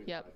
Yep.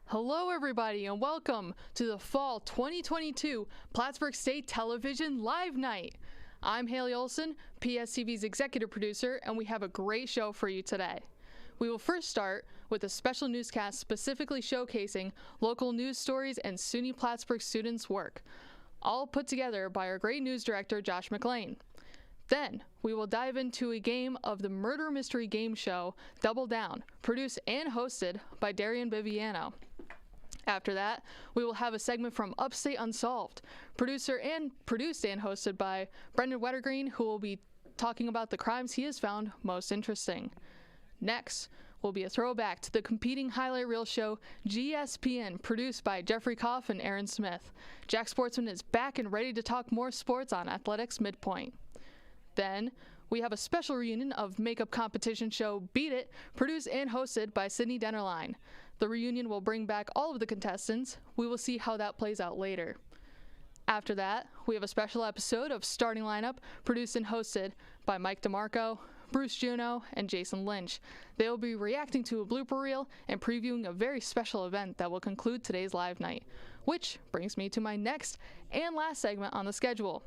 Hello everybody and welcome to the Fall 2022 Plattsburgh State Television Live Night. I'm Haley Olson, PSTV's executive producer, and we have a great show for you today. We will first start with a special newscast specifically showcasing local news stories and SUNY Plattsburgh students' work, all put together by our great news director, Josh McLean. Then, we will dive into a game of the murder mystery game show, Double Down, produced and hosted by Darian Biviano. After that, we will have a segment from Upstate Unsolved, produced and hosted by Wettergreen, who will be talking about the crimes he has found most interesting. Next will be a throwback to the competing highlight reel show GSPN, produced by Jeffrey Koff and Aaron Smith. Jack Sportsman is back and ready to talk more sports on Athletics Midpoint. Then, we have a special reunion of makeup competition show Beat It, produced and hosted by Dennerlein. The reunion will bring back all of the contestants. We will see how that plays out later. After that, we have a special episode of Starting Lineup, produced and hosted by Mike DeMarco, Bruce Juno, and Jason Lynch. They will be reacting to a blooper reel and previewing a very special event that will conclude today's live night. Which brings me to my next and last segment on the schedule.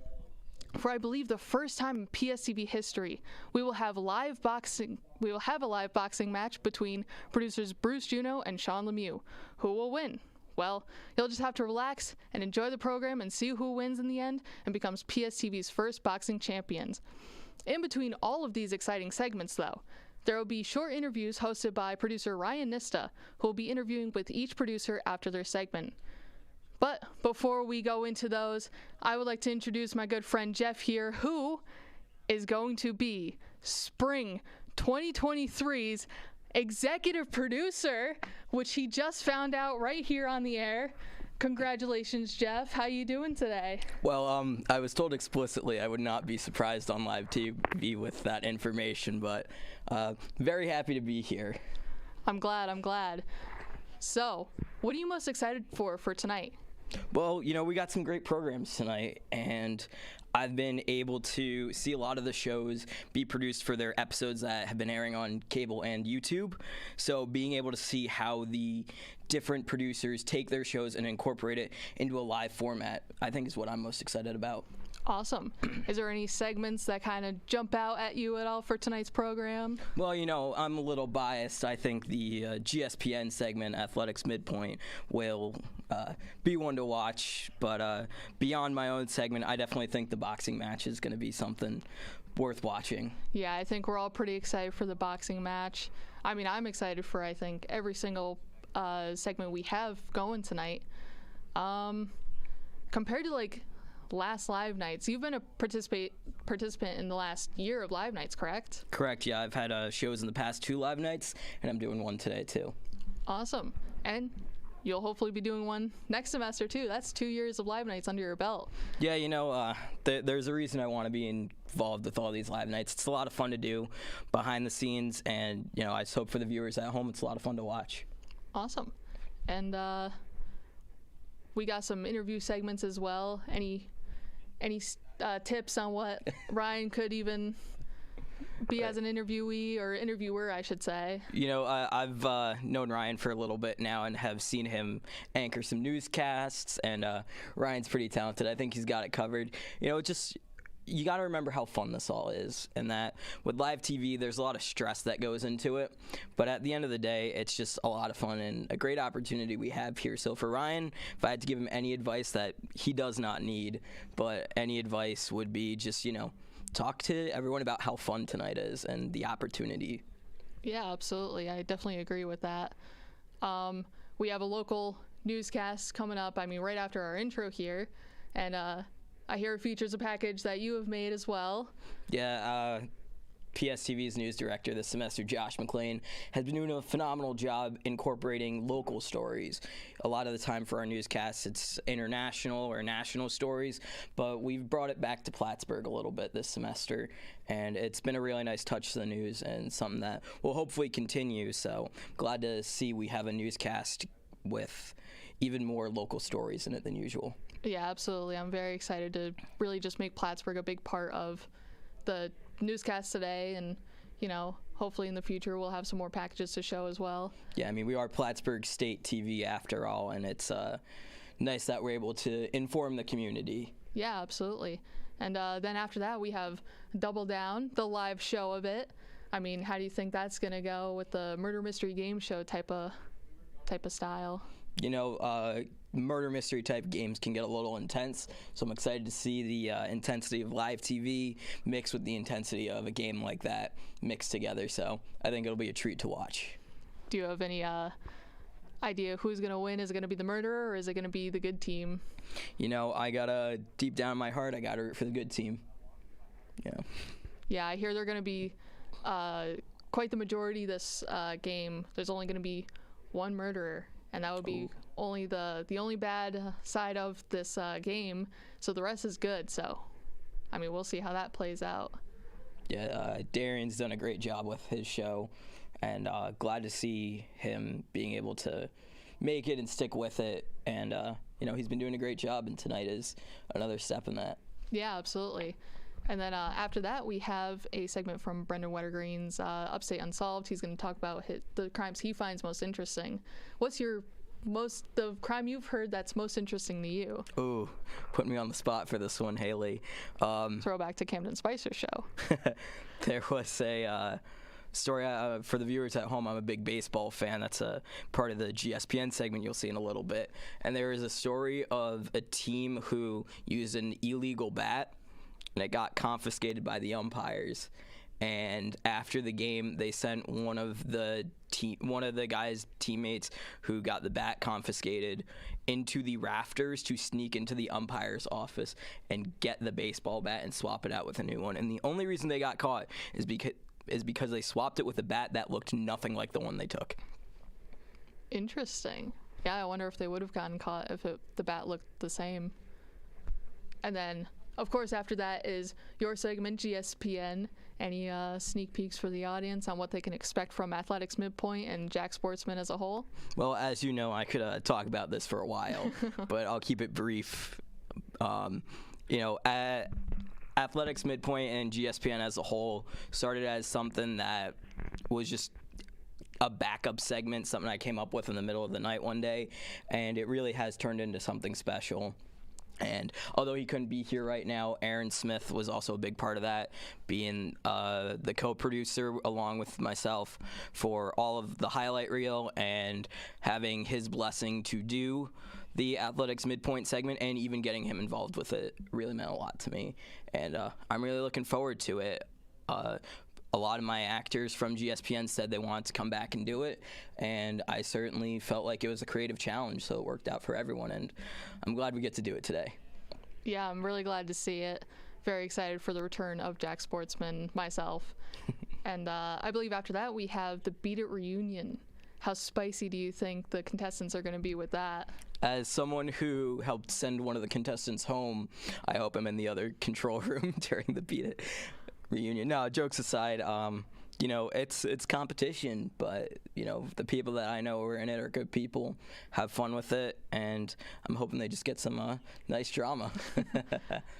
For I believe the first time in PSTV history, we will have a live boxing match between producers Bruce Juno and Shawn Lemieux. Who will win? Well, you'll just have to relax and enjoy the program and see who wins in the end and becomes PSTV's first boxing champions. In between all of these exciting segments, though, there will be short interviews hosted by producer Ryan Nista, who will be interviewing with each producer after their segment. But before we go into those, I would like to introduce my good friend Jeff here, who is going to be Spring 2023's executive producer, which he just found out right here on the air. Congratulations, Jeff. How you doing today? Well, I was told explicitly I would not be surprised on live TV with that information, but very happy to be here. I'm glad. So, what are you most excited for tonight? Well, we got some great programs tonight, and I've been able to see a lot of the shows be produced for their episodes that have been airing on cable and YouTube. So being able to see how the different producers take their shows and incorporate it into a live format, I think is what I'm most excited about. Awesome. Is there any segments that kind of jump out at you at all for tonight's program? Well, I'm a little biased. I think the GSPN segment, Athletics Midpoint, will be one to watch. But beyond my own segment, I definitely think the boxing match is going to be something worth watching. Yeah, I think we're all pretty excited for the boxing match. I mean, I'm excited for, I think, every single segment we have going tonight. Compared to, last live nights, you've been a participant in the last year of live nights, correct? Correct, yeah. I've had shows in the past 2 live nights, and I'm doing one today too. Awesome. And you'll hopefully be doing one next semester too. That's 2 years of live nights under your belt. Yeah, there's a reason I want to be involved with all these live nights. It's a lot of fun to do behind the scenes, and I just hope for the viewers at home it's a lot of fun to watch. Awesome. And we got some interview segments as well. Any tips on what Ryan could even be as an interviewee or interviewer, I should say? I've known Ryan for a little bit now and have seen him anchor some newscasts, and Ryan's pretty talented. I think he's got it covered. Just you got to remember how fun this all is, and that with live TV, there's a lot of stress that goes into it. But at the end of the day, it's just a lot of fun and a great opportunity we have here. So for Ryan, if I had to give him any advice that he does not need, but any advice would be just, talk to everyone about how fun tonight is and the opportunity. Yeah, absolutely. I definitely agree with that. We have a local newscast coming up, right after our intro here. And I hear it features a package that you have made as well. Yeah, PSTV's news director this semester, Josh McLean, has been doing a phenomenal job incorporating local stories. A lot of the time for our newscasts, it's international or national stories, but we've brought it back to Plattsburgh a little bit this semester, and it's been a really nice touch to the news and something that will hopefully continue. So glad to see we have a newscast with even more local stories in it than usual. Yeah, absolutely. I'm very excited to really just make Plattsburgh a big part of the newscast today, and hopefully in the future we'll have some more packages to show as well. Yeah, we are Plattsburgh State TV after all, and it's nice that we're able to inform the community. Yeah, absolutely. And then after that we have Double Down, the live show of it. How do you think that's gonna go with the murder mystery game show type of style? Murder mystery type games can get a little intense, so I'm excited to see the intensity of live TV mixed with the intensity of a game like that mixed together. So I think it'll be a treat to watch. Do you have any idea who's going to win? Is it going to be the murderer, or is it going to be the good team? I gotta, deep down in my heart, I gotta root for the good team. Yeah, I hear they're going to be quite the majority this game. There's only going to be one murderer, and that would be only the only bad side of this game. So the rest is good. So, we'll see how that plays out. Yeah, Darian's done a great job with his show, and glad to see him being able to make it and stick with it. And he's been doing a great job, and tonight is another step in that. Yeah, absolutely. And then after that, we have a segment from Brendan Wettergreen's Upstate Unsolved. He's going to talk about the crimes he finds most interesting. What's the crime you've heard that's most interesting to you? Ooh, put me on the spot for this one, Haley. Throwback to Camden Spicer's show. There was a story for the viewers at home. I'm a big baseball fan. That's a part of the GSPN segment you'll see in a little bit. And there is a story of a team who used an illegal bat, and it got confiscated by the umpires. And after the game, they sent one of the guy's teammates who got the bat confiscated into the rafters to sneak into the umpire's office and get the baseball bat and swap it out with a new one. And the only reason they got caught is because they swapped it with a bat that looked nothing like the one they took. Interesting. Yeah, I wonder if they would have gotten caught if the bat looked the same. And then, of course, after that is your segment, GSPN. Any sneak peeks for the audience on what they can expect from Athletics Midpoint and Jack Sportsman as a whole? Well, as you know, I could talk about this for a while, but I'll keep it brief. At Athletics Midpoint and GSPN as a whole started as something that was just a backup segment, something I came up with in the middle of the night one day, and it really has turned into something special. And although he couldn't be here right now, Aaron Smith was also a big part of that, being the co-producer along with myself for all of the highlight reel and having his blessing to do the Athletics Midpoint segment, and even getting him involved with it really meant a lot to me. And I'm really looking forward to it. A lot of my actors from GSPN said they wanted to come back and do it, and I certainly felt like it was a creative challenge, so it worked out for everyone, and I'm glad we get to do it today. Yeah, I'm really glad to see it. Very excited for the return of Jack Sportsman myself. And I believe after that we have the Beat It reunion. How spicy do you think the contestants are going to be with that? As someone who helped send one of the contestants home, I hope I'm in the other control room during the Beat It reunion. No, jokes aside, it's competition, but the people that I know who are in it are good people, have fun with it, and I'm hoping they just get some nice drama.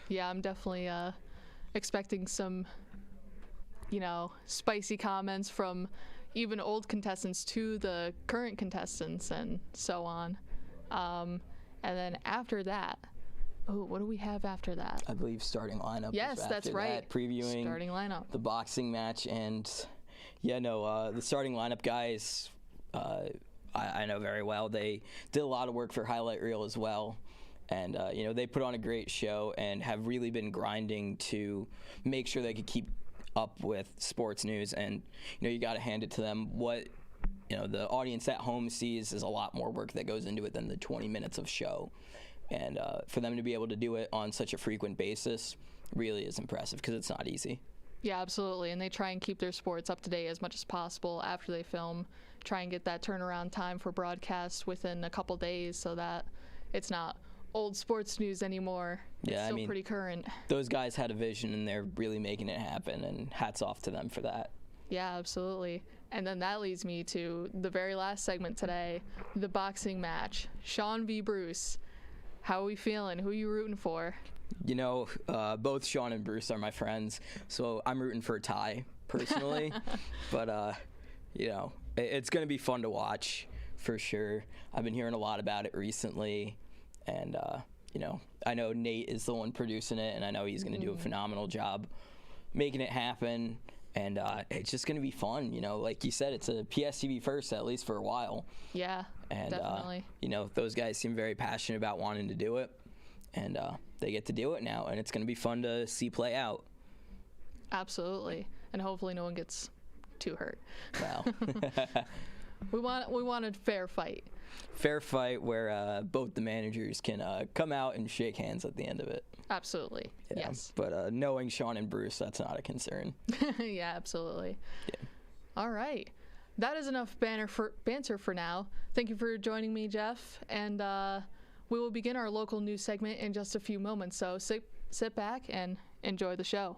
Yeah, I'm definitely expecting some spicy comments from even old contestants to the current contestants and so on. And then after that, Oh, what do we have after that? I believe starting lineup. Yes, is that's after right. That, previewing Starting lineup. the boxing match, and the starting lineup guys, I know very well. They did a lot of work for Highlight Reel as well, and they put on a great show and have really been grinding to make sure they could keep up with sports news. And you got to hand it to them. What the audience at home sees is a lot more work that goes into it than the 20 minutes of show. And for them to be able to do it on such a frequent basis really is impressive because it's not easy. Yeah, absolutely. And they try and keep their sports up to date as much as possible after they film, try and get that turnaround time for broadcast within a couple days so that it's not old sports news anymore. Yeah, it's still pretty current. Those guys had a vision and they're really making it happen, and hats off to them for that. Yeah, absolutely. And then that leads me to the very last segment today, the boxing match. Shawn v. Bruce. How are we feeling? Who are you rooting for? Both Shawn and Bruce are my friends, so I'm rooting for a tie, personally. But, it's going to be fun to watch, for sure. I've been hearing a lot about it recently, and, I know Nate is the one producing it, and I know he's going to do a phenomenal job making it happen. And it's just going to be fun. Like you said, it's a PSTV first, at least for a while. Yeah, and, definitely. Those guys seem very passionate about wanting to do it. And they get to do it now. And it's going to be fun to see play out. Absolutely. And hopefully no one gets too hurt. Wow. We want a fair fight. Fair fight where both the managers can come out and shake hands at the end of it. Absolutely. Yeah, yes. But knowing Shawn and Bruce, that's not a concern. Yeah, absolutely. Yeah. All right. That is enough banter for now. Thank you for joining me, Jeff. And we will begin our local news segment in just a few moments. So sit back and enjoy the show.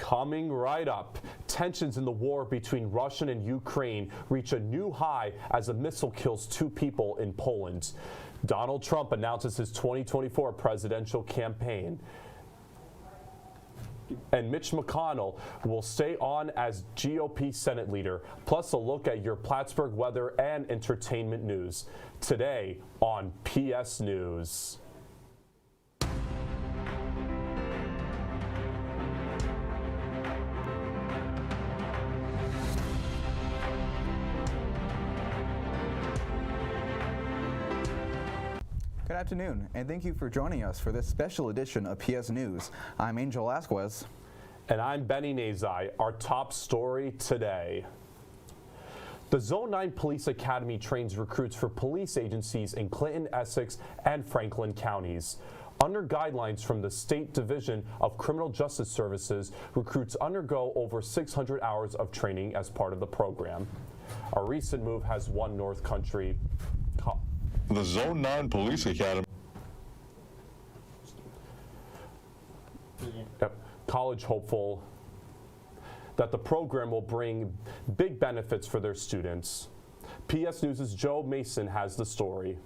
Coming right up, tensions in the war between Russia and Ukraine reach a new high as a missile kills 2 people in Poland. Donald Trump announces his 2024 presidential campaign. And Mitch McConnell will stay on as GOP Senate leader. Plus a look at your Plattsburgh weather and entertainment news. Today on PS News. Good afternoon, and thank you for joining us for this special edition of PS News. I'm Angel Lasquez. And I'm Benny Nazai. Our top story today. The Zone 9 Police Academy trains recruits for police agencies in Clinton, Essex, and Franklin counties. Under guidelines from the State Division of Criminal Justice Services, recruits undergo over 600 hours of training as part of the program. A recent move has won North Country. The Zone 9 Police Academy. College hopeful that the program will bring big benefits for their students. PS News' Joe Mason has the story.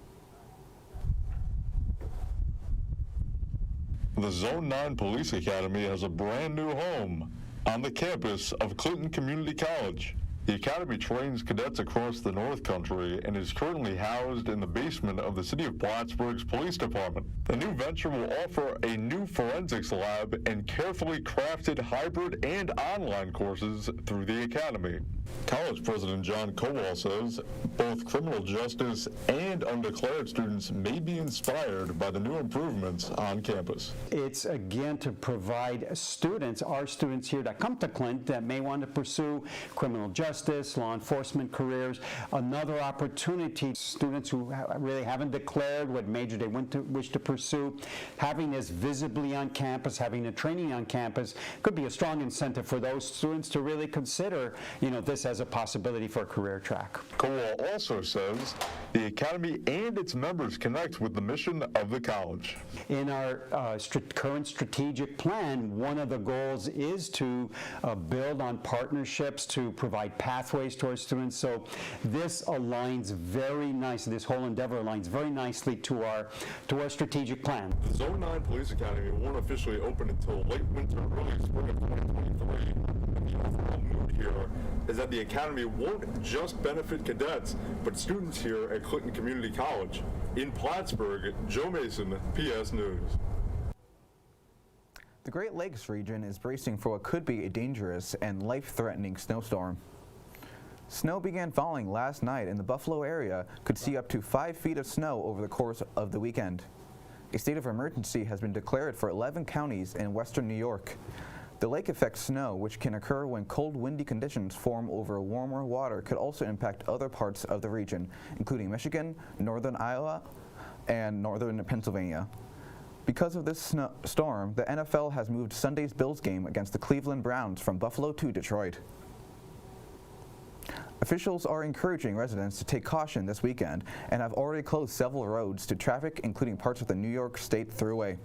The Zone 9 Police Academy has a brand new home on the campus of Clinton Community College. The academy trains cadets across the North Country and is currently housed in the basement of the City of Plattsburgh's Police Department. The new venture will offer a new forensics lab and carefully crafted hybrid and online courses through the academy. College President John Kowal says both criminal justice and undeclared students may be inspired by the new improvements on campus. It's again to provide students, our students here that come to Clinton that may want to pursue criminal justice, law enforcement careers, another opportunity. Students who really haven't declared what major they wish to pursue, having this visibly on campus, having the training on campus could be a strong incentive for those students to really consider, this as a possibility for a career track. Kowal also says the academy and its members connect with the mission of the college. In our current strategic plan, one of the goals is to build on partnerships to provide pathways to our students. So this aligns very nicely, this whole endeavor aligns very nicely to our strategic plan. The Zone 9 Police Academy won't officially open until late winter, early spring of 2023. And the overall mood here is that the academy won't just benefit cadets, but students here at Clinton Community College. In Plattsburgh, Joe Mason, PS News. The Great Lakes region is bracing for what could be a dangerous and life-threatening snowstorm. Snow began falling last night, and the Buffalo area could see up to 5 feet of snow over the course of the weekend. A state of emergency has been declared for 11 counties in western New York. The lake-effect snow, which can occur when cold, windy conditions form over warmer water, could also impact other parts of the region, including Michigan, northern Iowa, and northern Pennsylvania. Because of this storm, the NFL has moved Sunday's Bills game against the Cleveland Browns from Buffalo to Detroit. Officials are encouraging residents to take caution this weekend and have already closed several roads to traffic, including parts of the New York State Thruway.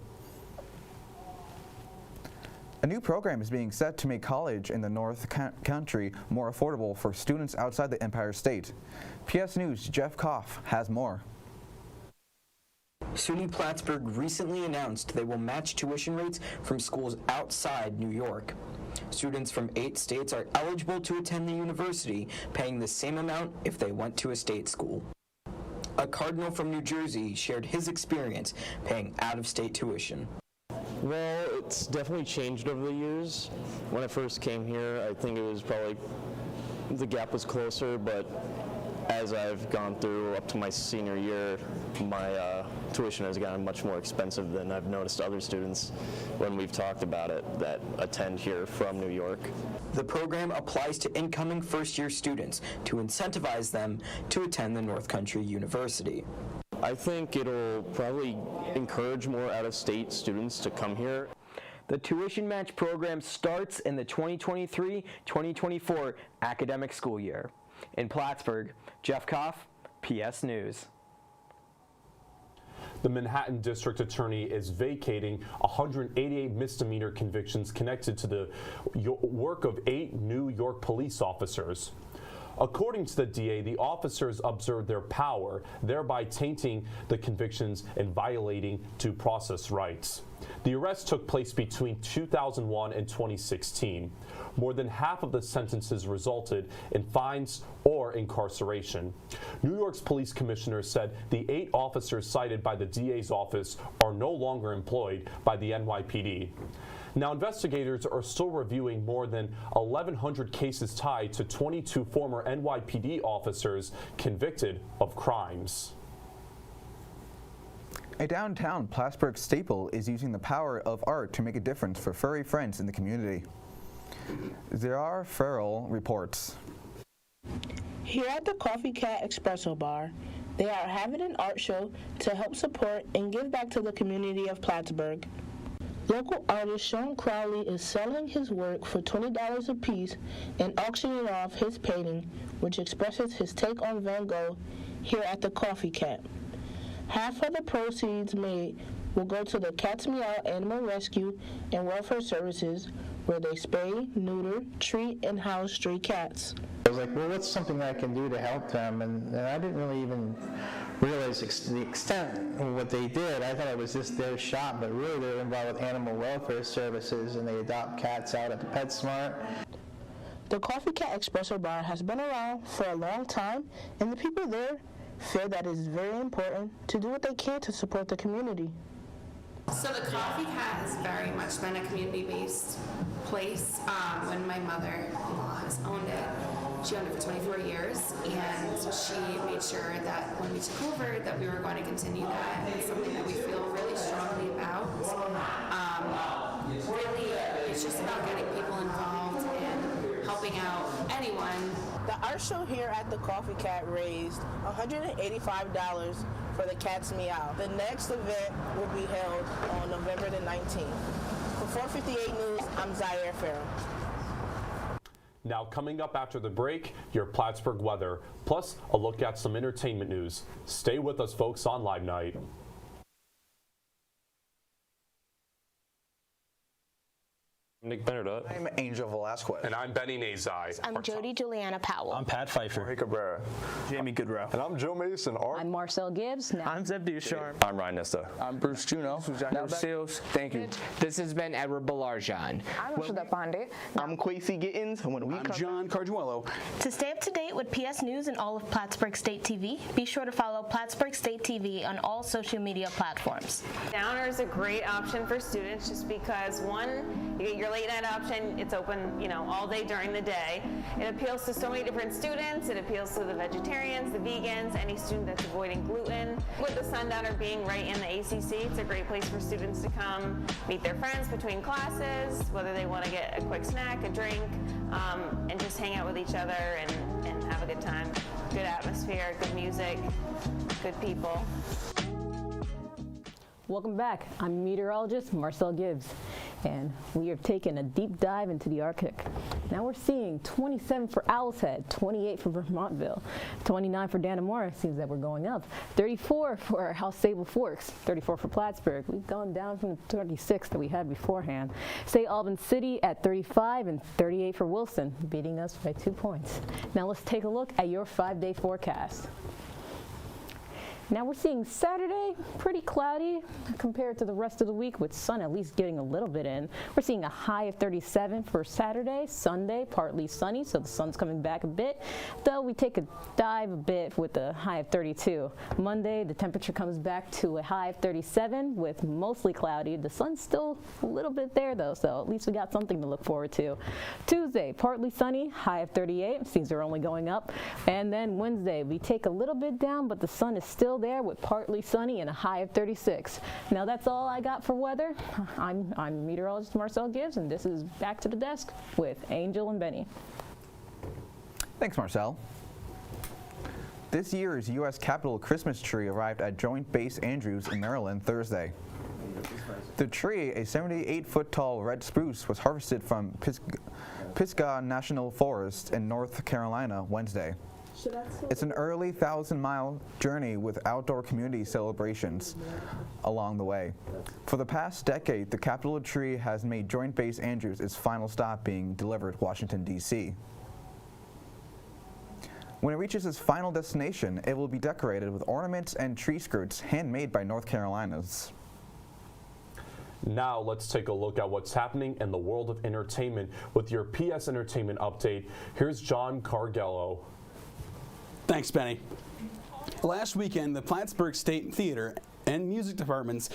A new program is being set to make college in the North Country more affordable for students outside the Empire State. PS News' Jeff Koff has more. SUNY Plattsburgh recently announced they will match tuition rates from schools outside New York. Students from 8 states are eligible to attend the university, paying the same amount if they went to a state school. A Cardinal from New Jersey shared his experience paying out-of-state tuition. Well, it's definitely changed over the years. When I first came here, I think it was probably, the gap was closer, but as I've gone through up to my senior year, my tuition has gotten much more expensive than I've noticed other students when we've talked about it that attend here from New York. The program applies to incoming first-year students to incentivize them to attend the North Country University. I think it'll probably encourage more out-of-state students to come here. The tuition match program starts in the 2023-2024 academic school year. In Plattsburgh, Jeff Koff, PS News. The Manhattan District Attorney is vacating 188 misdemeanor convictions connected to the work of 8 New York police officers. According to the DA, the officers observed their power, thereby tainting the convictions and violating due process rights. The arrest took place between 2001 and 2016. More than half of the sentences resulted in fines or incarceration. New York's police commissioner said the 8 officers cited by the DA's office are no longer employed by the NYPD. Now, investigators are still reviewing more than 1,100 cases tied to 22 former NYPD officers convicted of crimes. A downtown Plattsburgh staple is using the power of art to make a difference for furry friends in the community. Zara Farrell reports. Here at the Coffee Cat Espresso Bar, they are having an art show to help support and give back to the community of Plattsburgh. Local artist Shawn is selling his work for $20 a piece and auctioning off his painting, which expresses his take on Van Gogh, here at the Coffee Cat. Half of the proceeds made will go to the Cat's Meow Animal Rescue and Welfare Services, where they spay, neuter, treat, and house stray cats. I was like, well, what's something I can do to help them? And I didn't really even realize the extent of what they did. I thought it was just their shop, but really they're involved with animal welfare services, and they adopt cats out at the PetSmart. The Coffee Cat Espresso Bar has been around for a long time, and the people there feel that it is very important to do what they can to support the community. So the Coffee Cat has very much been a community-based place. When my mother-in-law has owned it, she owned it for 24 years, and she made sure that when we took over that we were going to continue that. It's something that we feel really strongly about. Really, it's just about getting people involved and helping out anyone. The art show here at the Coffee Cat raised $185 for the Cat's Meow. The next event will be held on November the 19th. For 458 News, I'm Zaire Farrell. Now, coming up after the break, your Plattsburgh weather, plus a look at some entertainment news. Stay with us, folks, on Live Night. I'm Nick Benedott. I'm Angel Velasquez. And I'm Benny Nazai. I'm Jody Juliana Powell. I'm Pat Pfeiffer. Jorge Cabrera. Jamie Goodrow. And I'm Joe Mason. I'm Marcel Gibbs. I'm Zeb Ducharme. I'm Ryan Nesta. I'm Bruce Juno. No Seals. Thank you. This has been Edward Balarjan. I'm Rashida Pandey. I'm Quasi Gittins. I'm John Carduello. To stay up to date with PS News and all of Plattsburgh State TV, be sure to follow Plattsburgh State TV on all social media platforms. Downer is a great option for students just because, one, you get your late night option. It's open, all day during the day. It appeals to so many different students. It appeals to the vegetarians, the vegans, any student that's avoiding gluten. With the Sundowner being right in the ACC, it's a great place for students to come meet their friends between classes, whether they want to get a quick snack, a drink, and just hang out with each other and have a good time. Good atmosphere, good music, good people. Welcome back. I'm meteorologist Marcel Gibbs, and we have taken a deep dive into the Arctic. Now we're seeing 27 for Owl's Head, 28 for Vermontville, 29 for Dannemora. Seems that we're going up. 34 for House Sable Forks, 34 for Plattsburgh. We've gone down from the 36 that we had beforehand. St. Albans City at 35 and 38 for Wilson, beating us by 2 points. Now let's take a look at your 5-day forecast. Now we're seeing Saturday pretty cloudy compared to the rest of the week, with sun at least getting a little bit in. We're seeing a high of 37 for Saturday. Sunday, partly sunny, so the sun's coming back a bit, though we take a dive a bit with a high of 32. Monday, the temperature comes back to a high of 37 with mostly cloudy. The sun's still a little bit there though, so at least we got something to look forward to. Tuesday, partly sunny, high of 38. Seems are only going up. And then Wednesday, we take a little bit down, but the sun is still there with partly sunny and a high of 36. Now that's all I got for weather. I'm meteorologist Marcel Gibbs, and this is Back to the Desk with Angel and Benny. Thanks, Marcel. This year's U.S. Capitol Christmas tree arrived at Joint Base Andrews in Maryland Thursday. The tree, a 78-foot-tall red spruce, was harvested from Pisgah National Forest in North Carolina Wednesday. It's an early 1,000-mile journey with outdoor community celebrations along the way. For the past decade, the Capitol tree has made Joint Base Andrews its final stop, being delivered Washington, D.C. When it reaches its final destination, it will be decorated with ornaments and tree skirts handmade by North Carolina's. Now let's take a look at what's happening in the world of entertainment with your PS Entertainment update. Here's John Cargello. Thanks, Benny. Last weekend, the Plattsburgh State Theater and Music Departments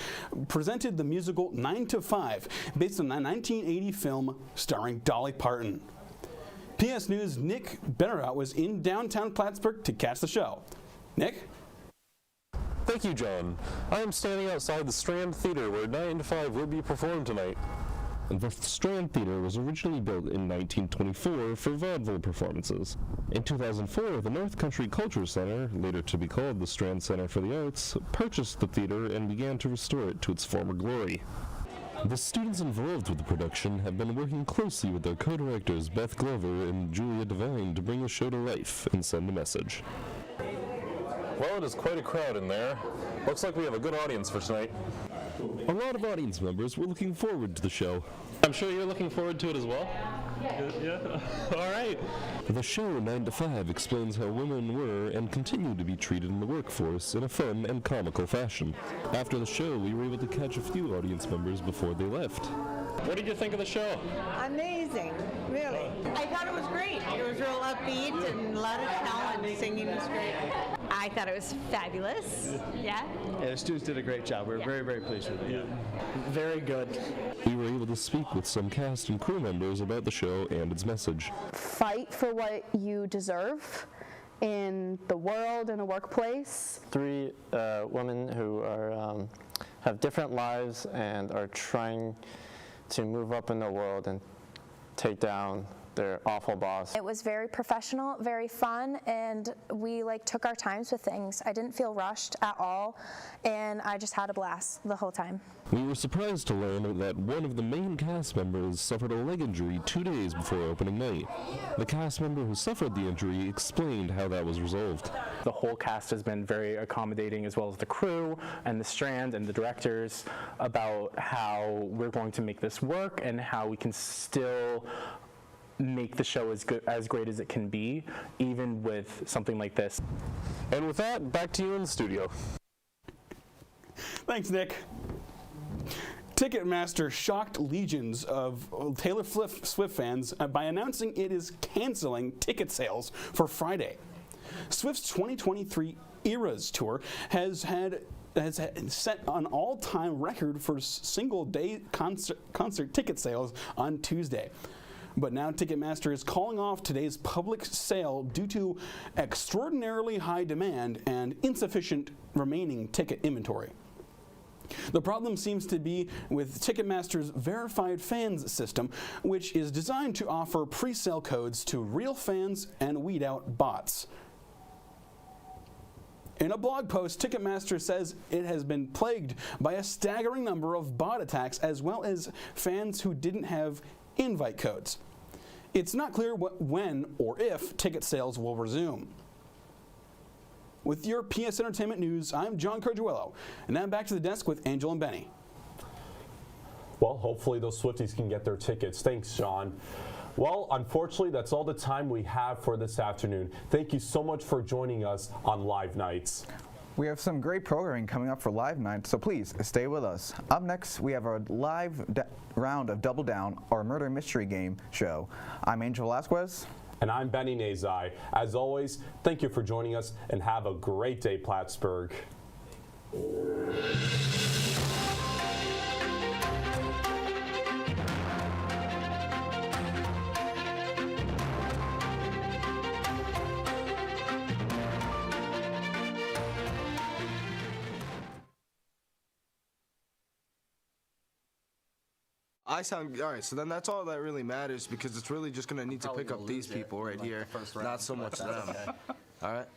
presented the musical 9 to 5, based on the 1980 film starring Dolly Parton. PS News' Nick Bennerot was in downtown Plattsburgh to catch the show. Nick? Thank you, John. I am standing outside the Strand Theater where 9 to 5 will be performed tonight. The Strand Theater was originally built in 1924 for vaudeville performances. In 2004, the North Country Culture Center, later to be called the Strand Center for the Arts, purchased the theater and began to restore it to its former glory. The students involved with the production have been working closely with their co-directors Beth Glover and Julia Devine to bring the show to life and send a message. Well, it is quite a crowd in there. Looks like we have a good audience for tonight. A lot of audience members were looking forward to the show. I'm sure you're looking forward to it as well? Yeah. All right. The show 9 to 5 explains how women were and continue to be treated in the workforce in a fun and comical fashion. After the show, we were able to catch a few audience members before they left. What did you think of the show? Amazing, really. I thought it was great. It was real upbeat and a lot of talent. Singing was great. I thought it was fabulous. Yeah? Yeah, the students did a great job. We were very, very pleased with it. Yeah. Very good. We were able to speak with some cast and crew members about the show and its message. Fight for what you deserve in the world and the workplace. 3 women who are have different lives and are trying to move up in the world and take down their awful boss. It was very professional, very fun, and we took our times with things. I didn't feel rushed at all, and I just had a blast the whole time. We were surprised to learn that one of the main cast members suffered a leg injury 2 days before opening night. The cast member who suffered the injury explained how that was resolved. The whole cast has been very accommodating, as well as the crew and the Strand and the directors, about how we're going to make this work and how we can still make the show as great as it can be, even with something like this. And with that, back to you in the studio. Thanks, Nick. Ticketmaster shocked legions of Taylor Swift fans by announcing it is canceling ticket sales for Friday. Swift's 2023 Eras tour has set an all-time record for single-day concert ticket sales on Tuesday. But now Ticketmaster is calling off today's public sale due to extraordinarily high demand and insufficient remaining ticket inventory. The problem seems to be with Ticketmaster's Verified Fans system, which is designed to offer pre-sale codes to real fans and weed out bots. In a blog post, Ticketmaster says it has been plagued by a staggering number of bot attacks, as well as fans who didn't have invite codes. It's not clear when or if ticket sales will resume. With your PS Entertainment News, I'm John Cargello, and now back to the desk with Angel and Benny. Well, hopefully those Swifties can get their tickets. Thanks, Shawn. Well, unfortunately, that's all the time we have for this afternoon. Thank you so much for joining us on Live Nights. We have some great programming coming up for Live Night, so please stay with us. Up next, we have our live round of Double Down, our murder mystery game show. I'm Angel Velasquez. And I'm Benny Nazai. As always, thank you for joining us, and have a great day, Plattsburgh. I sound all right. So then that's all that really matters, because it's really just gonna need to pick up these people right here, not so much them. All right.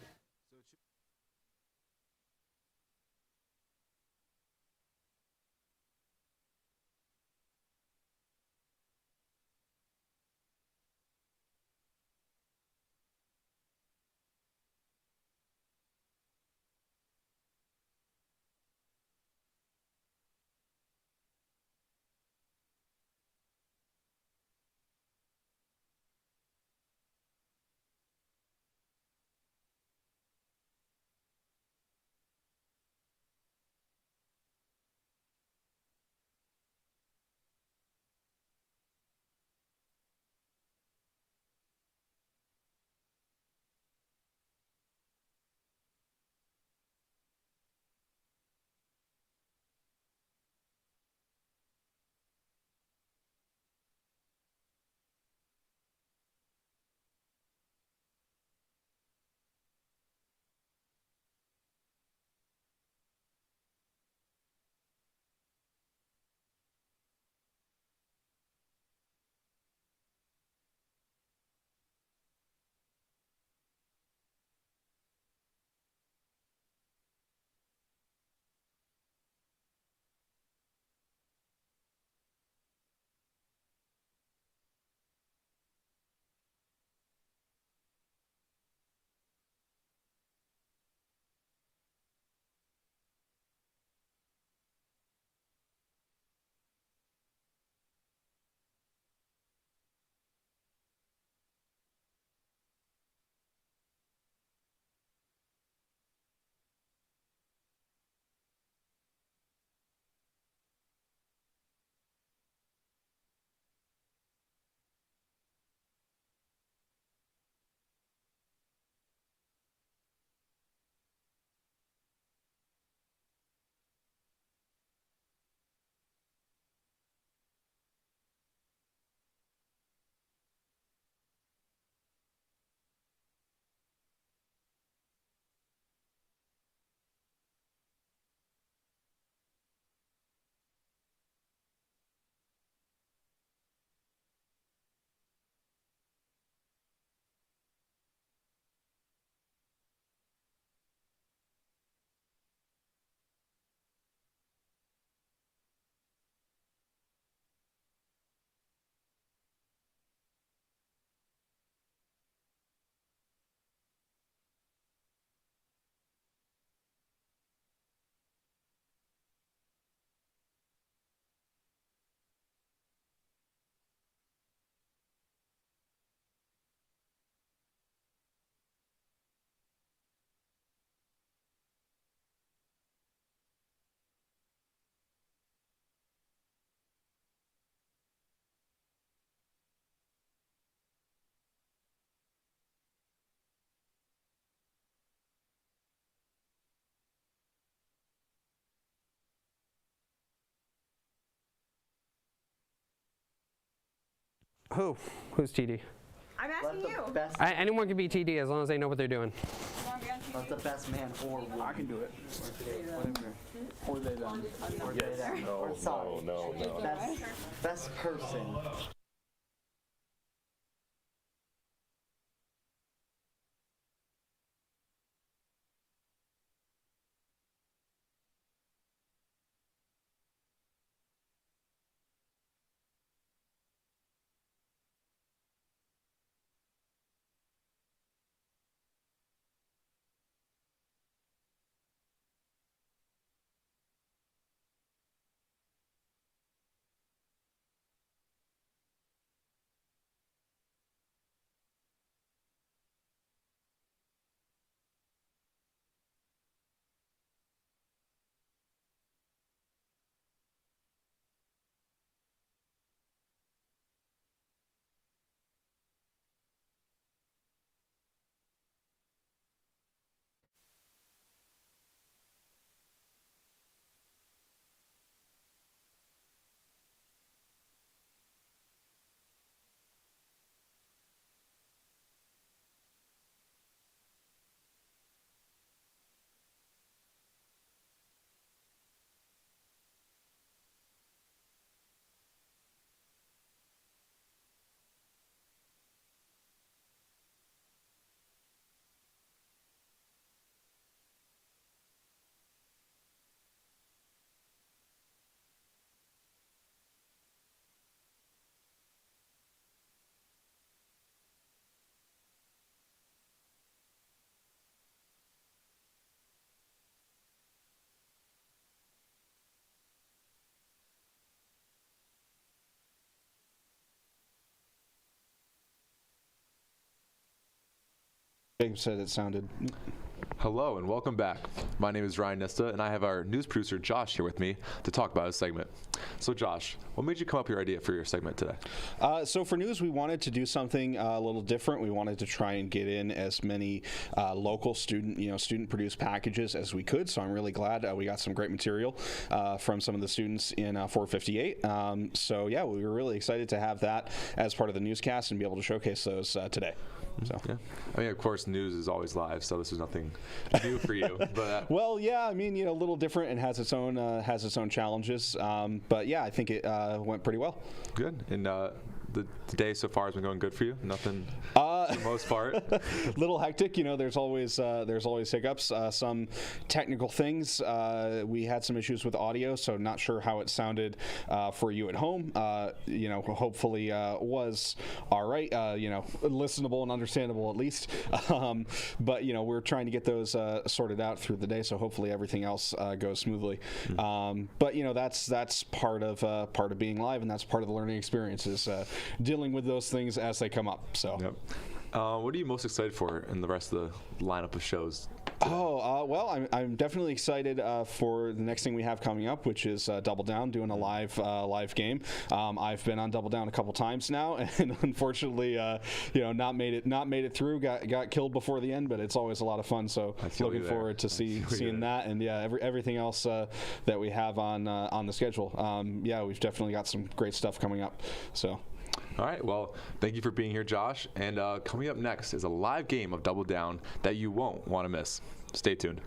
Who's TD? I'm asking you. Anyone can be TD as long as they know what they're doing. Let the best man or woman. I can do it. Whatever. Or they them. Or they them. Or sorry. No. Best person. James said it sounded. Hello and welcome back. My name is Ryan Nesta and I have our news producer Josh here with me to talk about his segment. So Josh, what made you come up with your idea for your segment today? So for news, we wanted to do something a little different. We wanted to try and get in as many local student-produced packages as we could. So I'm really glad we got some great material from some of the students in 458. So yeah, we were really excited to have that as part of the newscast and be able to showcase those today. So yeah, I mean, of course, news is always live, so this is nothing new for you. But well, yeah, I mean, a little different and has its own challenges. But yeah, I think it went pretty well. Good. And the day so far has been going good for you? Nothing for the most part? Little hectic, there's always hiccups, some technical things. We had some issues with audio, so not sure how it sounded for you at home. Hopefully was all right, listenable and understandable at least. But we're trying to get those sorted out through the day, so hopefully everything else goes smoothly. But that's part of being live, and that's part of the learning experience is dealing with those things as they come up. So, yep. What are you most excited for in the rest of the lineup of shows? Well, I'm definitely excited for the next thing we have coming up, which is Double Down, doing a live game. I've been on Double Down a couple times now, and unfortunately, not made it through. Got killed before the end, but it's always a lot of fun. So looking forward to seeing that, and yeah, everything else that we have on the schedule. Yeah, we've definitely got some great stuff coming up. So. All right, well, thank you for being here, Josh. And coming up next is a live game of Double Down that you won't want to miss. Stay tuned.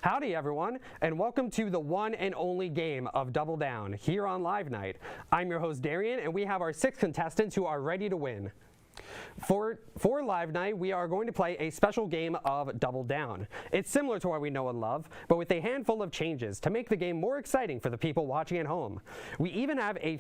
Howdy everyone, and welcome to the one and only game of Double Down here on Live Night. I'm your host Darian, and we have our 6 contestants who are ready to win. For Live Night, we are going to play a special game of Double Down. It's similar to what we know and love, but with a handful of changes to make the game more exciting for the people watching at home. We even have a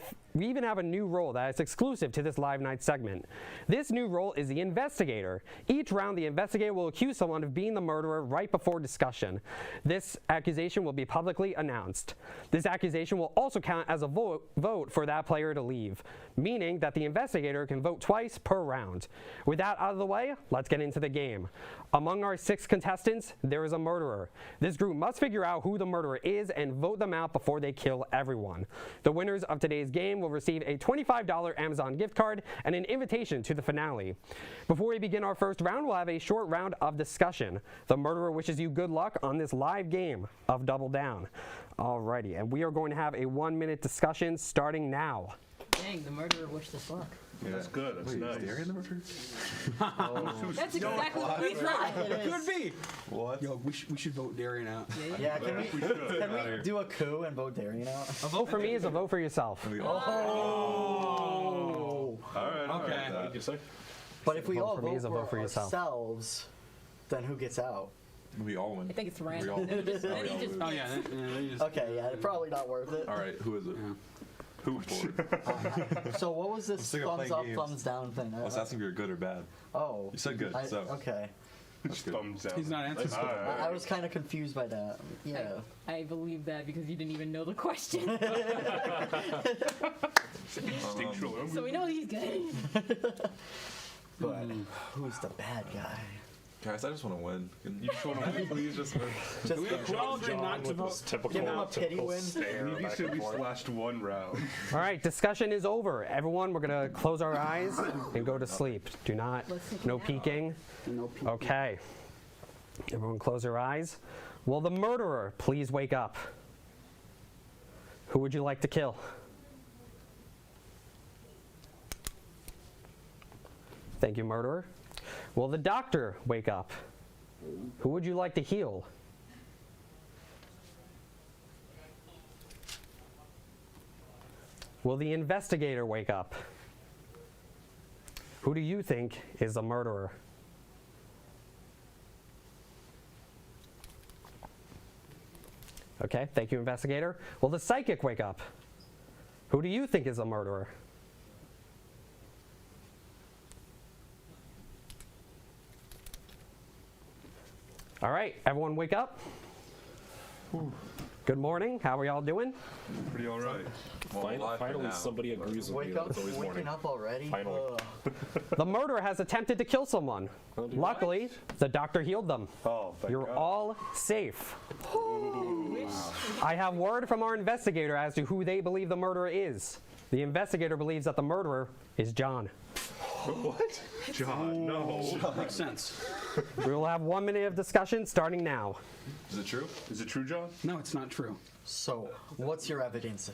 new role that is exclusive to this Live Night segment. This new role is the investigator. Each round, the investigator will accuse someone of being the murderer right before discussion. This accusation will be publicly announced. This accusation will also count as a vote for that player to leave, meaning that the investigator can vote twice per round. With that out of the way, let's get into the game. Among our 6 contestants, there is a murderer. This group must figure out who the murderer is and vote them out before they kill everyone. The winners of today's game will receive a $25 Amazon gift card and an invitation to the finale. Before we begin our first round, we'll have a short round of discussion. The murderer wishes you good luck on this live game of Double Down. Alrighty, and we are going to have a 1-minute discussion starting now. Dang, the murderer wished us luck. Yeah. That's good. That's nice. Is Darian the murderer? That's exactly what we thought. Could be. What? Yo, we should vote Darian out. Yeah, can we do a coup and vote Darian out? A vote for me is a vote for yourself. Oh. All right. Okay. But if we all for me is a vote vote for for yourself. ourselves, then who gets out? We all win. I think it's We random. all win. Oh yeah. Okay, yeah, probably not worth it. All right. Who is it? Who board? So what was this sick of thumbs playing up, games. thumbs down thing? I was asking if you were good or bad. Oh. You said good. So. Okay. That's good. Thumbs down. He's not answering. I was kind of confused by that. Yeah. I believe that because you didn't even know the question. Instinctual. So we know he's good. But who's the bad guy? Guys, I just want to win. You just want to win? Please just win. We all agree not to vote. Give him a pity win. Maybe should be slashed one round. All right, discussion is over. Everyone, we're going to close our eyes and go to sleep. Do not, no peeking. Okay. Everyone close your eyes. Will the murderer please wake up? Who would you like to kill? Thank you, murderer. Will the doctor wake up? Who would you like to heal? Will the investigator wake up? Who do you think is the murderer? Okay, thank you, investigator. Will the psychic wake up? Who do you think is the murderer? All right, everyone wake up. Good morning. How are y'all doing? Pretty all right. Finally, somebody agrees with me. Wake up, It's always waking morning. up already? Finally. The murderer has attempted to kill someone. Luckily, the doctor healed them. Oh, thank You're God. all safe. I have word from our investigator as to who they believe the murderer is. The investigator believes that the murderer is John. What? John, no. Makes sense. We will have 1 minute of discussion starting now. Is it true? Is it true, John? No, it's not true. So, what's your evidence?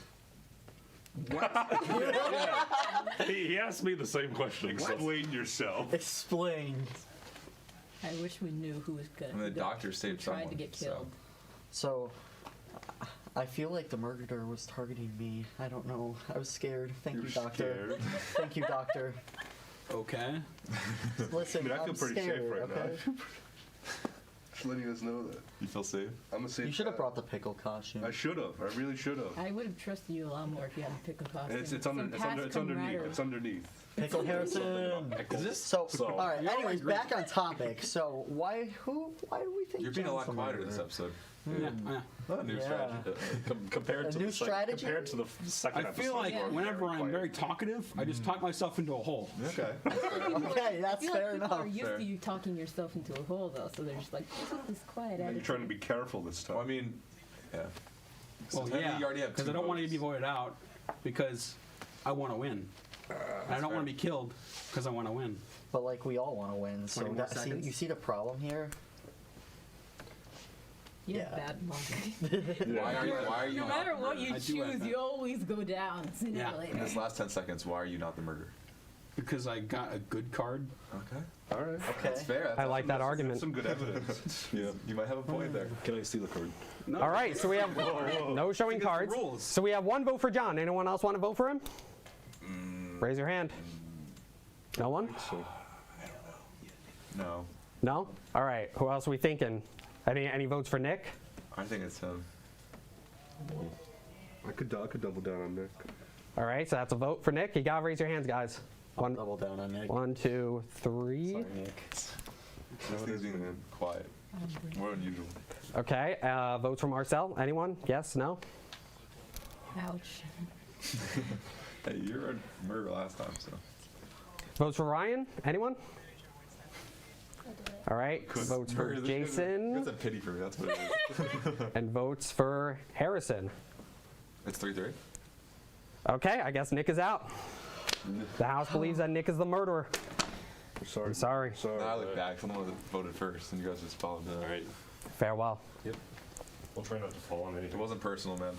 He asked me the same question. Explain yourself. Explain. I wish we knew who was good. I mean, the doctor saved tried someone. to get killed. So, I feel like the murderer was targeting me. I don't know. I was scared. Thank you, doctor. Scared. Thank you, doctor. Okay. Listen, I mean, I feel I'm pretty scared, safe right okay? now. Just letting us know that. You feel safe? I'm a safe You should have guy. brought the pickle costume. I should have. I really should have. I would have trusted you a lot more if you hadn't picked a costume. It's underneath. It's underneath. Pickle Harrison. Is this So, all right. Anyways, back on topic. So, why do we think You're being a John's lot the quieter murderer? this episode. Yeah. New Yeah. strategy. Compared A to new the strategy? compared to the second I feel episode. like whenever I'm very talkative, I just talk myself into a hole. Okay. Okay, I that's feel fair like people enough. are used to you talking yourself into a hole, though, so they're just like, this quiet And you're attitude. trying to be careful this time. Well, I mean, yeah. Well, So yeah, you already have because two I don't want to votes. be voted out because I want to win. And I don't want to be killed because I want to win. But like we all want to win. So 20 more that, see, seconds. you see the problem here? You have bad luck. Why are you No not matter the what murderer? you I do have choose, that. you always go down sooner or In later. this last 10 seconds, why are you not the murderer? because I got a good card. Okay. All right. Okay. That's fair. I like that argument. Some good evidence. Yeah, you might have a point there. Can I steal a card? No. All right, so we have no showing Against the cards. rules. So we have one vote for John. Anyone else want to vote for him? Raise your hand. No one? No. No? All right, who else are we thinking? Any votes for Nick? I think it's him. I could double down on Nick. All right, so that's a vote for Nick. You gotta raise your hands, guys. I'll double down on Nick. 1, 2, 3. Sorry, Nick. This thing's being quiet. More unusual. Okay, votes for Marcel. Anyone? Yes? No? Ouch. Hey, you were a murderer last time, so. Votes for Ryan? Anyone? All right, votes for Jason. That's a pity for me, that's what it is. And votes for Harrison. It's 3-3. Okay, I guess Nick is out. The House believes that Nick is the murderer. Sorry. I'm sorry. Now I look back, someone that voted first, and you guys just followed the. All right. Farewell. Yep. We'll try not to fall on anything. It wasn't personal, man.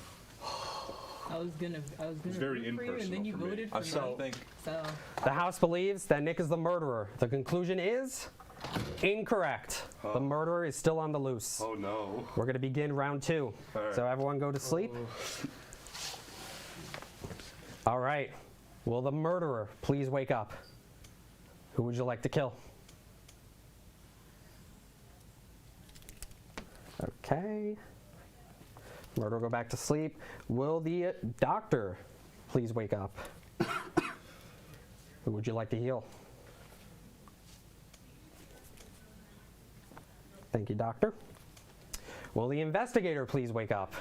I was gonna very root for you, and then you impersonal for me. voted for I me. still think. So The House believes that Nick is the murderer. The conclusion is incorrect. The murderer is still on the loose. Oh no. We're going to begin round 2. All right. So everyone go to sleep. All right. Will the murderer please wake up? Who would you like to kill? Okay. Murderer go back to sleep. Will the doctor please wake up? Who would you like to heal? Thank you, doctor. Will the investigator please wake up?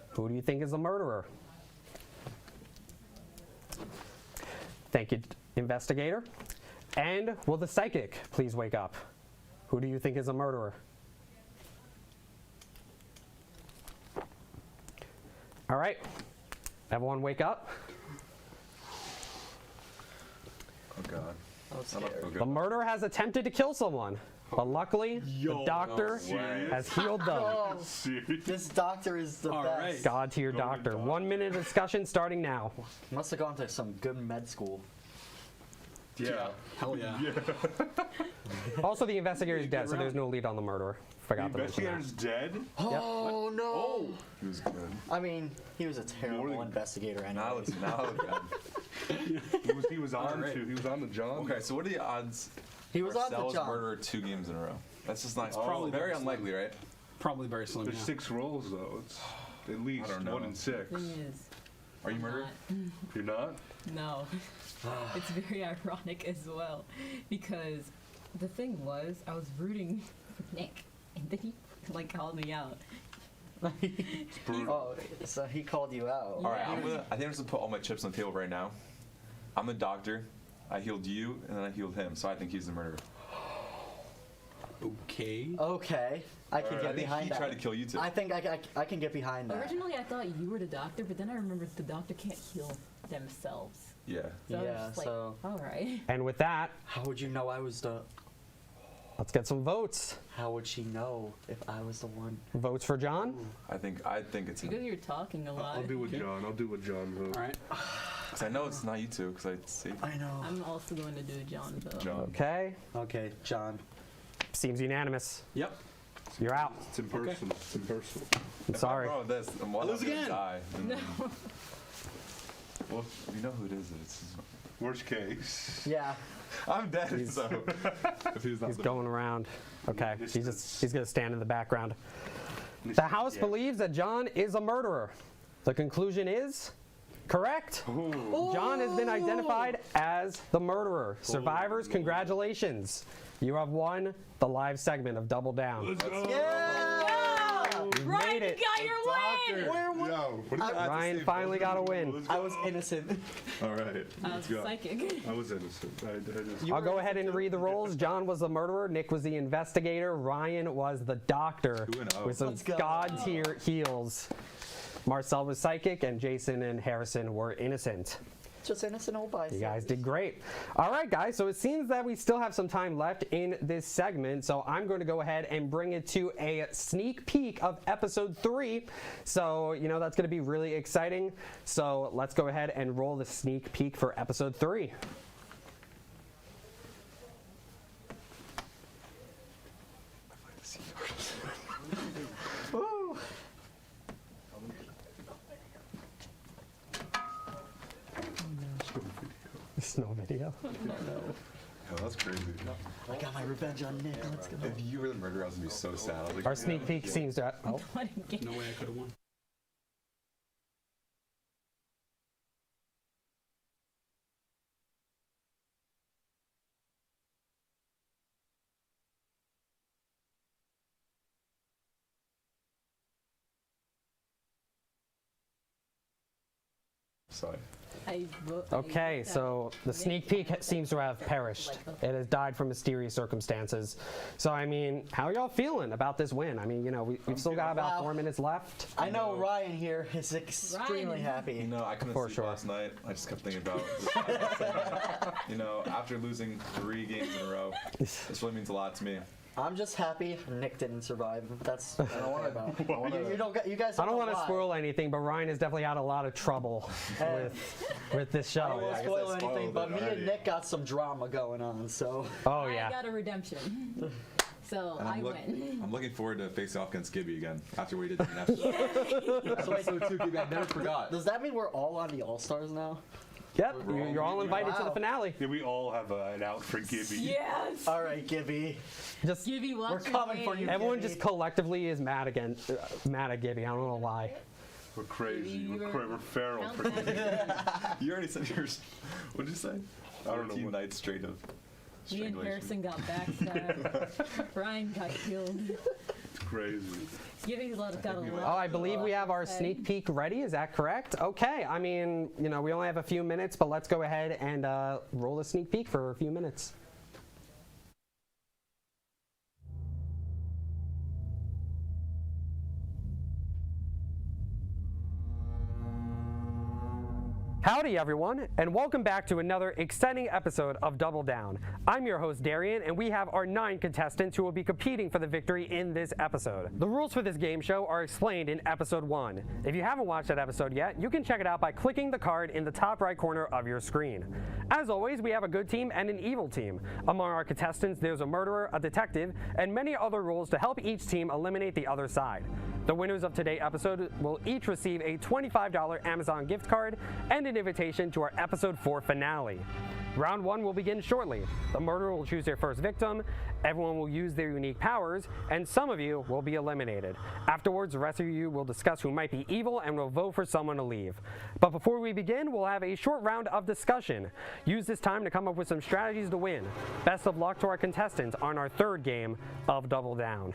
Who do you think is the murderer? Thank you, investigator. And will the psychic please wake up? Who do you think is a murderer? All right, everyone wake up. Oh, God. I was scared. The murderer has attempted to kill someone, but luckily, the doctor has healed them. Oh, this doctor is the best. right. God to your doctor. 1 minute of discussion starting now. Must have gone to some good med school. Yeah. Hell yeah. Also, the investigator is dead, so there's no lead on the murderer. Forgot to mention that. Investigator's dead? Oh no! He was good. I mean, he was a terrible investigator Now anyway. it's He was on Alright. He was on the John. Okay, so what are the odds? He was on the Marcel's job. murderer 2 games in a row. That's just not. It's probably very very unlikely, right? Probably very slim. There's Yeah. 6 rolls though. It's at least I don't know. 1 in 6. thing is, Are you murdered? You're not? no. It's very ironic as well, because the thing was, I was rooting for Nick, and then he like called me out. Oh, so he called you out. All right, I think I'm just gonna put all my chips on the table right now. I'm the doctor. I healed you, and then I healed him. So I think he's the murderer. Okay. Okay, I can I get think behind he that. tried to kill you too. I think I can get behind that. Originally, I thought you were the doctor, but then I remembered the doctor can't heal themselves. Yeah. So I was Yeah, just like, so- all right. And with that, How would you know I was the? let's get some votes. How would she know if I was the one? Votes for John? I think it's him. Because you're talking a lot. I'll do what John. I'll do what John votes. All right. Because I know it's not you two. Because I saved I know. I'm also going to do John though. John. Okay. Okay, John. Seems unanimous. Yep. You're out. It's impersonal. It's impersonal. I'm sorry. If I'm wrong with this, then one lose of them again. die. No. Well, we know who it is. It's Worst case. Yeah. I'm dead. So if he's not He's the going around. Okay. He's gonna stand in the background. The House believes that John is a murderer. The conclusion is correct. John has been identified as the murderer. Survivors, congratulations. You have won the live segment of Double Down. You Ryan, made it. you got your win! Ryan finally got a win. I was innocent. All right. I was Let's go. psychic. I was innocent. I just, I'll go ahead and read the roles. John was the murderer. Nick was the investigator. Ryan was the doctor 2-0. with some Let's go. god-tier heals. Marcel was psychic, and Jason and Harrison were innocent. Just innocent old bystanders. You guys did great. All right, guys, so it seems that we still have some time left in this segment, so I'm going to go ahead and bring it to a sneak peek of episode 3. So, you know, that's going to be really exciting. So let's go ahead and roll the sneak peek for episode 3. Snow video. Oh, that's crazy. I got my revenge on Nick. Let's go. If you were the murderer, I was gonna be so sad. I was like, Our sneak peek seems to. Oh. No way I could have won. Sorry. Okay, so the sneak peek seems to have perished. It has died from mysterious circumstances. So, I mean, how are y'all feeling about this win? I mean, you know, we've still got about 4 minutes left. I know Ryan here is extremely happy. You know, I couldn't sleep last night. I just kept thinking about you know, after losing 3 games in a row, this really means a lot to me. I'm just happy Nick didn't survive. That's what I want about. You guys. I don't want to spoil anything, but Ryan has definitely had a lot of trouble with this show. I don't want to spoil anything, but me and Nick got some drama going on. So. Oh yeah. I got a redemption. So And I win. I'm looking forward to facing off against Gibby again after we did the episode. So too, Gibby, I never forgot. Does that mean we're all on the All Stars now? Yep, you're all invited to the finale. Yeah, we all have an out for Gibby. Yes. All right, Gibby. Just Gibby, we're coming for you. Everyone Gibby. just collectively is mad at Gibby. I don't know why. We're crazy. We're feral for Gibby. You already said yours. What did you say? I don't know. 2 nights straight of. Me and Harrison got backstabbed. Ryan got killed. It's crazy. Gibby's got a lot. Oh, I believe we have our sneak peek ready. Is that correct? Okay. I mean, you know, we only have a few minutes, but let's go ahead and roll a sneak peek for a few minutes. Howdy everyone, and welcome back to another exciting episode of Double Down. I'm your host Darian, and we have our 9 contestants who will be competing for the victory in this episode. The rules for this game show are explained in episode 1. If you haven't watched that episode yet, you can check it out by clicking the card in the top right corner of your screen. As always, we have a good team and an evil team. Among our contestants, there's a murderer, a detective, and many other rules to help each team eliminate the other side. The winners of today's episode will each receive a $25 Amazon gift card and an invitation to our episode 4 finale. Round 1 will begin shortly. The murderer will choose their first victim, everyone will use their unique powers, and some of you will be eliminated. Afterwards, the rest of you will discuss who might be evil and will vote for someone to leave. But before we begin, we'll have a short round of discussion. Use this time to come up with some strategies to win. Best of luck to our contestants on our 3rd game of Double Down.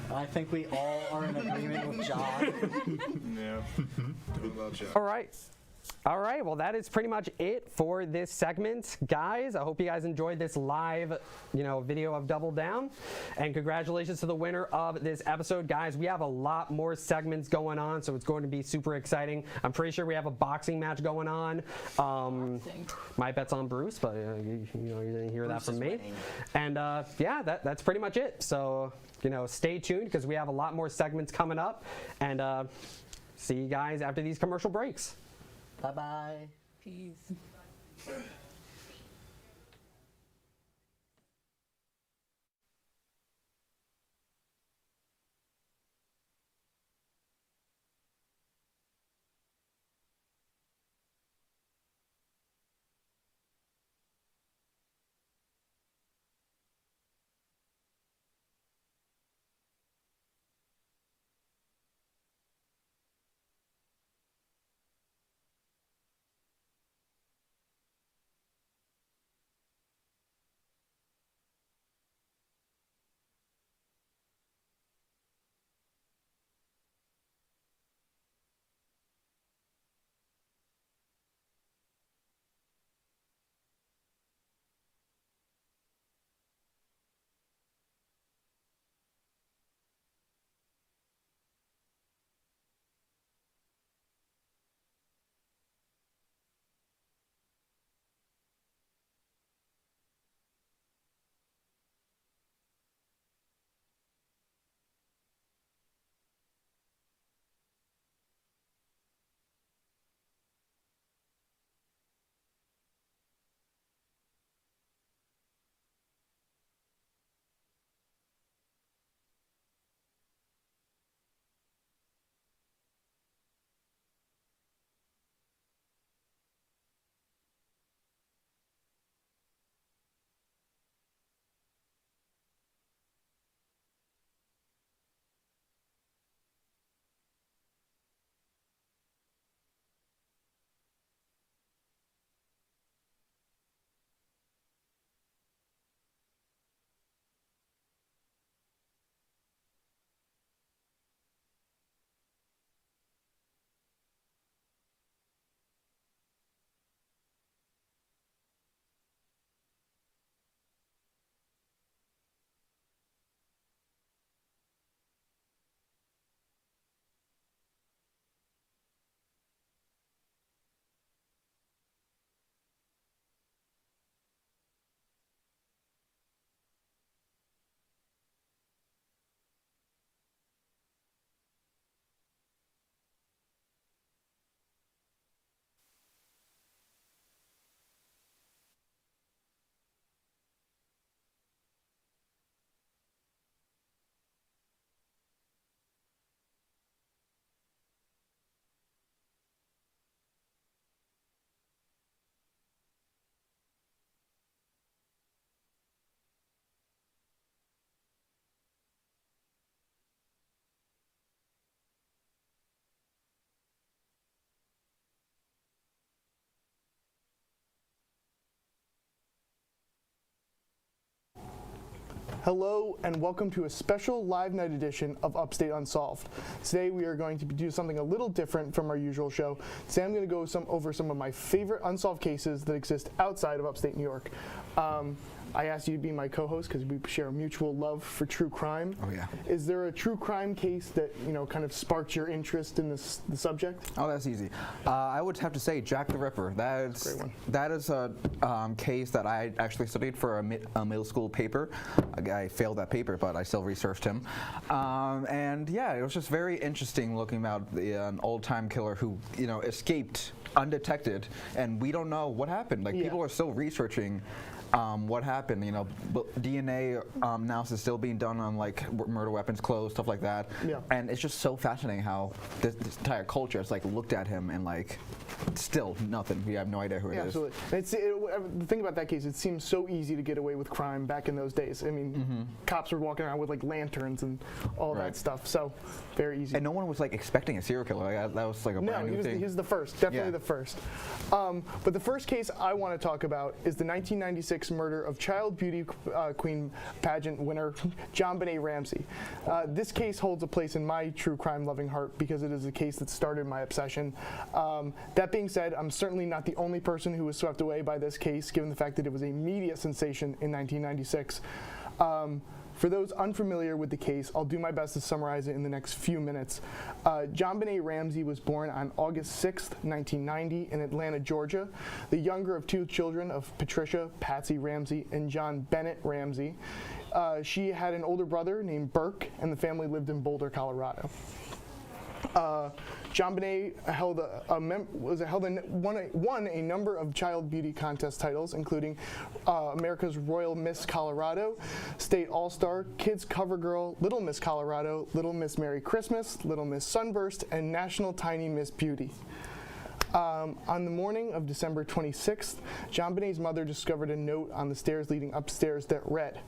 I think we all are in agreement with John. Yeah. All right, well that is pretty much it for this segment, guys. I hope you guys enjoyed this live, video of Double Down, and congratulations to the winner of this episode, guys. We have a lot more segments going on, so it's going to be super exciting. I'm pretty sure we have a boxing match going on. My bet's on Bruce, but you didn't hear that from me. Winning. And yeah, that's pretty much it. So stay tuned because we have a lot more segments coming up, and see you guys after these commercial breaks. Bye-bye. Peace. Hello and welcome to a special live night edition of Upstate Unsolved. Today we are going to do something a little different from our usual show. Today I'm going to go over some of my favorite unsolved cases that exist outside of upstate New York. I asked you to be my co-host because we share a mutual love for true crime. Oh yeah. Is there a true crime case that kind of sparked your interest in the subject? Oh, that's easy. I would have to say Jack the Ripper. That's a great one. That is a case that I actually studied for a middle school paper. I failed that paper, but I still researched him. And yeah, it was just very interesting looking about an old-time killer who escaped undetected, and we don't know what happened. Like people are still researching what happened. DNA analysis is still being done on like murder weapons, clothes, stuff like that. Yeah. And it's just so fascinating how this entire culture has like looked at him and like still nothing. We have no idea who it is. Absolutely. The thing about that case, it seems so easy to get away with crime back in those days. I mean, cops were walking around with like lanterns and all that stuff. So very easy. And no one was like expecting a serial killer. Like, that was like a brand new thing. He was the first. Definitely the first. But the first case I want to talk about is the 1996 murder of Child Beauty Queen pageant winner JonBenet Ramsey. This case holds a place in my true crime loving heart because it is a case that started my obsession. That being said, I'm certainly not the only person who was swept away by this case, given the fact that it was a media sensation in 1996. For those unfamiliar with the case, I'll do my best to summarize it in the next few minutes. JonBenet Ramsey was born on August 6th, 1990 in Atlanta, Georgia, the younger of two children of Patricia Patsy Ramsey and John Bennett Ramsey. She had an older brother named Burke, and the family lived in Boulder, Colorado. JonBenet won a number of child beauty contest titles, including America's Royal Miss Colorado, State All-Star, Kids Cover Girl, Little Miss Colorado, Little Miss Merry Christmas, Little Miss Sunburst, and National Tiny Miss Beauty. On the morning of December 26th, JonBenet's mother discovered a note on the stairs leading upstairs that read,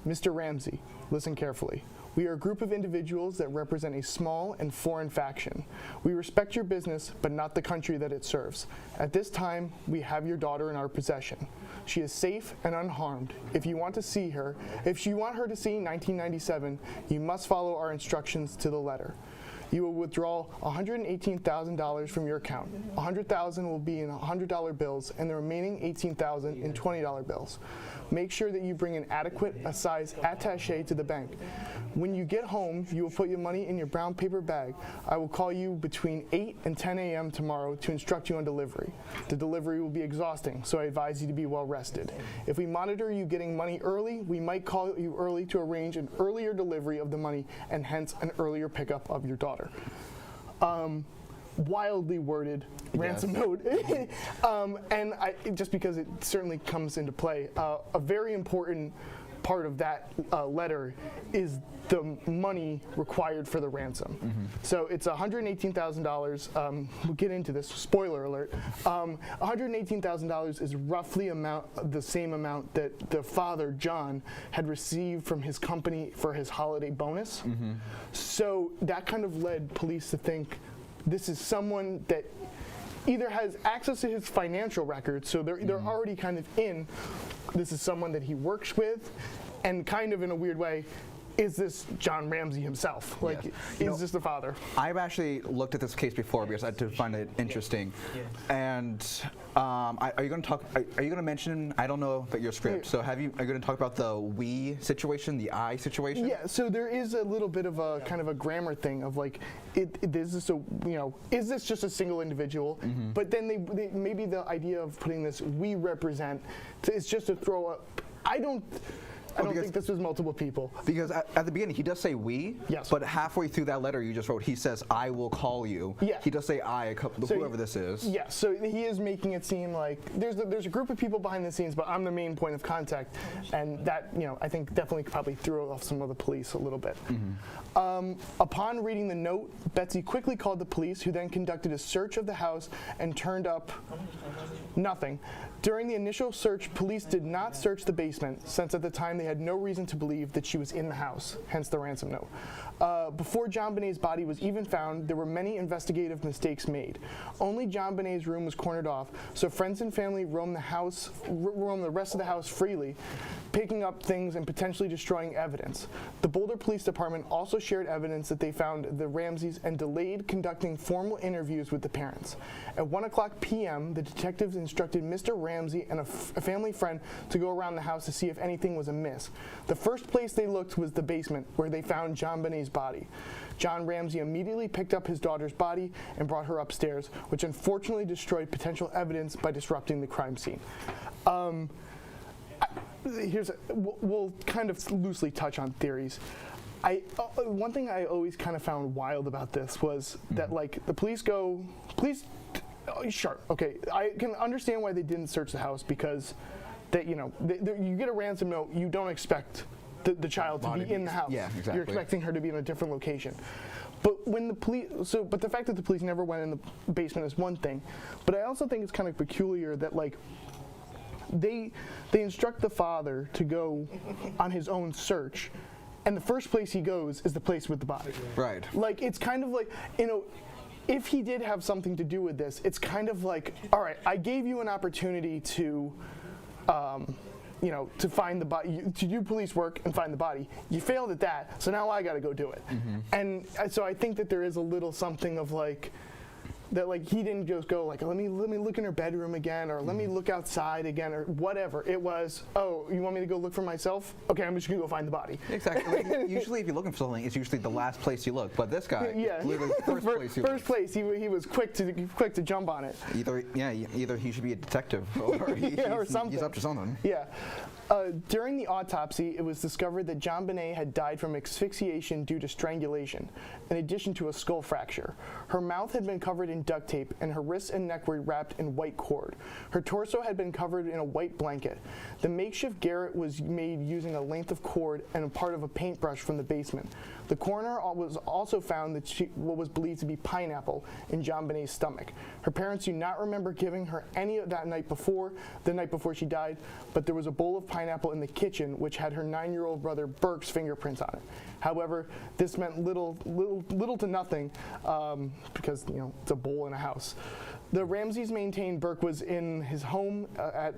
"Mr. Ramsey, listen carefully. We are a group of individuals that represent a small and foreign faction. We respect your business, but not the country that it serves. At this time, we have your daughter in our possession. She is safe and unharmed. If you want her to see 1997, you must follow our instructions to the letter. You will withdraw $118,000 from your account. $100,000 will be in $100 bills, and the remaining $18,000 in $20 bills. Make sure that you bring an adequate size attaché to the bank. When you get home, you will put your money in your brown paper bag. I will call you between 8 and 10 a.m. tomorrow to instruct you on delivery. The delivery will be exhausting, so I advise you to be well rested. If we monitor you getting money early, we might call you early to arrange an earlier delivery of the money and hence an earlier pickup of your daughter." Wildly worded ransom note. And just because it certainly comes into play, a very important part of that letter is the money required for the ransom. So it's $118,000. We'll get into this. Spoiler alert. $118,000 is roughly the same amount that the father, John, had received from his company for his holiday bonus. So that kind of led police to think this is someone that either has access to his financial records, so they're already kind of in. This is someone that he works with, and kind of in a weird way, is this John Ramsey himself? Like, is this the father? I've actually looked at this case before because I did find it interesting. And are you going to talk? Are you going to mention? I don't know about your script. So are you going to talk about the we situation, the I situation? Yeah. So there is a little bit of a kind of a grammar thing of like, is this just a single individual? But then they maybe the idea of putting this we represent is just to throw up. I don't think this was multiple people. Because at the beginning, he does say we, but halfway through that letter you just wrote, he says, "I will call you." Yeah. He does say I, whoever this is. Yeah, so he is making it seem like there's a group of people behind the scenes, but I'm the main point of contact. And that, I think definitely probably threw off some of the police a little bit. Upon reading the note, Betsy quickly called the police, who then conducted a search of the house and turned up nothing. During the initial search, police did not search the basement, since at the time they had no reason to believe that she was in the house, hence the ransom note. Before JonBenét's body was even found, there were many investigative mistakes made. Only JonBenét's room was cornered off, so friends and family roamed the rest of the house freely, picking up things and potentially destroying evidence. The Boulder Police Department also shared evidence that they found the Ramseys and delayed conducting formal interviews with the parents. At 1:00 p.m., the detectives instructed Mr. Ramsey and a family friend to go around the house to see if anything was amiss. The first place they looked was the basement, where they found JonBenét's body. John Ramsey immediately picked up his daughter's body and brought her upstairs, which unfortunately destroyed potential evidence by disrupting the crime scene. We'll kind of loosely touch on theories. One thing I always kind of found wild about this was that, like, the police, sure, okay, I can understand why they didn't search the house, because you get a ransom note, you don't expect the child to be in the house. Yeah, exactly. You're expecting her to be in a different location. But when the police, but the fact that the police never went in the basement is one thing. But I also think it's kind of peculiar that, like, they instruct the father to go on his own search, and the first place he goes is the place with the body. Right. Like, it's kind of like, if he did have something to do with this, it's kind of like, all right, I gave you an opportunity to to find the body, to do police work and find the body. You failed at that, so now I got to go do it. And so I think that there is a little something of like, that, like, he didn't just go like, let me look in her bedroom again, or let me look outside again, or whatever. It was, oh, you want me to go look for myself? Okay, I'm just gonna go find the body. Exactly. Like, usually, if you're looking for something, it's usually the last place you look. But this guy, literally first place you look. He was quick to jump on it. Either he should be a detective, or or something. He's up to something. Yeah. During the autopsy, it was discovered that JonBené had died from asphyxiation due to strangulation, in addition to a skull fracture. Her mouth had been covered in duct tape, and her wrists and neck were wrapped in white cord. Her torso had been covered in a white blanket. The makeshift garret was made using a length of cord and a part of a paintbrush from the basement. The coroner was also found that what was believed to be pineapple in JonBenét's stomach. Her parents do not remember giving her any of that the night before she died, but there was a bowl of pineapple in the kitchen which had her 9-year-old brother Burke's fingerprints on it. However, this meant little to nothing because it's a bowl in a house. The Ramseys maintained Burke was in his home at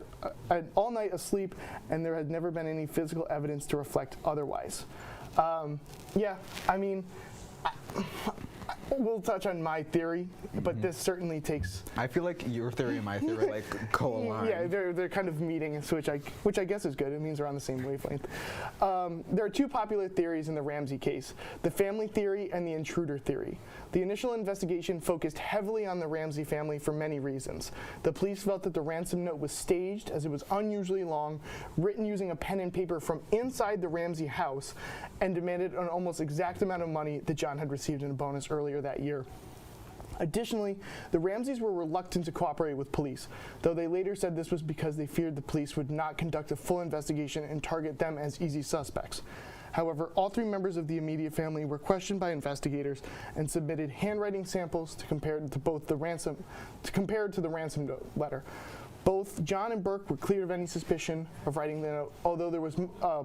all night asleep, and there had never been any physical evidence to reflect otherwise. We'll touch on my theory, but this certainly takes. I feel like your theory and my theory like co-align. Yeah, they're kind of meeting, which I guess is good. It means they're on the same wavelength. There are two popular theories in the Ramsey case: the family theory and the intruder theory. The initial investigation focused heavily on the Ramsey family for many reasons. The police felt that the ransom note was staged, as it was unusually long, written using a pen and paper from inside the Ramsey house, and demanded an almost exact amount of money that John had received in a bonus earlier that year. Additionally, the Ramseys were reluctant to cooperate with police, though they later said this was because they feared the police would not conduct a full investigation and target them as easy suspects. However, all three members of the immediate family were questioned by investigators and submitted handwriting samples to compare to the ransom letter. Both John and Burke were cleared of any suspicion of writing the note, although there was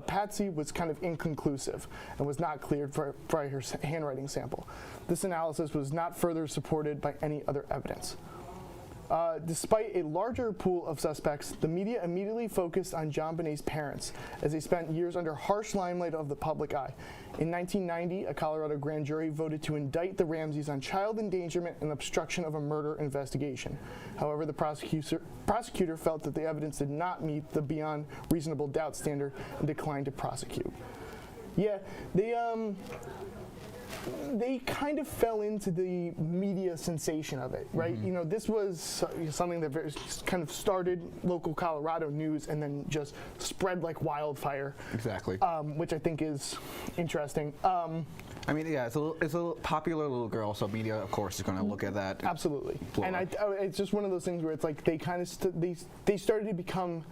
Patsy was kind of inconclusive and was not cleared by her handwriting sample. This analysis was not further supported by any other evidence. Despite a larger pool of suspects, the media immediately focused on JonBenét's parents, as they spent years under harsh limelight of the public eye. In 1990, a Colorado grand jury voted to indict the Ramseys on child endangerment and obstruction of a murder investigation. However, the prosecutor felt that the evidence did not meet the beyond reasonable doubt standard and declined to prosecute. Yeah, they kind of fell into the media sensation of it, right? This was something that kind of started local Colorado news and then just spread like wildfire. Exactly. Which I think is interesting. It's a popular little girl, so media, of course, is going to look at that. Absolutely. And it's just one of those things where it's like they kind of they started to become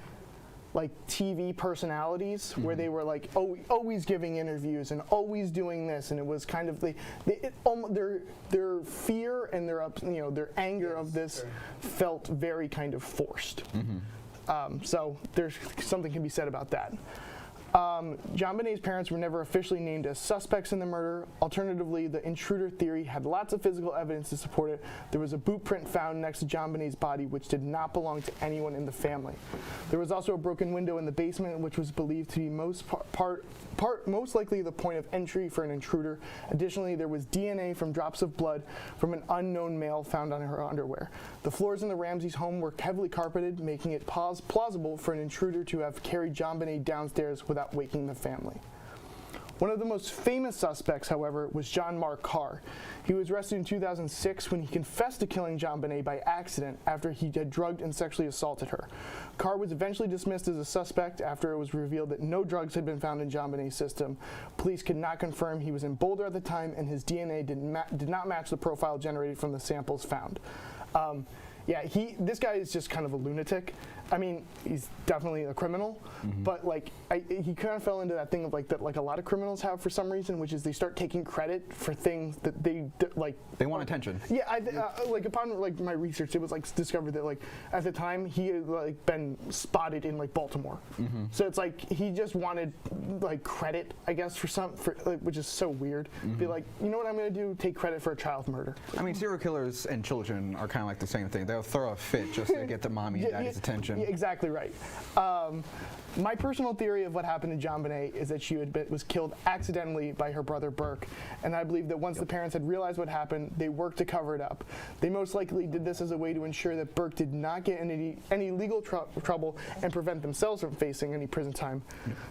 like TV personalities, where they were like always giving interviews and always doing this, and it was kind of their fear and their anger of this felt very kind of forced. So there's something can be said about that. John Bonet's parents were never officially named as suspects in the murder. Alternatively, the intruder theory had lots of physical evidence to support it. There was a boot print found next to John Bonet's body, which did not belong to anyone in the family. There was also a broken window in the basement, which was believed to be most likely the point of entry for an intruder. Additionally, there was DNA from drops of blood from an unknown male found on her underwear. The floors in the Ramseys' home were heavily carpeted, making it plausible for an intruder to have carried John Bonet downstairs without waking the family. One of the most famous suspects, however, was John Mark Carr. He was arrested in 2006 when he confessed to killing John Bonet by accident after he had drugged and sexually assaulted her. Carr was eventually dismissed as a suspect after it was revealed that no drugs had been found in John Bonet's system. Police could not confirm he was in Boulder at the time, and his DNA did not match the profile generated from the samples found. This guy is just kind of a lunatic. I mean, he's definitely a criminal, but like he kind of fell into that thing of like that, like a lot of criminals have for some reason, which is they start taking credit for things that they want attention. Yeah, like upon like my research, it was like discovered that like at the time he had like been spotted in like Baltimore, so it's like he just wanted like credit, I guess, which is so weird. Be like, you know what I'm gonna do? Take credit for a child murder. I mean, serial killers and children are kind of like the same thing. They'll throw a fit just to get the mommy and daddy's attention. Yeah, exactly right. My personal theory of what happened to John Bonet is that she was killed accidentally by her brother Burke, and I believe that once the parents had realized what happened, they worked to cover it up. They most likely did this as a way to ensure that Burke did not get any legal trouble and prevent themselves from facing any prison time.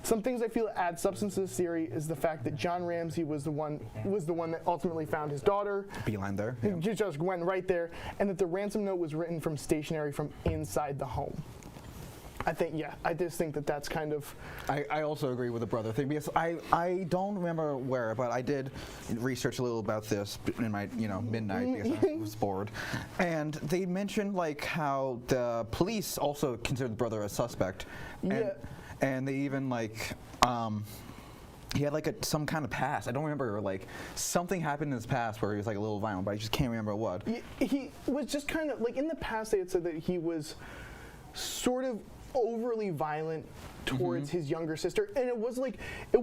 Some things I feel add substance to this theory is the fact that John Ramsey was the one that ultimately found his daughter. Beeline there. He just went right there, and that the ransom note was written from stationery from inside the home. I just think that that's kind of... I also agree with the brother thing, because I don't remember where, but I did research a little about this in my, midnight, because I was bored. And they mentioned, like, how the police also considered the brother a suspect. And they even, like... he had like some kind of past. I don't remember, like something happened in his past where he was like a little violent, but I just can't remember what. He was just kind of like in the past they had said that he was sort of overly violent towards his younger sister, and it wasn't he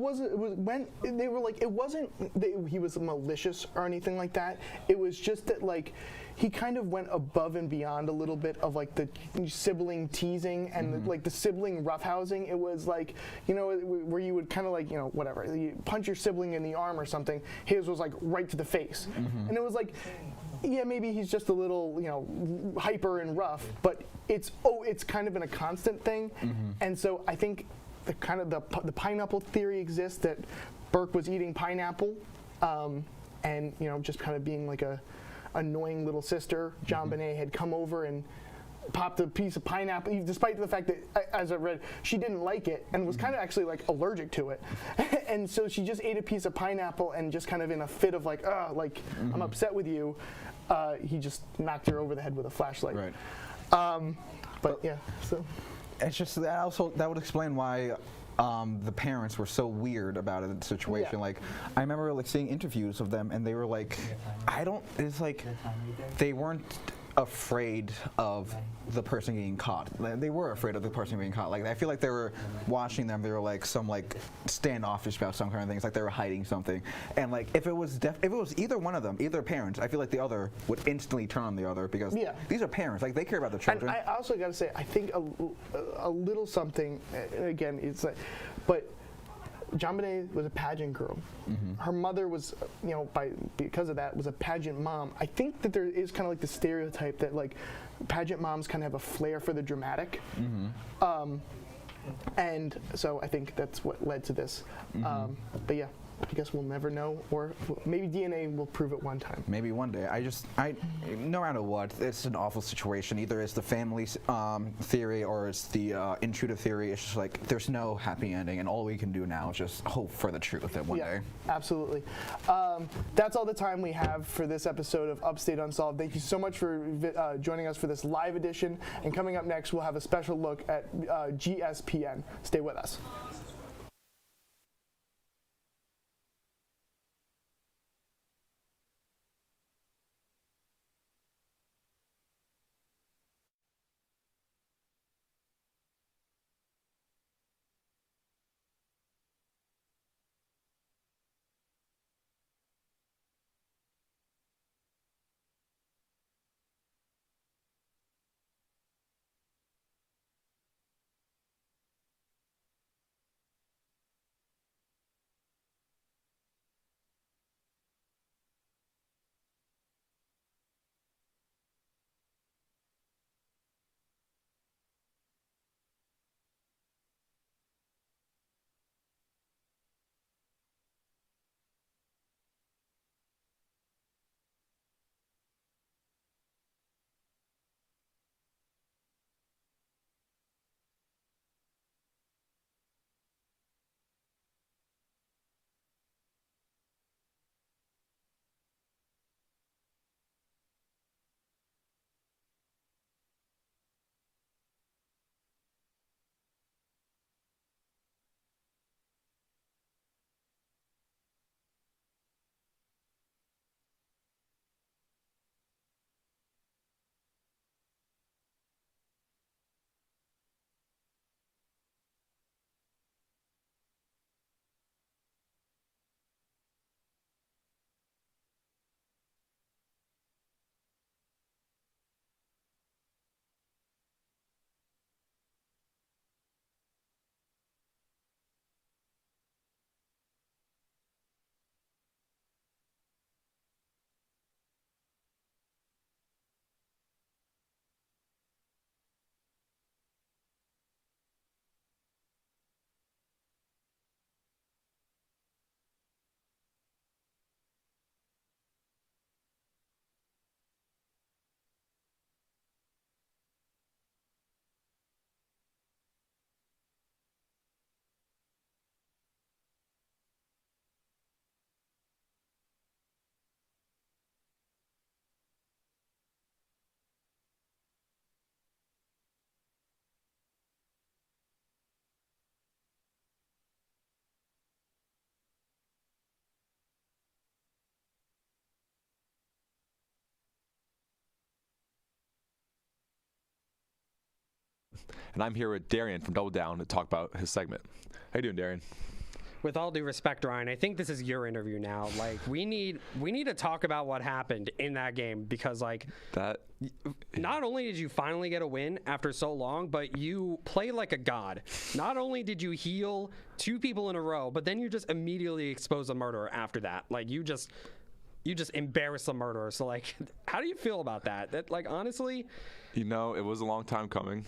was malicious or anything like that. It was just that like he kind of went above and beyond a little bit of like the sibling teasing and like the sibling roughhousing. It was like, where you would kind of like, whatever, you punch your sibling in the arm or something. His was like right to the face, and it was like, yeah, maybe he's just a little, hyper and rough, but it's kind of been a constant thing. And so I think the kind of the pineapple theory exists, that Burke was eating pineapple, and just kind of being like a annoying little sister. John Bonet had come over and popped a piece of pineapple, despite the fact that, as I read, she didn't like it and was kind of actually like allergic to it. And so she just ate a piece of pineapple and just kind of in a fit of like, I'm upset with you, he just knocked her over the head with a flashlight. Right. But yeah, so. It's just that would explain why the parents were so weird about it, the situation. Like, I remember like seeing interviews of them, and they were like, it's like they weren't afraid of the person getting caught. They were afraid of the person being caught. Like, I feel like they were watching them. They were like some like standoffish about some kind of things. Like they were hiding something. And like if it was either one of them, either parents, I feel like the other would instantly turn on the other, because these are parents. Like they care about the children. And I also got to say, I think a little something. Again, it's like, but John Bonet was a pageant girl. Her mother was, because of that, was a pageant mom. I think that there is kind of like the stereotype that like pageant moms kind of have a flair for the dramatic. And so I think that's what led to this. But yeah, I guess we'll never know, or maybe DNA will prove it one time. Maybe one day. No matter what, it's an awful situation. Either it's the family's theory or it's the intruder theory. It's just like there's no happy ending, and all we can do now is just hope for the truth that one day. Absolutely. That's all the time we have for this episode of Upstate Unsolved. Thank you so much for joining us for this live edition. And coming up next, we'll have a special look at GSPN. Stay with us. and I'm here with Darian from Double Down to talk about his segment. How you doing, Darian? With all due respect, Ryan, I think this is your interview now. Like, we need to talk about what happened in that game, because like not only did you finally get a win after so long, but you played like a god. Not only did you heal 2 people in a row, but then you just immediately expose a murderer after that. Like, you just embarrass the murderer. So like, how do you feel about that? That, like, honestly, you know, it was a long time coming.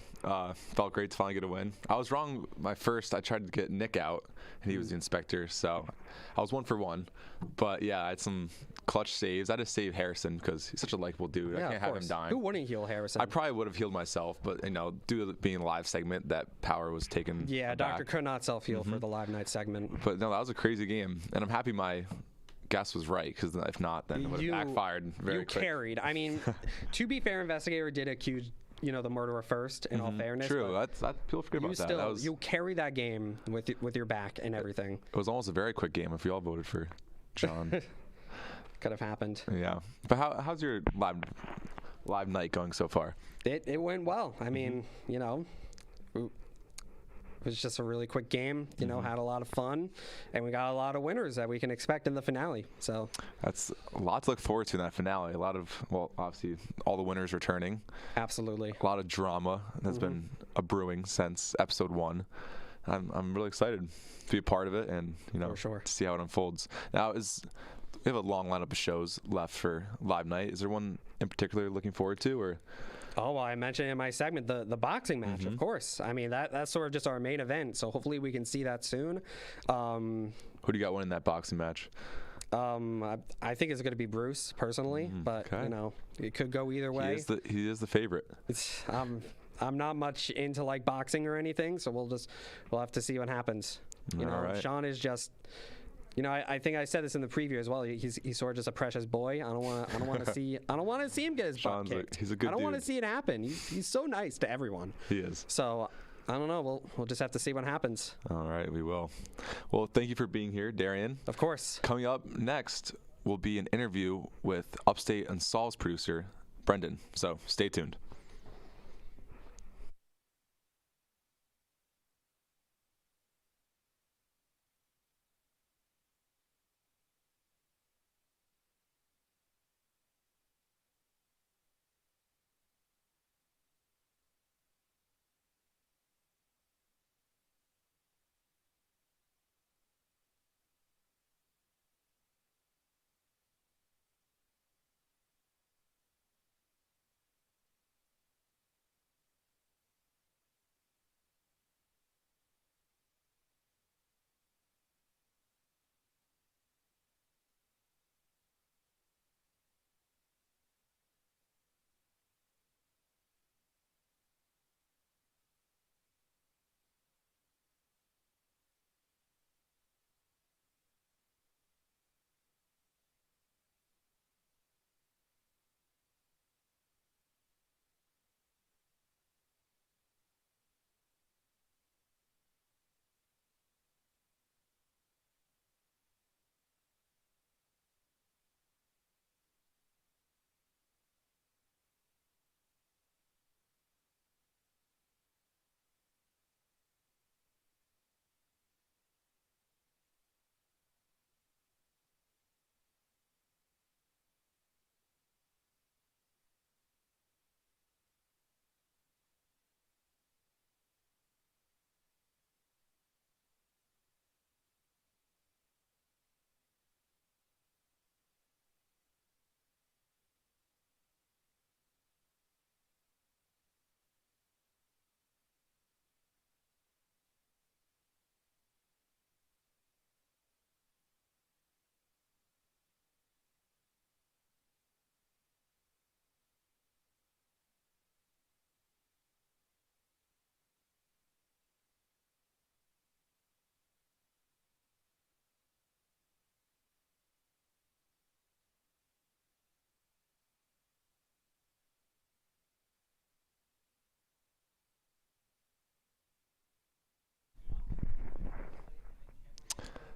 Felt great to finally get a win. I was wrong. I tried to get Nick out, and he was the inspector, so I was 1 for 1. But yeah, I had some clutch saves. I had to save Harrison because he's such a likable dude. yeah, I can't have him dying. Who wouldn't heal Harrison? I probably would have healed myself, but you know, due to it being a live segment, that power was taken. Yeah, back. Doctor could not self-heal for the live night segment. But no, that was a crazy game, and I'm happy my guess was right, because if not, then it would have backfired very quick. You carried. I mean, to be fair, investigator did accuse the murderer first. In all fairness, true. That people forget about that. You carried that game with your back and everything. It was almost a very quick game if we all voted for John. Could have happened. Yeah. But how's your live night going so far? It went well. I mean, it was just a really quick game, had a lot of fun, and we got a lot of winners that we can expect in the finale. So that's a lot to look forward to in that finale. A lot of, obviously, all the winners returning. Absolutely. A lot of drama that's been brewing since episode 1. I'm really excited to be a part of it and, for sure, to see how it unfolds. Now, we have a long lineup of shows left for live night. Is there one in particular you're looking forward to, or? Oh, well, I mentioned in my segment the boxing match, of course. I mean, that's sort of just our main event, so hopefully we can see that soon. Who do you got winning that boxing match? I think it's going to be Bruce, personally, but, it could go either way. He is the favorite. I'm not much into, like, boxing or anything, so we'll have to see what happens. Right. Shawn is just... I think I said this in the preview as well. He's sort of just a precious boy. I don't want to see him get his butt kicked. He's a good I don't want to dude. see it happen. He's so nice to everyone. He is. So I don't know. We'll just have to see what happens. All right, we will. Well, thank you for being here, Darian. Of course. Coming up next will be an interview with Upstate Unsolved's producer, Brendan. So stay tuned.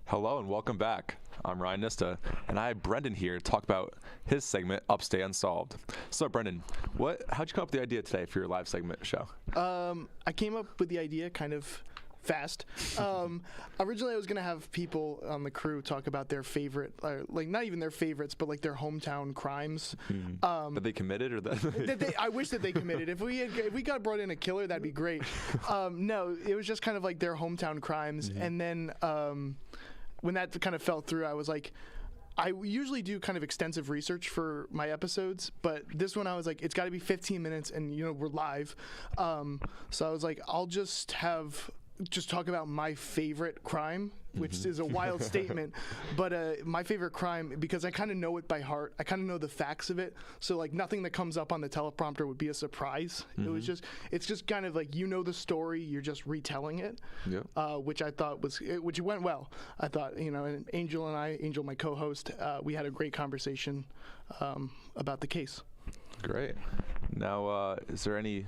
Hello and welcome back. I'm Ryan Nista, and I have Brendan here to talk about his segment, Upstate Unsolved. So, Brendan, how'd you come up with the idea today for your live segment show? I came up with the idea kind of fast. Originally, I was gonna have people on the crew talk about their favorite, like not even their favorites, but like their hometown crimes. That they committed, or that? I wish that they committed. If we got brought in a killer, that'd be great. No, it was just kind of like their hometown crimes, and then when that kind of fell through, I was like, I usually do kind of extensive research for my episodes, but this one I was like, it's got to be 15 minutes, and we're live. So I was like, I'll just talk about my favorite crime, which is a wild statement, but my favorite crime, because I kind of know it by heart. I kind of know the facts of it, so like nothing that comes up on the teleprompter would be a surprise. It's just kind of like the story, you're just retelling it, which I thought which went well. I thought, and Angel, my co-host, we had a great conversation about the case. Great. Now, is there any?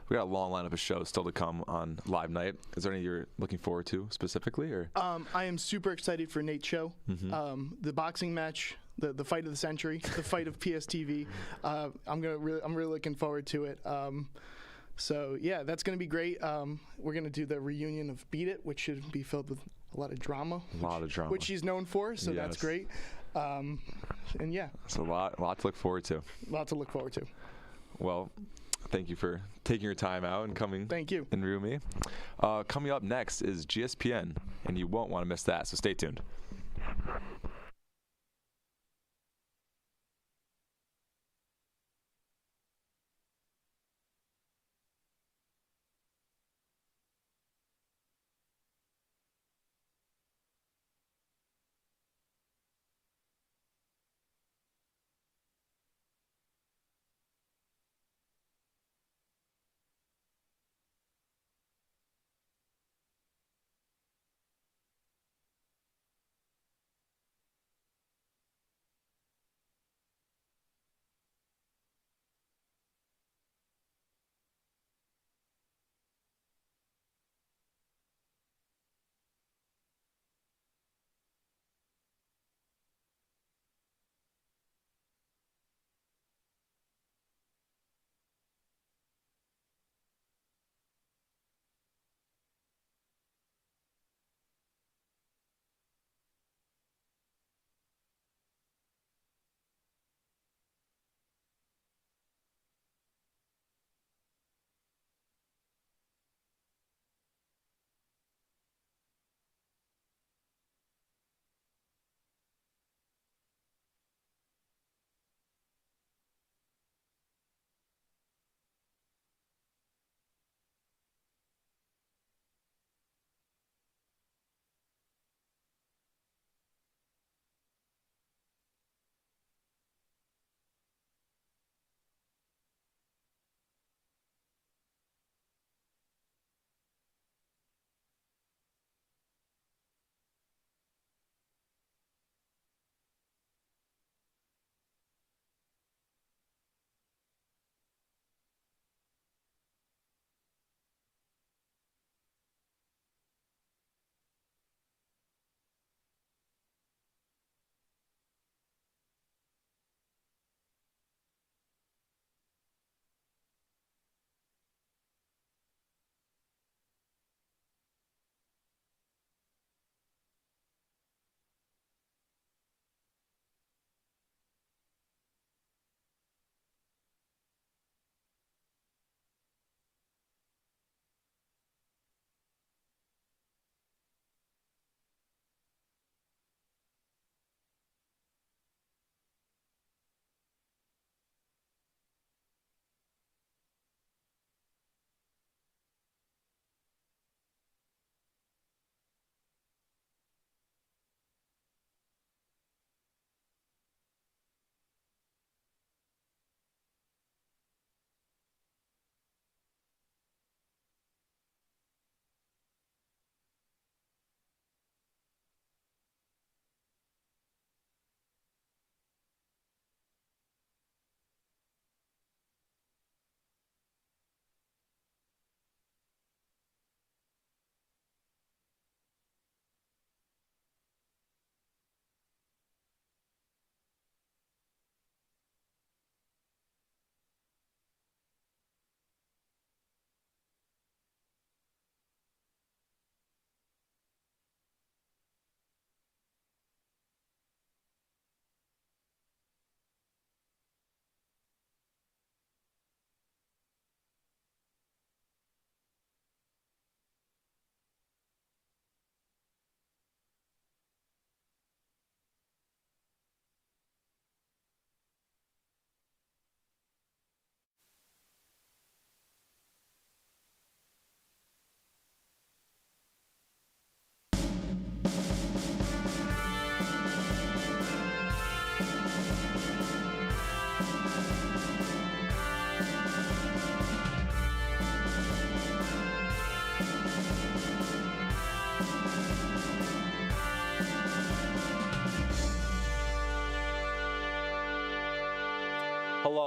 We got a long lineup of shows still to come on Live Night. Is there any you're looking forward to specifically, or? I am super excited for Nate's show. The boxing match, the fight of the century, the fight of PSTV. I'm really looking forward to it. So yeah, that's gonna be great. We're gonna do the reunion of Beat It, which should be filled with a lot of drama. Which he's known for. So that's great. And yeah. It's a lot to look forward to. Lot to look forward to. Well, thank you for taking your time out and coming. Thank you. And interview me. Coming up next is GSPN, and you won't want to miss that, so stay tuned.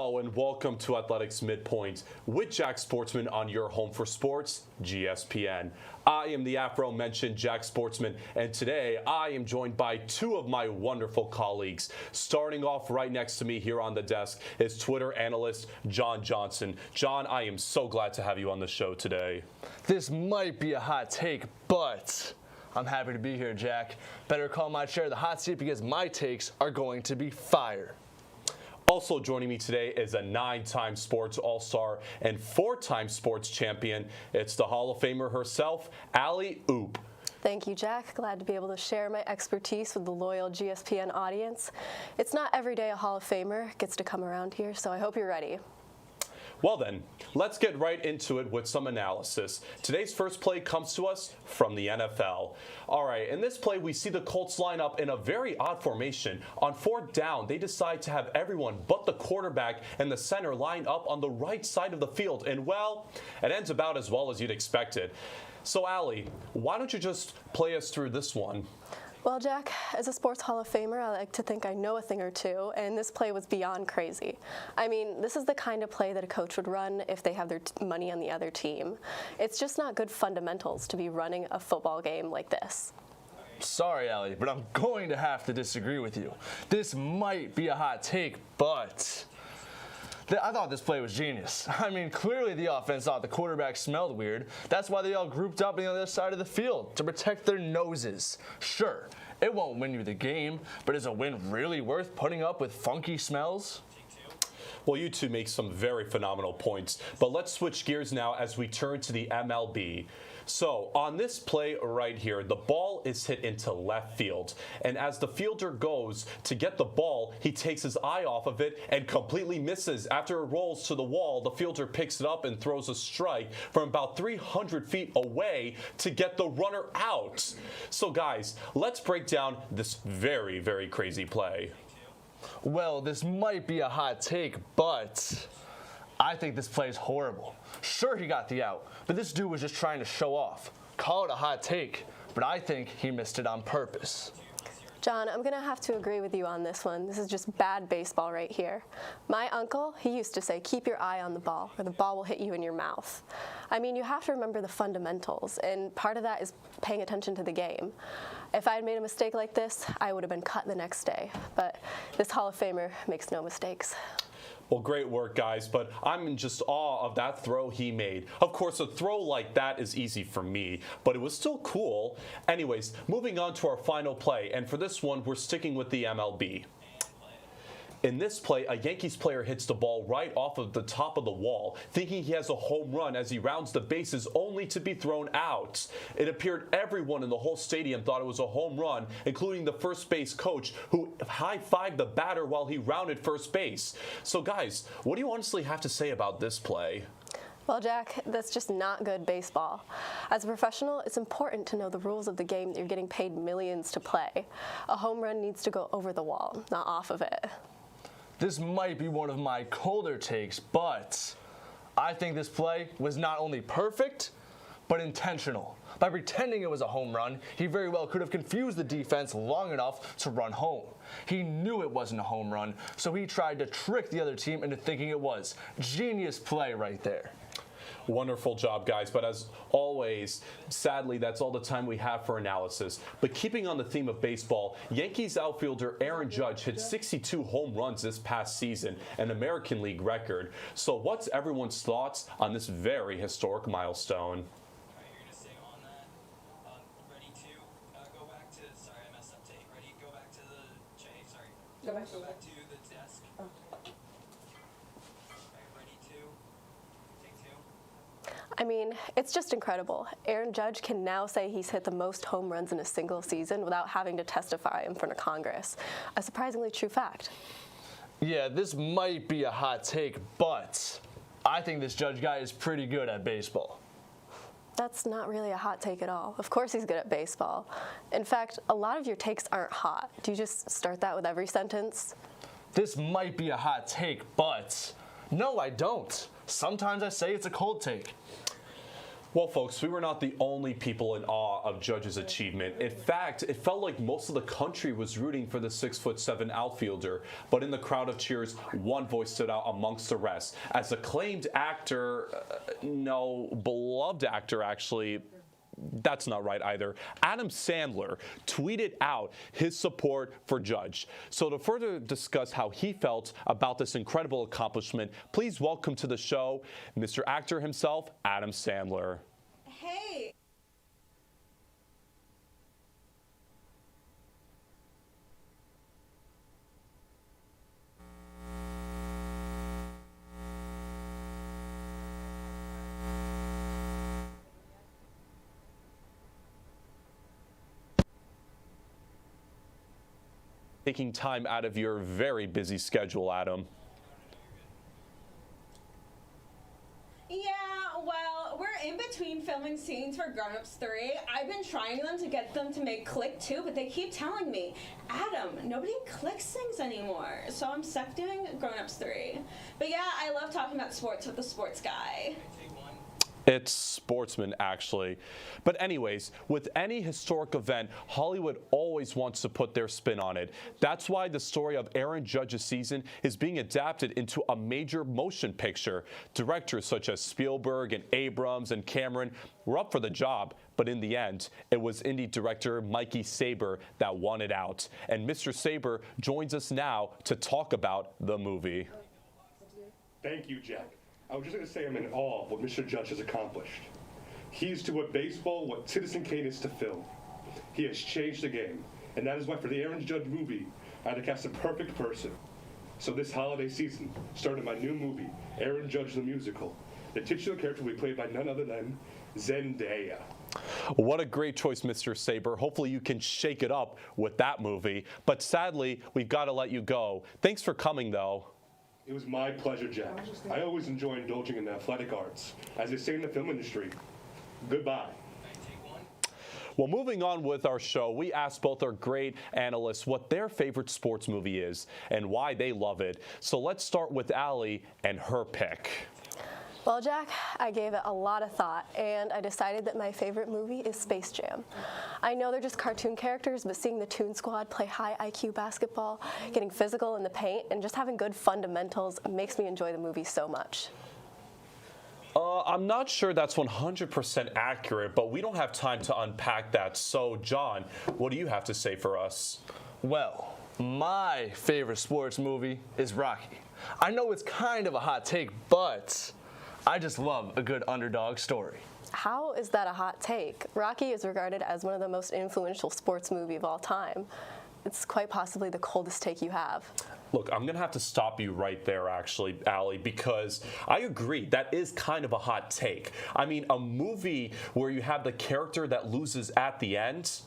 Hello and welcome to Athletics Midpoint with Jack Sportsman on your home for sports, GSPN. I am the aforementioned Jack Sportsman, and today I am joined by two of my wonderful colleagues. Starting off right next to me here on the desk is Twitter analyst John Johnson. John, I am so glad to have you on the show today. This might be a hot take, but I'm happy to be here, Jack. Better call my chair the hot seat because my takes are going to be fire. Also joining me today is a 9-time sports all-star and 4-time sports champion. It's the Hall of Famer herself, Allie Oop. Thank you, Jack. Glad to be able to share my expertise with the loyal GSPN audience. It's not every day a Hall of Famer gets to come around here, so I hope you're ready. Well then, let's get right into it with some analysis. Today's first play comes to us from the NFL. All right, in this play, we see the Colts line up in a very odd formation. On 4th down, they decide to have everyone but the quarterback and the center line up on the right side of the field. And well, it ends about as well as you'd expected. So Allie, why don't you just play us through this one? Well, Jack, as a sports Hall of Famer, I like to think I know a thing or two, and this play was beyond crazy. I mean, this is the kind of play that a coach would run if they have their money on the other team. It's just not good fundamentals to be running a football game like this. Sorry, Allie, but I'm going to have to disagree with you. This might be a hot take, but I thought this play was genius. I mean, clearly the offense thought the quarterback smelled weird. That's why they all grouped up on the other side of the field, to protect their noses. Sure, it won't win you the game, but is a win really worth putting up with funky smells? Well, you two make some very phenomenal points, but let's switch gears now as we turn to the MLB. So on this play right here, the ball is hit into left field. And as the fielder goes to get the ball, he takes his eye off of it and completely misses. After it rolls to the wall, the fielder picks it up and throws a strike from about 300 feet away to get the runner out. So guys, let's break down this very, very crazy play. Well, this might be a hot take, but I think this play is horrible. Sure, he got the out, but this dude was just trying to show off. Call it a hot take, but I think he missed it on purpose. John, I'm going to have to agree with you on this one. This is just bad baseball right here. My uncle, he used to say, keep your eye on the ball, or the ball will hit you in your mouth. I mean, you have to remember the fundamentals, and part of that is paying attention to the game. If I had made a mistake like this, I would have been cut the next day. But this Hall of Famer makes no mistakes. Well, great work, guys, but I'm in just awe of that throw he made. Of course, a throw like that is easy for me, but it was still cool. Anyways, moving on to our final play, and for this one, we're sticking with the MLB. In this play, a Yankees player hits the ball right off of the top of the wall, thinking he has a home run as he rounds the bases only to be thrown out. It appeared everyone in the whole stadium thought it was a home run, including the first base coach who high-fived the batter while he rounded first base. So guys, what do you honestly have to say about this play? Well, Jack, that's just not good baseball. As a professional, it's important to know the rules of the game that you're getting paid millions to play. A home run needs to go over the wall, not off of it. This might be one of my colder takes, but I think this play was not only perfect, but intentional. By pretending it was a home run, he very well could have confused the defense long enough to run home. He knew it wasn't a home run, so he tried to trick the other team into thinking it was. Genius play right there. Wonderful job, guys, but as always, sadly, that's all the time we have for analysis. But keeping on the theme of baseball, Yankees outfielder Aaron Judge hit 62 home runs this past season, an American League record. So what's everyone's thoughts on this very historic milestone? Go back to the desk. Oh. I mean, it's just incredible. Aaron Judge can now say he's hit the most home runs in a single season without having to testify in front of Congress. A surprisingly true fact. Yeah, this might be a hot take, but I think this Judge guy is pretty good at baseball. That's not really a hot take at all. Of course he's good at baseball. In fact, a lot of your takes aren't hot. Do you just start that with every sentence? This might be a hot take, but no, I don't. Sometimes I say it's a cold take. Well, folks, we were not the only people in awe of Judge's achievement. In fact, it felt like most of the country was rooting for the 6'7" outfielder. But in the crowd of cheers, one voice stood out amongst the rest. As acclaimed actor, beloved actor, actually, that's not right either. Adam Sandler tweeted out his support for Judge. So to further discuss how he felt about this incredible accomplishment, please welcome to the show Mr. Actor himself, Adam Sandler. Hey. Taking time out of your very busy schedule, Adam. Yeah, well, we're in between filming scenes for Grown Ups 3. I've been trying to get them to make Click 2, but they keep telling me, Adam, nobody clicks things anymore. So I'm stuck doing Grown Ups 3. But yeah, I love talking about sports with the sports guy. It's sportsman, actually. But anyways, with any historic event, Hollywood always wants to put their spin on it. That's why the story of Aaron Judge's season is being adapted into a major motion picture. Directors such as Spielberg and Abrams and Cameron were up for the job, but in the end, it was indie director Mikey Saber that won it out. And Mr. Saber joins us now to talk about the movie. Thank you, Jack. I was just going to say I'm in awe of what Mr. Judge has accomplished. He's to what baseball, what Citizen Kane is to film. He has changed the game, and that is why for the Aaron Judge movie, I had to cast a perfect person. So this holiday season, started my new movie, Aaron Judge the Musical. The titular character will be played by none other than Zendaya. What a great choice, Mr. Saber. Hopefully you can shake it up with that movie. But sadly, we've got to let you go. Thanks for coming, though. It was my pleasure, Jack. I always enjoy indulging in the athletic arts. As they say in the film industry, goodbye. Well, moving on with our show, we asked both our great analysts what their favorite sports movie is and why they love it. So let's start with Allie and her pick. Well, Jack, I gave it a lot of thought, and I decided that my favorite movie is Space Jam. I know they're just cartoon characters, but seeing the Toon Squad play high IQ basketball, getting physical in the paint, and just having good fundamentals makes me enjoy the movie so much. I'm not sure that's 100% accurate, but we don't have time to unpack that. So, John, what do you have to say for us? Well, my favorite sports movie is Rocky. I know it's kind of a hot take, but I just love a good underdog story. How is that a hot take? Rocky is regarded as one of the most influential sports movies of all time. It's quite possibly the coldest take you have. Look, I'm going to have to stop you right there, actually, Allie, because I agree, that is kind of a hot take. I mean, a movie where you have the character that loses at the end,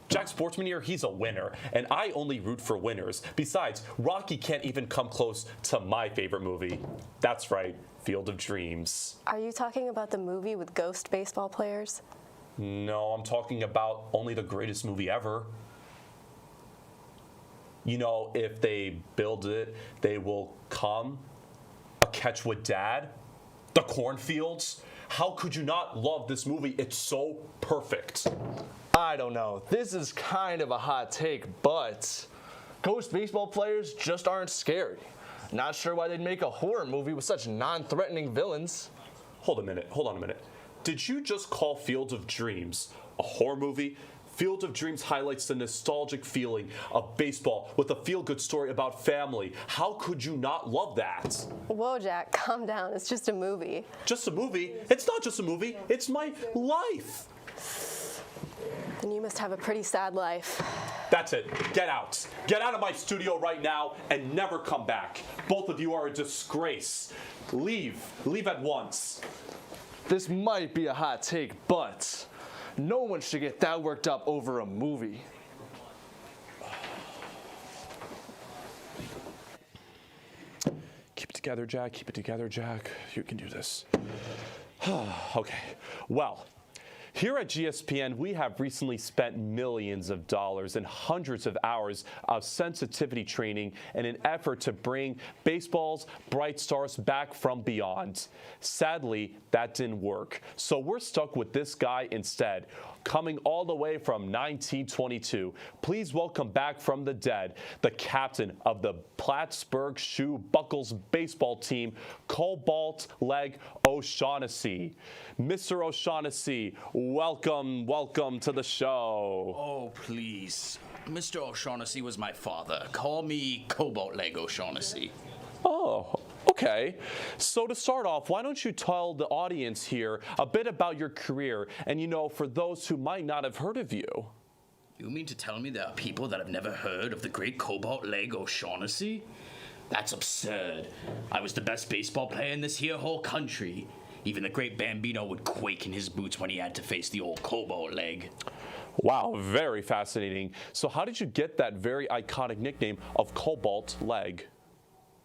Jack Sportsman here, he's a winner, and I only root for winners. Besides, Rocky can't even come close to my favorite movie. That's right, Field of Dreams. Are you talking about the movie with ghost baseball players? No, I'm talking about only the greatest movie ever. You know, if they build it, they will come. A Catch with Dad, The Cornfields. How could you not love this movie? It's so perfect. I don't know. This is kind of a hot take, but ghost baseball players just aren't scary. Not sure why they'd make a horror movie with such non-threatening villains. Hold on a minute. Did you just call Field of Dreams a horror movie? Field of Dreams highlights the nostalgic feeling of baseball with a feel-good story about family. How could you not love that? Whoa, Jack, calm down. It's just a movie. Just a movie? It's not just a movie. It's my life. Then you must have a pretty sad life. That's it. Get out. Get out of my studio right now and never come back. Both of you are a disgrace. Leave. Leave at once. This might be a hot take, but no one should get that worked up over a movie. Keep it together, Jack. Keep it together, Jack. You can do this. Okay. Well, Here at GSPN, we have recently spent millions of dollars and hundreds of hours of sensitivity training in an effort to bring baseball's bright stars back from beyond. Sadly, that didn't work. So we're stuck with this guy instead. Coming all the way from 1922, please welcome back from the dead, the captain of the Plattsburgh Shoe Buckles baseball team, Cobalt Leg O'Shaughnessy. Mr. O'Shaughnessy, welcome to the show. Oh, please. Mr. O'Shaughnessy was my father. Call me Cobalt Leg O'Shaughnessy. Oh, okay. So to start off, why don't you tell the audience here a bit about your career and, for those who might not have heard of you? You mean to tell me there are people that have never heard of the great Cobalt Leg O'Shaughnessy? That's absurd. I was the best baseball player in this here whole country. Even the great Biviano would quake in his boots when he had to face the old Cobalt Leg. Wow, very fascinating. So how did you get that very iconic nickname of Cobalt Leg?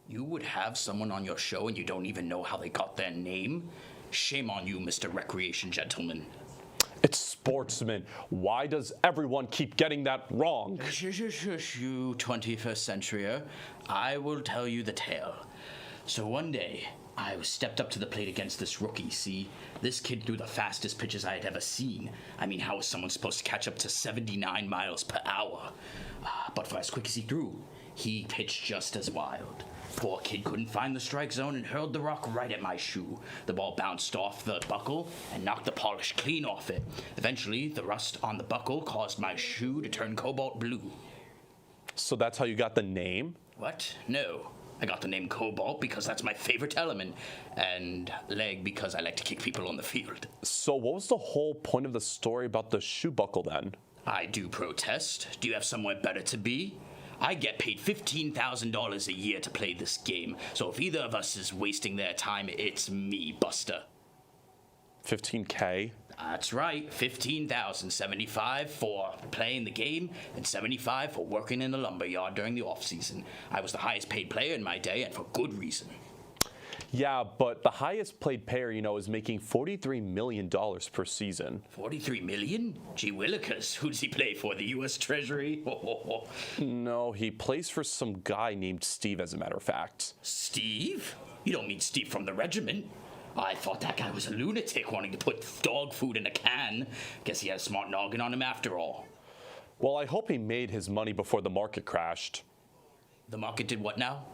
You would have someone on your show and you don't even know how they got their name? Shame on you, Mr. Recreation Gentleman. It's sportsman. Why does everyone keep getting that wrong? Shush, you 21st centuryer. I will tell you the tale. So one day, I stepped up to the plate against this rookie, see? This kid threw the fastest pitches I had ever seen. I mean, how was someone supposed to catch up to 79 miles per hour? But for as quick as he threw, he pitched just as wild. Poor kid couldn't find the strike zone and hurled the rock right at my shoe. The ball bounced off the buckle and knocked the polish clean off it. Eventually, the rust on the buckle caused my shoe to turn cobalt blue. So that's how you got the name? What? No. I got the name Cobalt because that's my favorite element, and Leg because I like to kick people on the field. So what was the whole point of the story about the shoe buckle then? I do protest. Do you have somewhere better to be? I get paid $15,000 a year to play this game, so if either of us is wasting their time, it's me, Buster. $15K? That's right, $15,000, 75 for playing the game, and 75 for working in the lumberyard during the off-season. I was the highest paid player in my day, and for good reason. Yeah, but the highest paid player, is making $43 million per season. $43 million? Gee willikers, who does he play for, the U.S. Treasury? No, he plays for some guy named Steve, as a matter of fact. Steve? You don't mean Steve from the regiment? I thought that guy was a lunatic wanting to put dog food in a can. Guess he had a smart noggin on him after all. Well, I hope he made his money before the market crashed. The market did what now?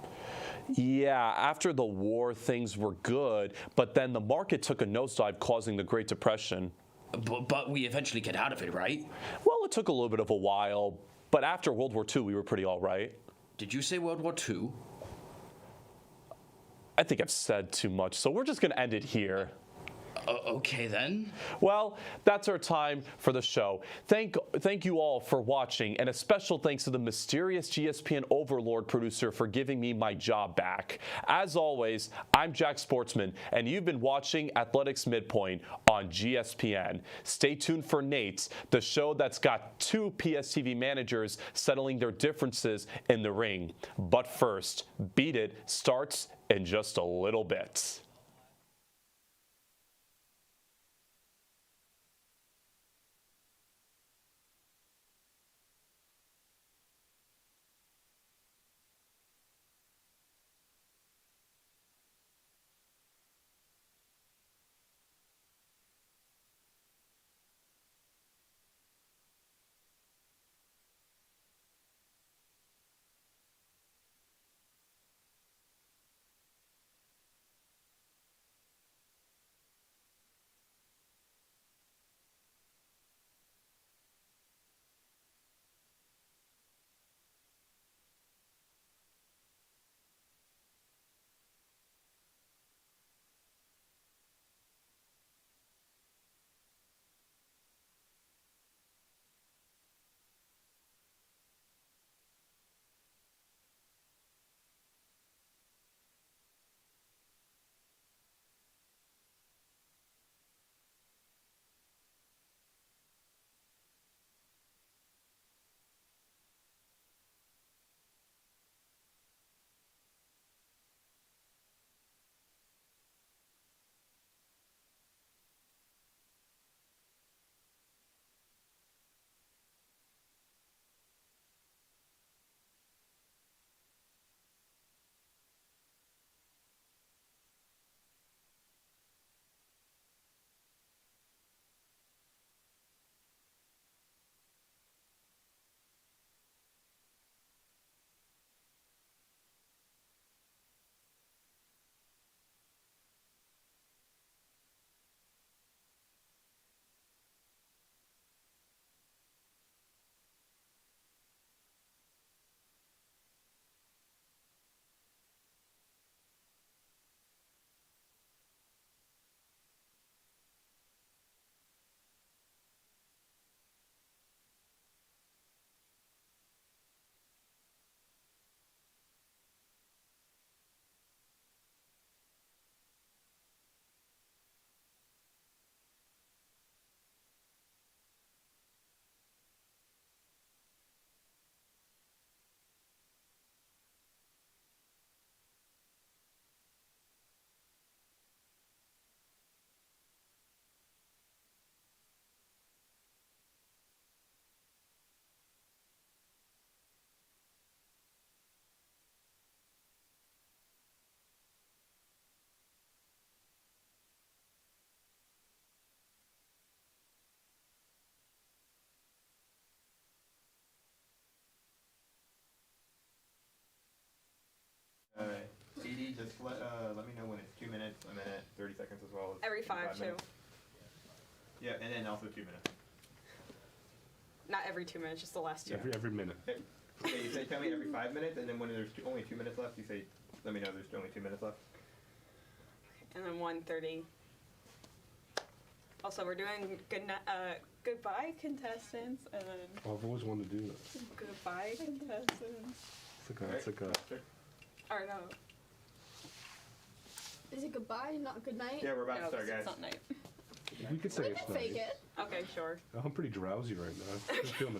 Yeah, after the war, things were good, but then the market took a nosedive, causing the Great Depression. But we eventually get out of it, right? Well, it took a little bit of a while, but after World War II, we were pretty all right. Did you say World War II? I think I've said too much, so we're just going to end it here. Okay, then. Well, that's our time for the show. Thank you all for watching, and a special thanks to the mysterious GSPN Overlord producer for giving me my job back. As always, I'm Jack Sportsman, and you've been watching Athletics Midpoint on GSPN. Stay tuned for Nate's, the show that's got two PSTV managers settling their differences in the ring. But first, Beat It starts in just a little bit. well as Every 5 too. minutes. Yeah, and then also 2 minutes. Not every 2 minutes, just the last 2. Every minute. Okay, you say tell me every 5 minutes, and then when there's only 2 minutes left, you say let me know there's only 2 minutes left. And then 1:30. Also, we're doing goodbye contestants, and then I've always wanted to do that. goodbye contestants. It's like a. Or no. Is it goodbye, not good night? Yeah, we're about No, to start, it's guys. not night. We could say We it's can night. fake it. Okay, sure. I'm pretty drowsy right now. I'm feeling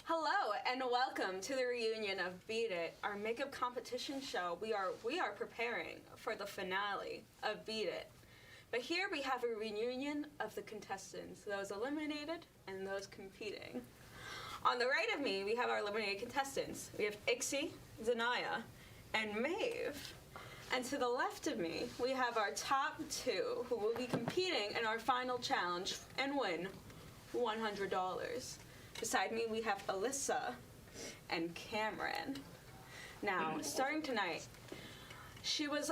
Hello and welcome to the reunion of Beat It, our makeup competition show. We are preparing for the finale of Beat It. But here we have a reunion of the contestants, those eliminated and those competing. On the right of me, we have our eliminated contestants. We have Ixie, Zanaya, and Maeve. And to the left of me, we have our top 2 who will be competing in our final challenge and win $100. Beside me, we have Alyssa and Cameron. Now, starting tonight, she was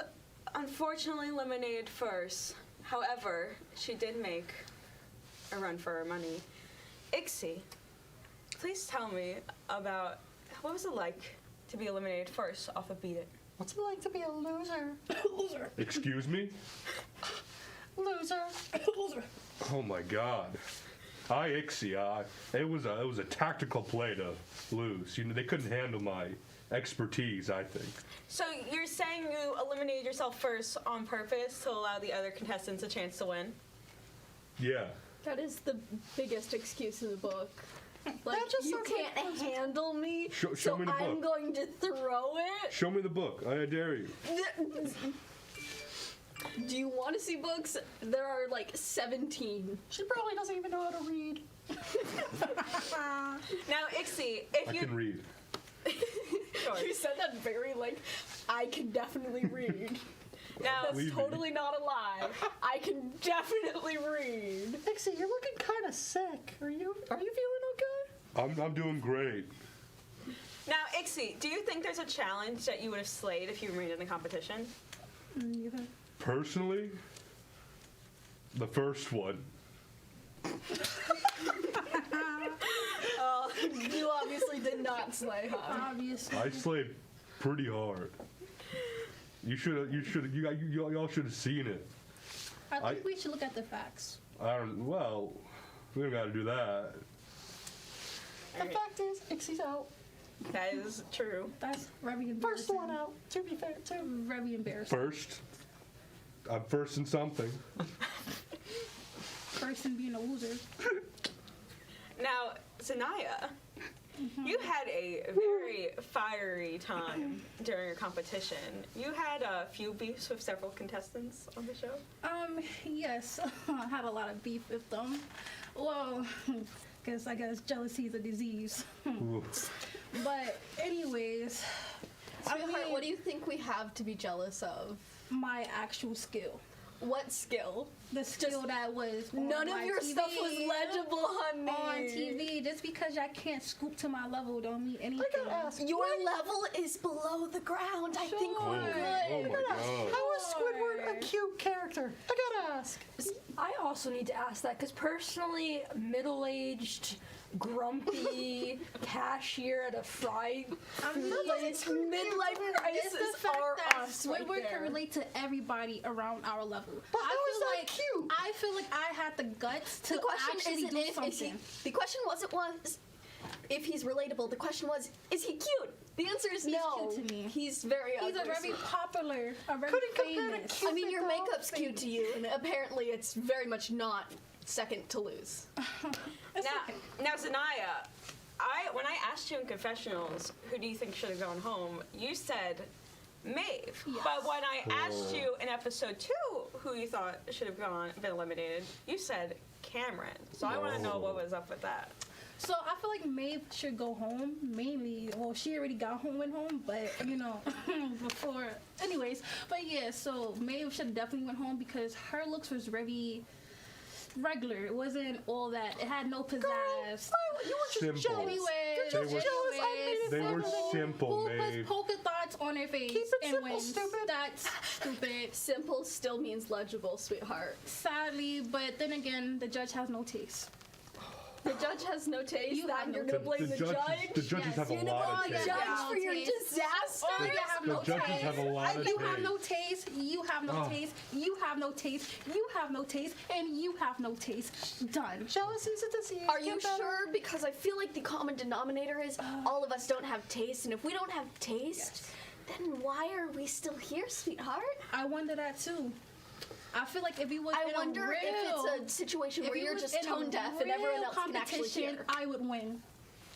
unfortunately eliminated first. However, she did make a run for her money. Ixie, please tell me about what was it like to be eliminated first off of Beat It? What's it like to be a loser? Loser. Excuse me? Loser. Loser. Oh my God. Hi, Ixie. It was a tactical play to lose. You know, they couldn't handle my expertise, I think. So you're saying you eliminated yourself first on purpose to allow the other contestants a chance to win? Yeah. That is the biggest excuse in the book. Like, you can't handle me, Show so me the I'm book. going to throw it. Show me the book. I dare you. Do you want to see books? There are like 17. She probably doesn't even know how to read. Now, Ixie, if I you can read. You said that very like, I can definitely read. Now, That's Leave me. totally not a lie. I can definitely read. Dixie, you're looking kind of sick. Are you feeling okay? I'm doing great. now, Ixie, do you think there's a challenge that you would have slayed if you remained in the competition? Neither. Personally, the first one. Oh, you obviously did not slay, huh? Obviously. I slayed pretty hard. You all should have seen it. I think we should look at the facts. Well, we don't gotta do that. The fact is, Ixie's out. That is true. That's very embarrassing. First one out, to be fair, too. Very embarrassing. First. I'm first in something. First in being a loser. Now, Zanaya, you had a very fiery time during your competition. You had a few beefs with several contestants on the show. Yes, I had a lot of beef with them. Well, because I guess jealousy is a disease. But anyways, Sweetheart, what do you think we have to be jealous of? My actual skill. What skill? The skill that was on None of my your TV, stuff was legible, honey. On TV, just because I can't scoop to my level don't mean anything. Your level is below the ground. I think we're good. Oh my God. How is Squidward a cute character? I gotta ask. I also need to ask that because personally, middle-aged, grumpy cashier at a fried food place, midlife crisis It's the fact are that us right Squidward there. can relate to everybody around our level. But how is that cute? I feel like I had the guts to The question actually isn't do if something. the question wasn't if he's relatable. The question was, is he cute? The answer is no. Cute to me. He's very He's ugly. a very popular, a very Couldn't compare to famous. I mean, your makeup's cute to you, and apparently it's very much not second to lose. Now, Zanaya, when I asked you in confessionals, who do you think should have gone home, you said Maeve. Yes. But when I asked you in episode 2 who you thought should have been eliminated, you said Cameron. So I want to know what was up with that. So I feel like Maeve should go home, mainly. Well, she already went home, but before. Anyways, but yeah, so Maeve should definitely went home because her looks was very regular. It wasn't all that. It had no pizzazz. Girl, you were just jealous. Anyways, They were simple, Who puts Maeve. polka dots on their face Keep it and simple, wins? stupid. That's stupid. Simple still means legible, sweetheart. Sadly, but then again, the judge has no taste. The judge has no taste. You have no You're gonna blame the judge. The judges have a You know lot what? of Yeah. taste. Judge for your disaster. Oh, you have The no judges taste. have a lot of You have taste. no taste. You have no Oh. taste. You have no taste. You have no taste. And you have no taste. Done. Jealousy's a disease. Are you sure? Because I feel like the common denominator is all of us don't have taste, and if we don't have taste, then why are we still here, sweetheart? I wonder that too. I feel like if you was I in wonder a real, if it's a situation if where you you're was just in a tone deaf and everyone real else can actually competition, hear. I would win.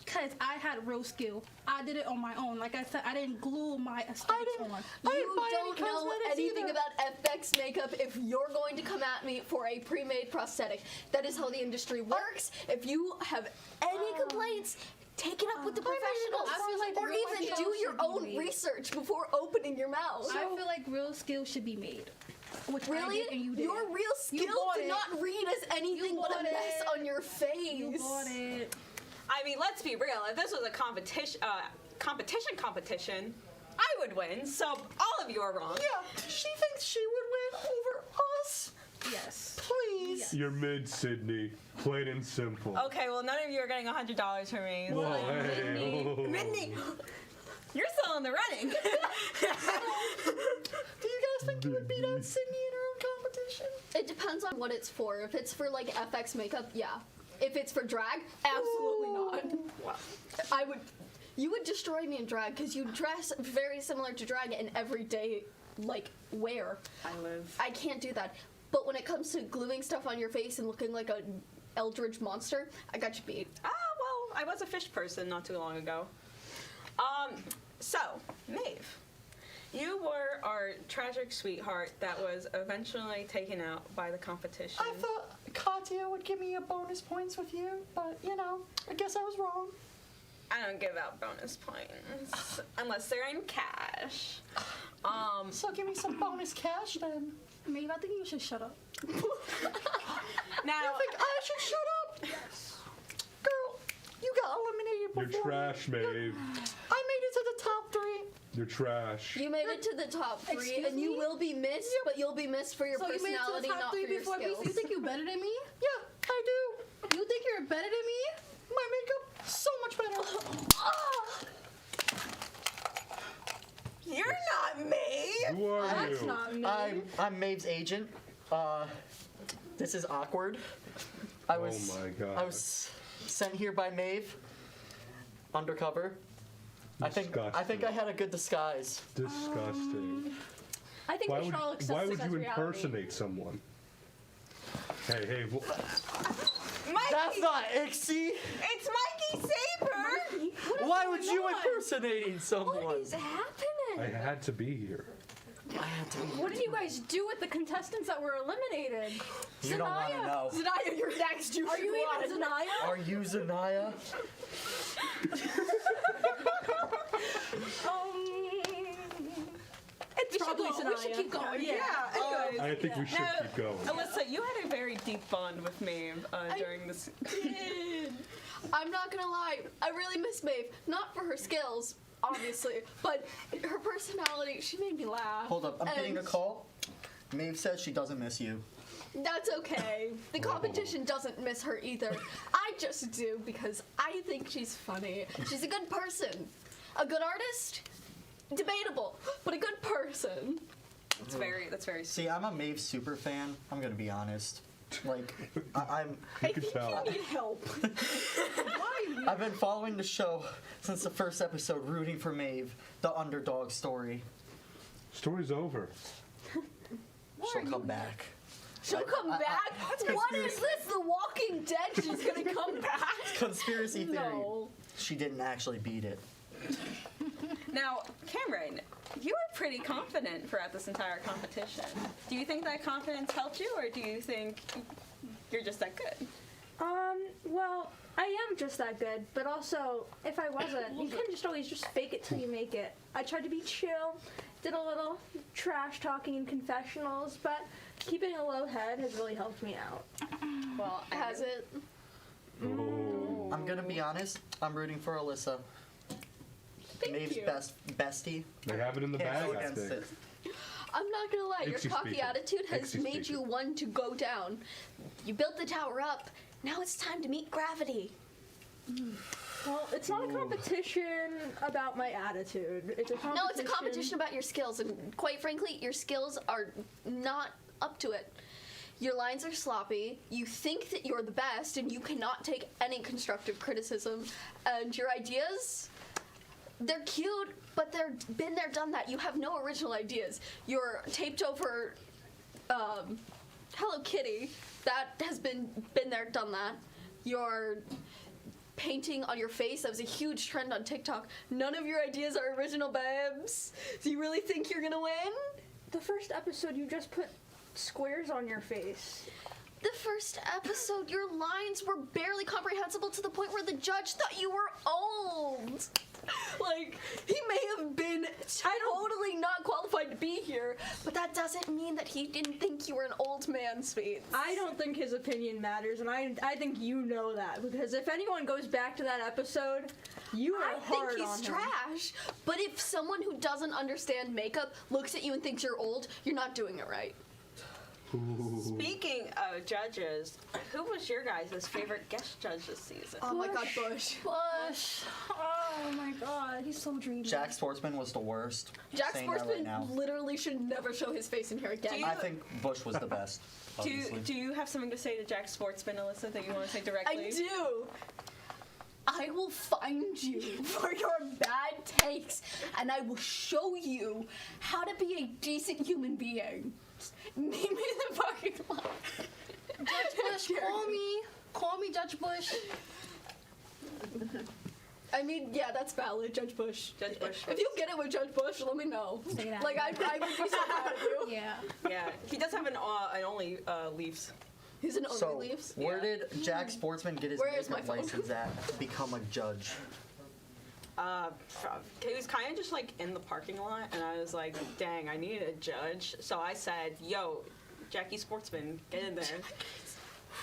Because I had real skill. I did it on my own. Like I said, I didn't glue my aesthetics on. You don't know anything about FX makeup if you're going to come at me for a pre-made prosthetic. That is how the industry works. If you have any complaints, take it up with the professionals. I feel like or real even skill do your should be own made. research before opening your mouth. I feel like real skill should be made. Which I Really? did and you did. Your real You skill bought did it. not read as anything but a bought mess it. on your face. You bought it. I mean, let's be real. If this was a competition, I would win. So all of you are wrong. Yeah, she thinks she would win over us. Yes. Please. You're mid, Sydney. Plain and simple. Okay, well, none of you are getting $100 from me. Whoa, So, hey, oh. Mindy, you're still in the running. Do you guys think you would beat out Sydney in her own competition? It depends on what it's for. If it's for like FX makeup, yeah. If it's for drag, absolutely not. You would destroy me in drag because you dress very similar to drag in everyday like wear. I can't do that. But when it comes to gluing stuff on your face and looking like a eldritch monster, I got you beat. Well, I was a fish person not too long ago. So, Maeve, you were our tragic sweetheart that was eventually taken out by the competition. I thought Katya would give me a bonus points with you, but I guess I was wrong. I don't give out bonus points unless they're in cash. So give me some bonus cash then. Maeve, I think you should shut up. Now, You think I should shut up? Yes. Girl, you got eliminated before. You're trash, Maeve. I made it to the top 3. You're trash. You made it to the top 3, Excuse and you me? will be missed, but you'll be missed for your So you made it to personality, the top not 3 for your before me? skills. You think you're better than me? Yeah, I do. You think you're better than me? My makeup so much better. you're not Maeve. Who are That's you? not me. I'm Maeve's agent. This is awkward. I was Oh my God. I was sent here by Maeve. Undercover. I think I had a good disguise. Disgusting. I think Why we should all would, accept why this would as you reality. impersonate someone? Hey, Mikey, That's not Ixie. it's Mikey Saber. Why would you impersonating someone? What is happening? I had to be here. I had to. What did you guys do with the contestants that were eliminated? You don't want to know. Zanaya, you're next. You Are should you run. even Zanaya? Are you Zanaya? It's probably We should keep going. Yeah. Anyways. I think we should Now, keep going. Alyssa, you had a very deep bond with Maeve during this. I'm not gonna lie, I really miss Maeve. Not for her skills, obviously, but her personality, she made me laugh. Hold up, I'm getting a And call. Maeve says she doesn't miss you. That's okay. The competition doesn't miss her either. I just do because I think she's funny. She's a good person. A good artist? Debatable, but a good person. That's very. See, I'm a Maeve super fan. I'm gonna be honest. Like, I'm. You can tell. You need help. I've been following the show since the first episode, rooting for Maeve, the underdog story. Story's over. She'll come back. She'll come back? What is this? The Walking Dead? She's gonna come back? Conspiracy theory. No. She didn't actually beat it. Now, Cameron, you were pretty confident throughout this entire competition. Do you think that confidence helped you, or do you think you're just that good? Well, I am just that good, but also, if I wasn't, you can just always just fake it till you make it. I tried to be chill, did a little trash talking in confessionals, but keeping a low head has really helped me out. Well, has it? I'm gonna be honest. I'm rooting for Alyssa. Maeve's bestie. They have it in the Can't bag, go I against think. it. I'm not gonna lie, your Ixie cocky speaking. attitude has Ixie made you speaking. one to go down. You built the tower up. Now it's time to meet gravity. Well, it's not a competition about my attitude. It's a competition. No, it's a competition about your skills, and quite frankly, your skills are not up to it. Your lines are sloppy, you think that you're the best, and you cannot take any constructive criticism, and your ideas, they're cute, but they're been there, done that. You have no original ideas. You're taped over Hello Kitty, that has been there, done that. You're painting on your face, that was a huge trend on TikTok. None of your ideas are original, babes. Do you really think you're gonna win? The first episode, you just put squares on your face. The first episode, your lines were barely comprehensible to the point where the judge thought you were old. Like, he may have been totally not qualified to be here, but that doesn't mean that he didn't think you were an old man, Sweet. I don't think his opinion matters, and I think you know that, because if anyone goes back to that episode, you are I hard think he's on him. trash, but if someone who doesn't understand makeup looks at you and thinks you're old, you're not doing it right. Speaking of judges, who was your guys' favorite guest judge this season? Oh my God, Bush. Bush. Oh my God, he's so dreamy. Jack Sportsman was the worst. Jack Saying that Sportsman right now. literally should never show his face in here again. I think Bush was the best. Obviously. Do you have something to say to Jack Sportsman, Alyssa, that you want to say directly? I do. I will find you for your bad takes, and I will show you how to be a decent human being. Meet me in the parking lot. Judge Bush, call me. Call me, Judge Bush. I mean, yeah, that's valid, Judge Bush. Judge Bush. If you get it with Judge Bush, let me know. Say that. Like, I would be so proud of you. Yeah. Yeah, he does have an only Leafs. He's an only So, Leafs. where did Jack Sportsman get his Where is makeup my phone? license at to become a judge? He was kind of just like in the parking lot, and I was like, dang, I need a judge. So I said, yo, Jackie Sportsman, get in there.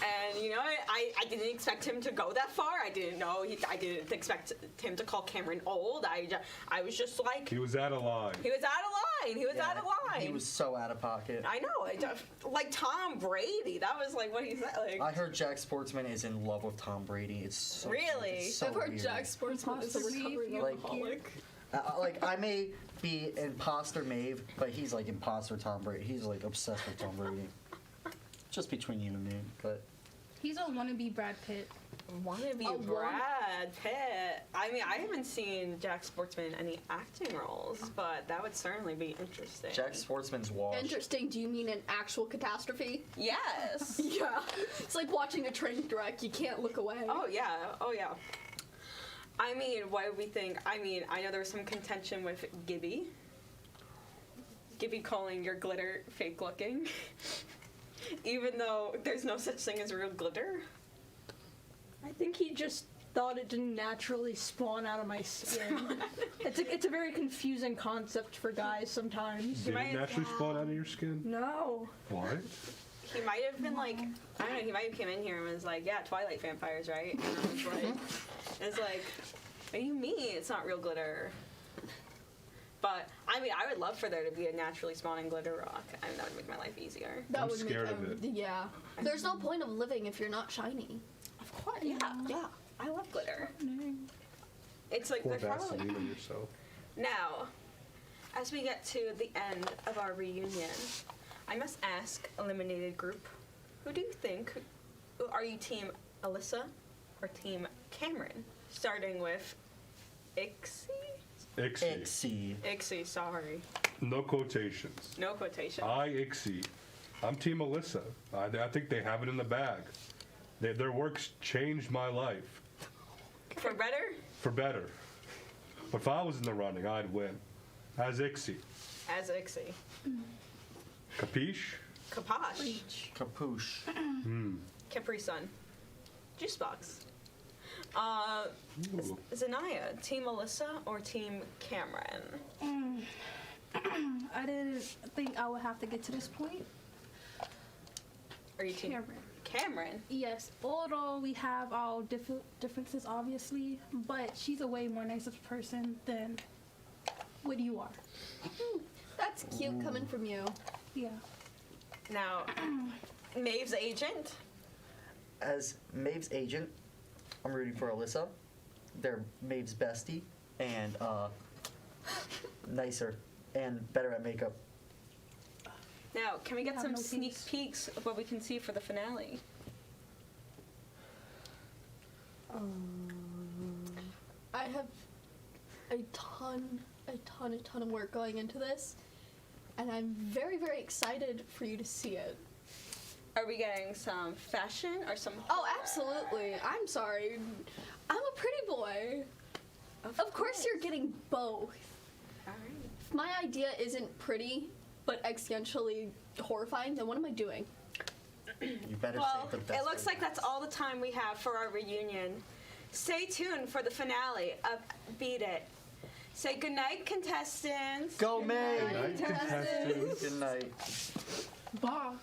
And you know, I didn't expect him to go that far. I didn't know. I didn't expect him to call Cameron old. I was just like. He was out of line. He was out of line. He was out of line. He was so out of pocket. I know. Like Tom Brady. That was like what he said. Like. I heard Jack Sportsman is in love with Tom Brady. It's so Really? It's so I've heard weird. Jack Sportsman is a recovering Like- alcoholic. Like I may be imposter Maeve, but he's like imposter Tom Brady. He's like obsessed with Tom Brady. Just between you and me, but. He's a wannabe Brad Pitt. Wannabe Brad Pitt. I mean, I haven't seen Jack Sportsman in any acting roles, but that would certainly be interesting. Jack Sportsman's washed. Interesting. Do you mean an actual catastrophe? Yes. Yeah. It's like watching a train wreck. You can't look away. Oh yeah. Oh yeah. I mean, what do we think? I mean, I know there was some contention with Gibby. Gibby calling your glitter fake looking. Even though there's no such thing as real glitter. I think he just thought it didn't naturally spawn out of my skin. It's a very confusing concept for guys sometimes. Did it naturally spawn out of your skin? No. What? He might have been like, I don't know, he might have came in here and was like, yeah, Twilight vampires, right? And I was like, it's like, what do you mean it's not real glitter? But, I mean, I would love for there to be a naturally spawning glitter rock. I mean, that would make my life easier. That would make yeah. There's no point of living if you're not shiny. Of course, yeah. Yeah. I love glitter. It's like, Pour there's probably... Vaseline on yourself. Now, as we get to the end of our reunion, I must ask, eliminated group, who do you think, are you team Alyssa or team Cameron? Starting with Ixie? Ixie, sorry. No quotations. No quotation. Ixie. I'm team Alyssa. I think they have it in the bag. Their works changed my life. For better? For better. But if I was in the running, I'd win. As Ixie. As Ixie. Capiche? Kaposh. Capuche. Capri Sun. Juice box. Zanaya, Team Melissa or Team Cameron? I didn't think I would have to get to this point. Are you Team Cameron? Yes, although we have our differences, obviously, but she's a way more nicer person than what you are. That's cute coming from you. Yeah. Now, Maeve's agent? As Maeve's agent, I'm rooting for Alyssa. They're Maeve's bestie and nicer and better at makeup. Now, can we get some sneak peeks of what we can see for the finale? I have a ton of work going into this, and I'm very, very excited for you to see it. Are we getting some fashion or some horror? Oh, absolutely. I'm sorry. I'm a pretty boy. Of course you're getting both. All right. If my idea isn't pretty, but existentially horrifying, then what am I doing? You better Well, save the best. it looks like that's all the time we have for our reunion. Stay tuned for the finale of Beat It. Say goodnight, contestants. Go, Maeve. Good night, contestants. Good night. Bye.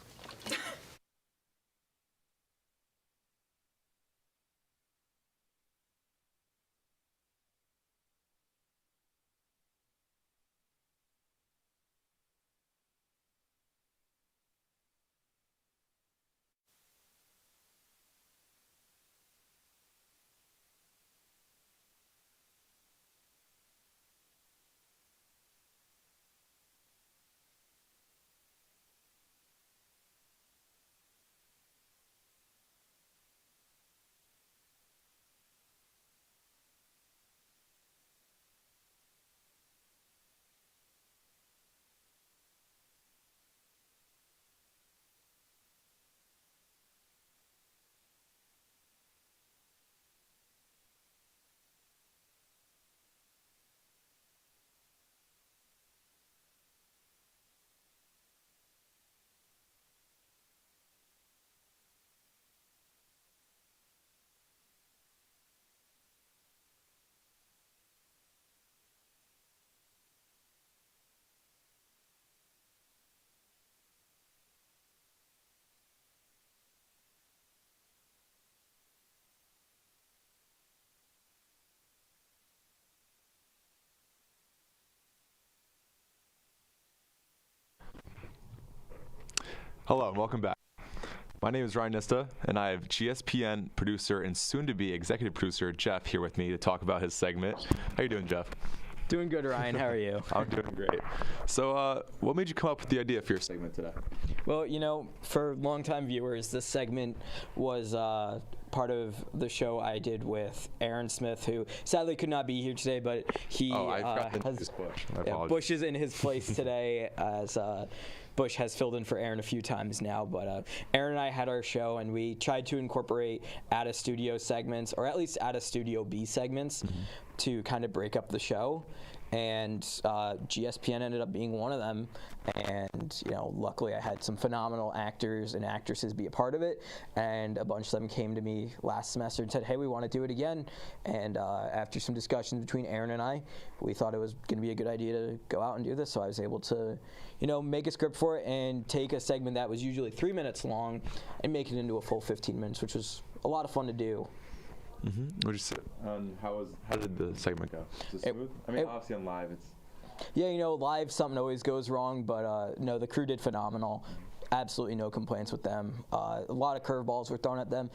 Hello, and welcome back. My name is Ryan Nista, and I have GSPN producer and soon-to-be executive producer Jeff here with me to talk about his segment. How you doing, Jeff? Doing good, Ryan. How are you? I'm doing great. So, what made you come up with the idea for your segment today? Well, you know, for longtime viewers, this segment was part of the show I did with Aaron Smith, who sadly could not be here today, but he I forgot to has introduce Bush. I apologize. Bush is in his place today as Bush has filled in for Aaron a few times now, but Aaron and I had our show, and we tried to incorporate out-of-studio segments, or at least out-of-studio B segments, to kind of break up the show. And GSPN ended up being one of them, and you know, luckily I had some phenomenal actors and actresses be a part of it, and a bunch of them came to me last semester and said, hey, we want to do it again. And after some discussions between Aaron and I, we thought it was going to be a good idea to go out and do this, so I was able to, you know, make a script for it and take a segment that was usually 3 minutes long and make it into a full 15 minutes, which was a lot of fun to do. What'd you say? How did the segment go? Was it smooth? I mean, obviously on live, it's. Yeah, you know, live something always goes wrong, but no, the crew did phenomenal. Absolutely no complaints with them. A lot of curveballs were thrown at them.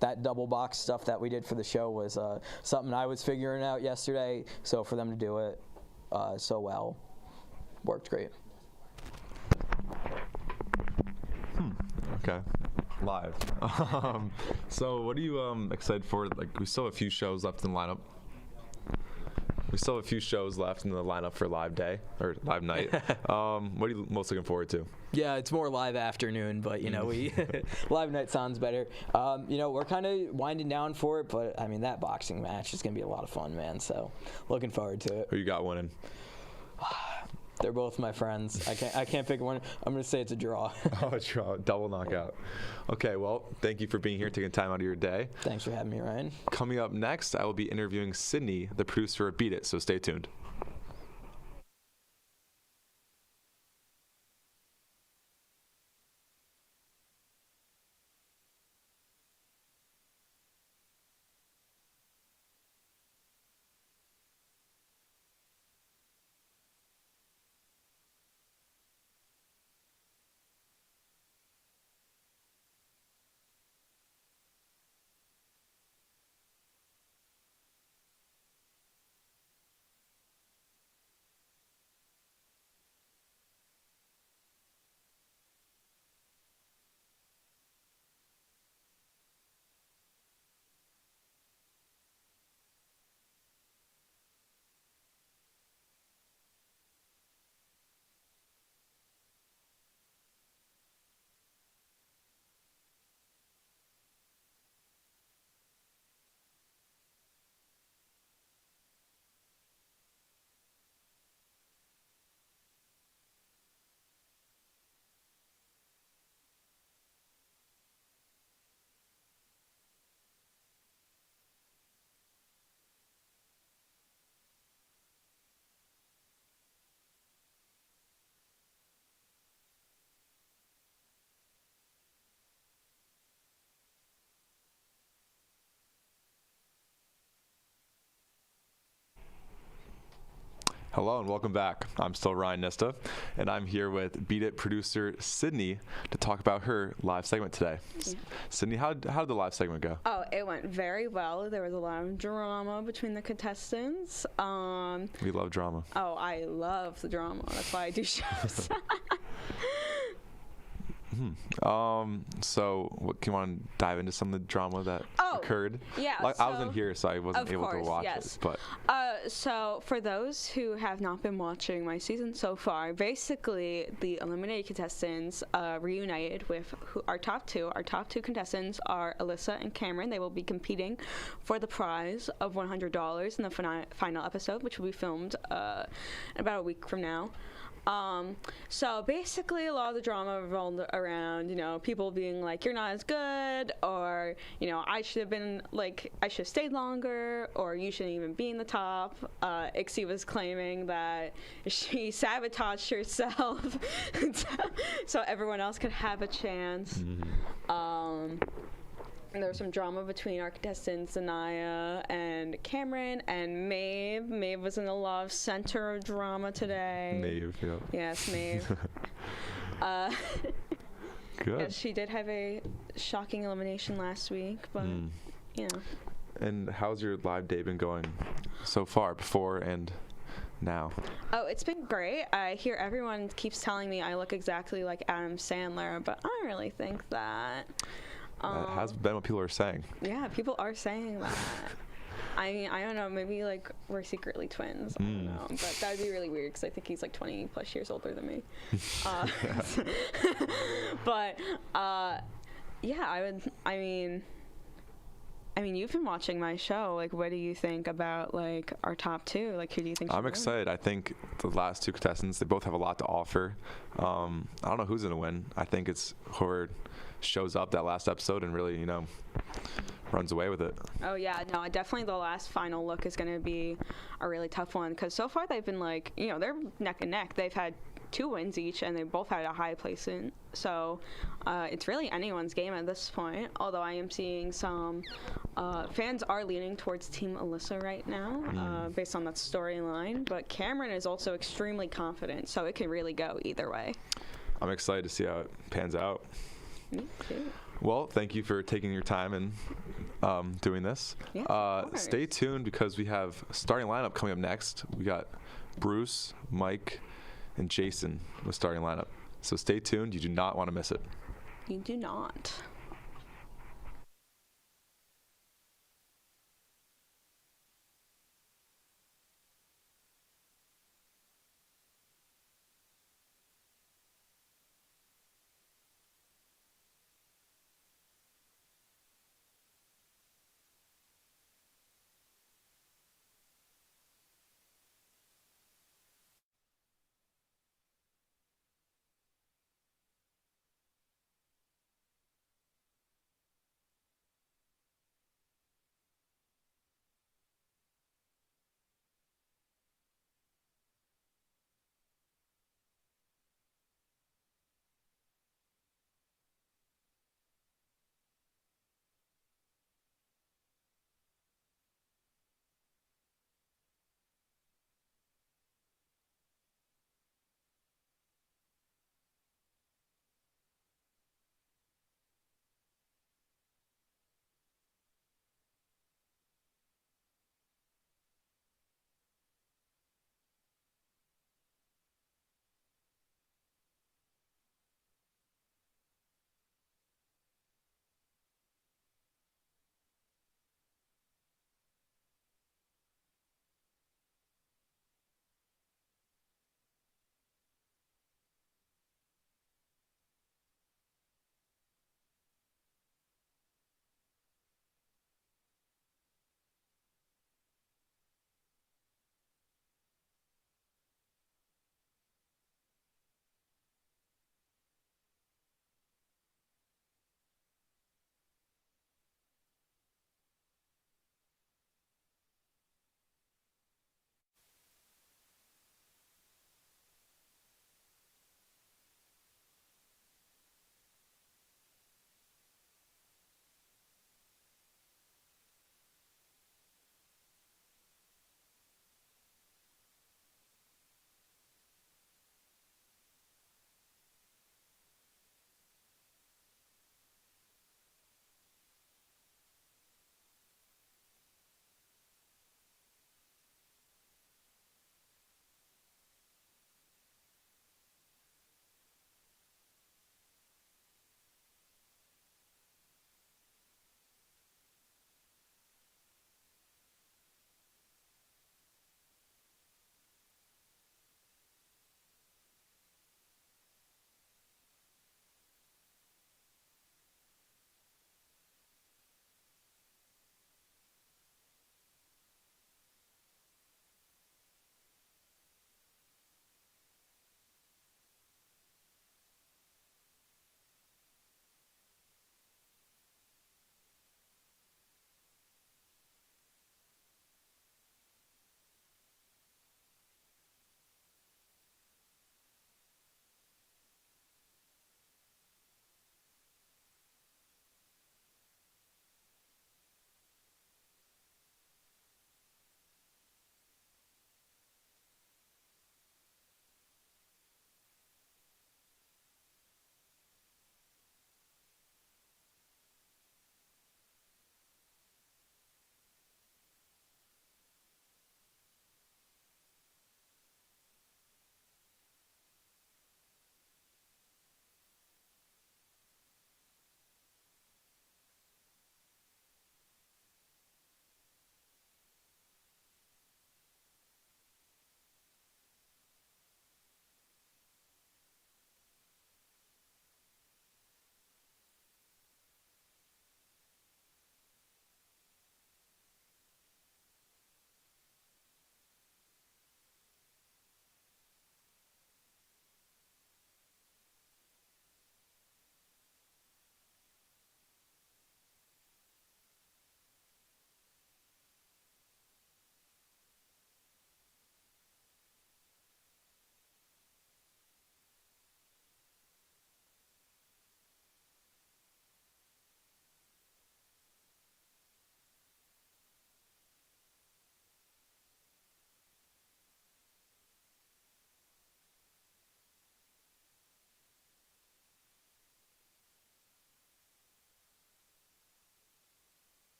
That double box stuff that we did for the show was something I was figuring out yesterday. So for them to do it so well, worked great. Okay. Live. So what are you excited for? Like, we still have a few shows left in the lineup. We still have a few shows left in the lineup for live day or live night. What are you most looking forward to? Yeah, it's more live afternoon, but you know, we live night sounds better. You know, we're kind of winding down for it, but I mean, that boxing match is gonna be a lot of fun, man. So looking forward to it. Who you got winning? They're both my friends. I can't pick one. I'm gonna say it's a draw. Oh, a draw, double knockout. Okay, well, thank you for being here, taking time out of your day. Thanks for having me, Ryan. Coming up next, I will be interviewing Sydney, the producer of Beat It, so stay tuned. Hello and welcome back. I'm still Ryan Nista, and I'm here with Beat It producer Sydney to talk about her live segment today. Yeah. Sydney, how did the live segment go? Oh, it went very well. There was a lot of drama between the contestants. We love drama. Oh, I love the drama. That's why I do shows. So, what can you want to dive into some of the drama that occurred? Yeah, like, I wasn't here, so I wasn't able to watch it. But so for those who have not been watching my season so far, basically the eliminated contestants reunited with our top two. Our top two contestants are Alyssa and Cameron. They will be competing for the prize of $100 in the final episode, which will be filmed about a week from now. So basically a lot of the drama revolved around, people being like, you're not as good, or, I should have stayed longer, or you shouldn't even be in the top. Ixie was claiming that she sabotaged herself so everyone else could have a chance. There was some drama between our contestants, Anaya and Cameron, and Maeve. Maeve was in a lot of center of drama today. Maeve, yeah. Yes, Maeve. Good. Yes, she did have a shocking elimination last week, but, And how's your live day been going so far, before and now? Oh, it's been great. I hear everyone keeps telling me I look exactly like Adam Sandler, but I don't really think that. That has been what people are saying. Yeah, people are saying that. I mean, I don't know, maybe we're secretly twins. I don't know, but that would be really weird because I think he's 20 plus years older than me. But yeah, I mean, you've been watching my show. What do you think about our top two? Who do you think? I'm excited. I think the last two contestants, they both have a lot to offer. I don't know who's gonna win. I think it's whoever shows up that last episode and really, runs away with it. Oh yeah, no, definitely the last final look is going to be a really tough one because so far they've been they're neck and neck. They've had 2 wins each and they both had a high placement. So it's really anyone's game at this point. Although I am seeing some fans are leaning towards Team Alyssa right now based on that storyline. But Cameron is also extremely confident, so it can really go either way. I'm excited to see how it pans out. Me too. Well, thank you for taking your time and doing this. Yeah, stay tuned because we have starting lineup coming up next. We got Bruce, Mike, and Jason with starting lineup. So stay tuned. You do not want to miss it. You do not.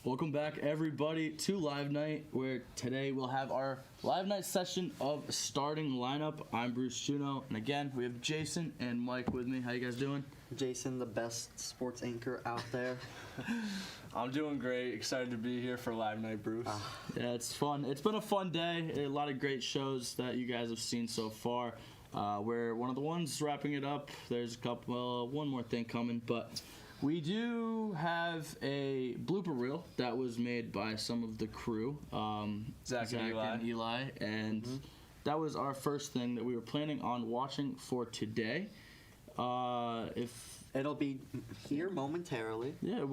Welcome back, everybody, to Live Night, where today we'll have our Live Night session of starting lineup. I'm Bruce Juno, and again, we have Jason and Mike with me. How you guys doing? Jason, the best sports anchor out there. I'm doing great. Excited to be here for Live Night, Bruce. Yeah, it's fun. It's been a fun day. A lot of great shows that you guys have seen so far. We're one of the ones wrapping it up. There's one more thing coming, but we do have a blooper reel that was made by some of the crew, Zach and Eli, and that was our first thing that we were planning on watching for today. If it'll be here momentarily. Yeah,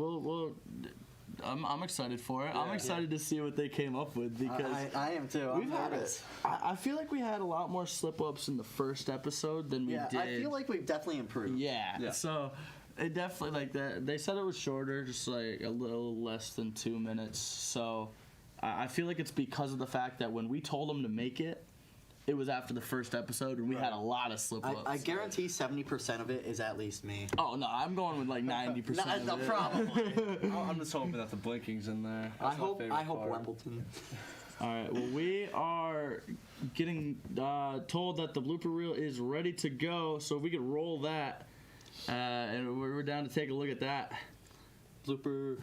I'm excited for it. I'm excited to see what they came up with because I am too. I'm nervous. I feel like we had a lot more slip-ups in the first episode than we did. I feel like we've definitely improved. Yeah. So it definitely like that. They said it was shorter, just like a little less than 2 minutes. So I feel like it's because of the fact that when we told them to make it, it was after the first episode, and we had a lot of slip-ups. I guarantee 70% of it is at least me. Oh, no, I'm going with like 90%. No, probably. I'm just hoping that the blinking's in there. I hope Wimbledon. All right, well, we are getting told that the blooper reel is ready to go, so if we could roll that, and we're down to take a look at that. Blooper.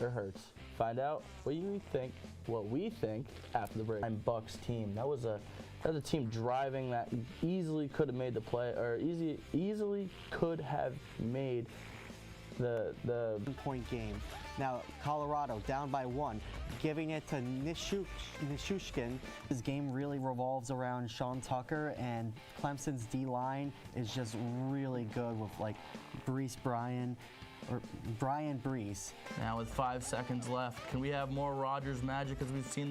Or hurts. Find out what we think after the break. Bucks team. That was a team driving that easily could have made the play, or easily could have made the point game. Now Colorado down by 1, giving it to Nishushkin. His game really revolves around Shawn Tucker, and Clemson's D-line is just really good with like Brian Brees. Now with 5 seconds left, can we have more Rodgers magic as we've seen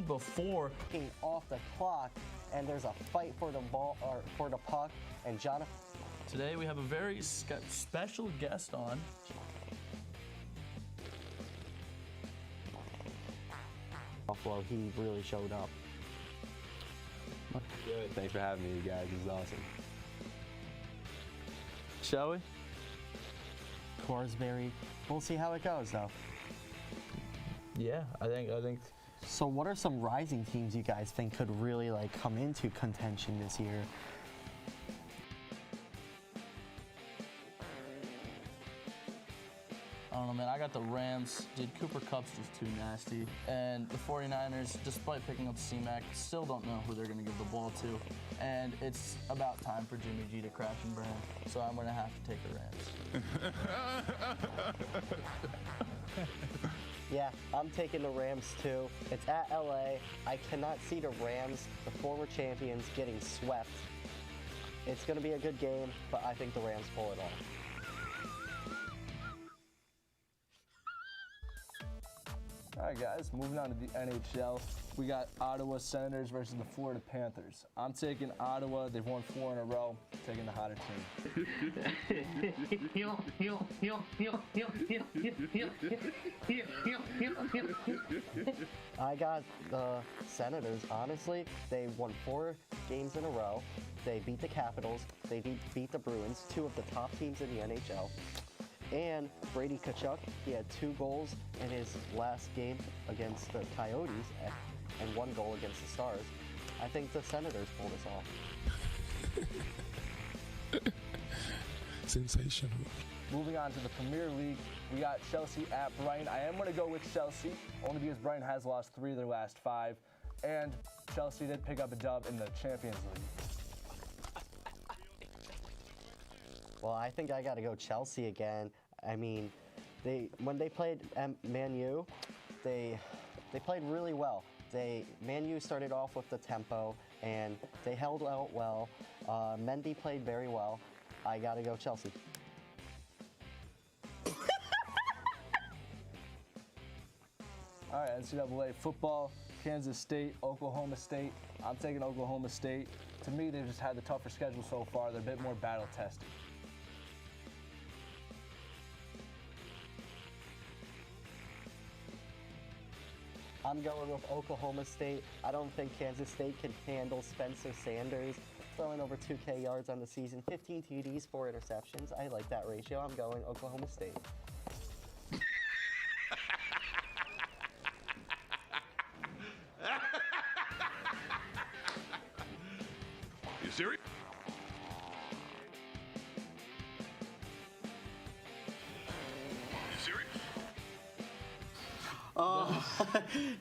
before? Off the clock, and there's a fight for the ball or for the puck, and Jonathan. Today we have a very special guest on. Buffalo, he really showed up. Good. Thanks for having me, you guys. This is awesome. Shall we? Corsberry. We'll see how it goes, though. Yeah, I think. So, what are some rising teams you guys think could really like come into contention this year? I don't know, man. I got the Rams. Dude, Cooper Kupp's just too nasty. And the 49ers, despite picking up C-Mac, still don't know who they're going to give the ball to. And it's about time for Jimmy G to crash and burn. So I'm going to have to take the Rams. Yeah, I'm taking the Rams too. It's at LA. I cannot see the Rams, the former champions, getting swept. It's going to be a good game, but I think the Rams pull it off. All right, guys, moving on to the NHL. We got Ottawa Senators versus the Florida Panthers. I'm taking Ottawa. They've won 4 in a row. Taking the hotter team. I got the Senators. Honestly, they won 4 games in a row. They beat the Capitals. They beat the Bruins, 2 of the top teams in the NHL. And Brady Tkachuk, he had 2 goals in his last game against the Coyotes and 1 goal against the Stars. I think the Senators pulled this off. Sensational. Moving on to the Premier League, we got Chelsea at Brighton. I am going to go with Chelsea, only because Brighton has lost 3 of their last 5. And Chelsea did pick up a dub in the Champions League. Well, I think I got to go Chelsea again. I mean, when they played Man U, they played really well. Man U started off with the tempo, and they held out well. Mendy played very well. I got to go Chelsea. All right, NCAA football, Kansas State, Oklahoma State. I'm taking Oklahoma State. To me, they've just had the tougher schedule so far. They're a bit more battle tested. I'm going with Oklahoma State. I don't think Kansas State can handle Spencer Sanders throwing over 2K yards on the season, 15 TDs, 4 interceptions. I like that ratio. I'm going Oklahoma State. You serious?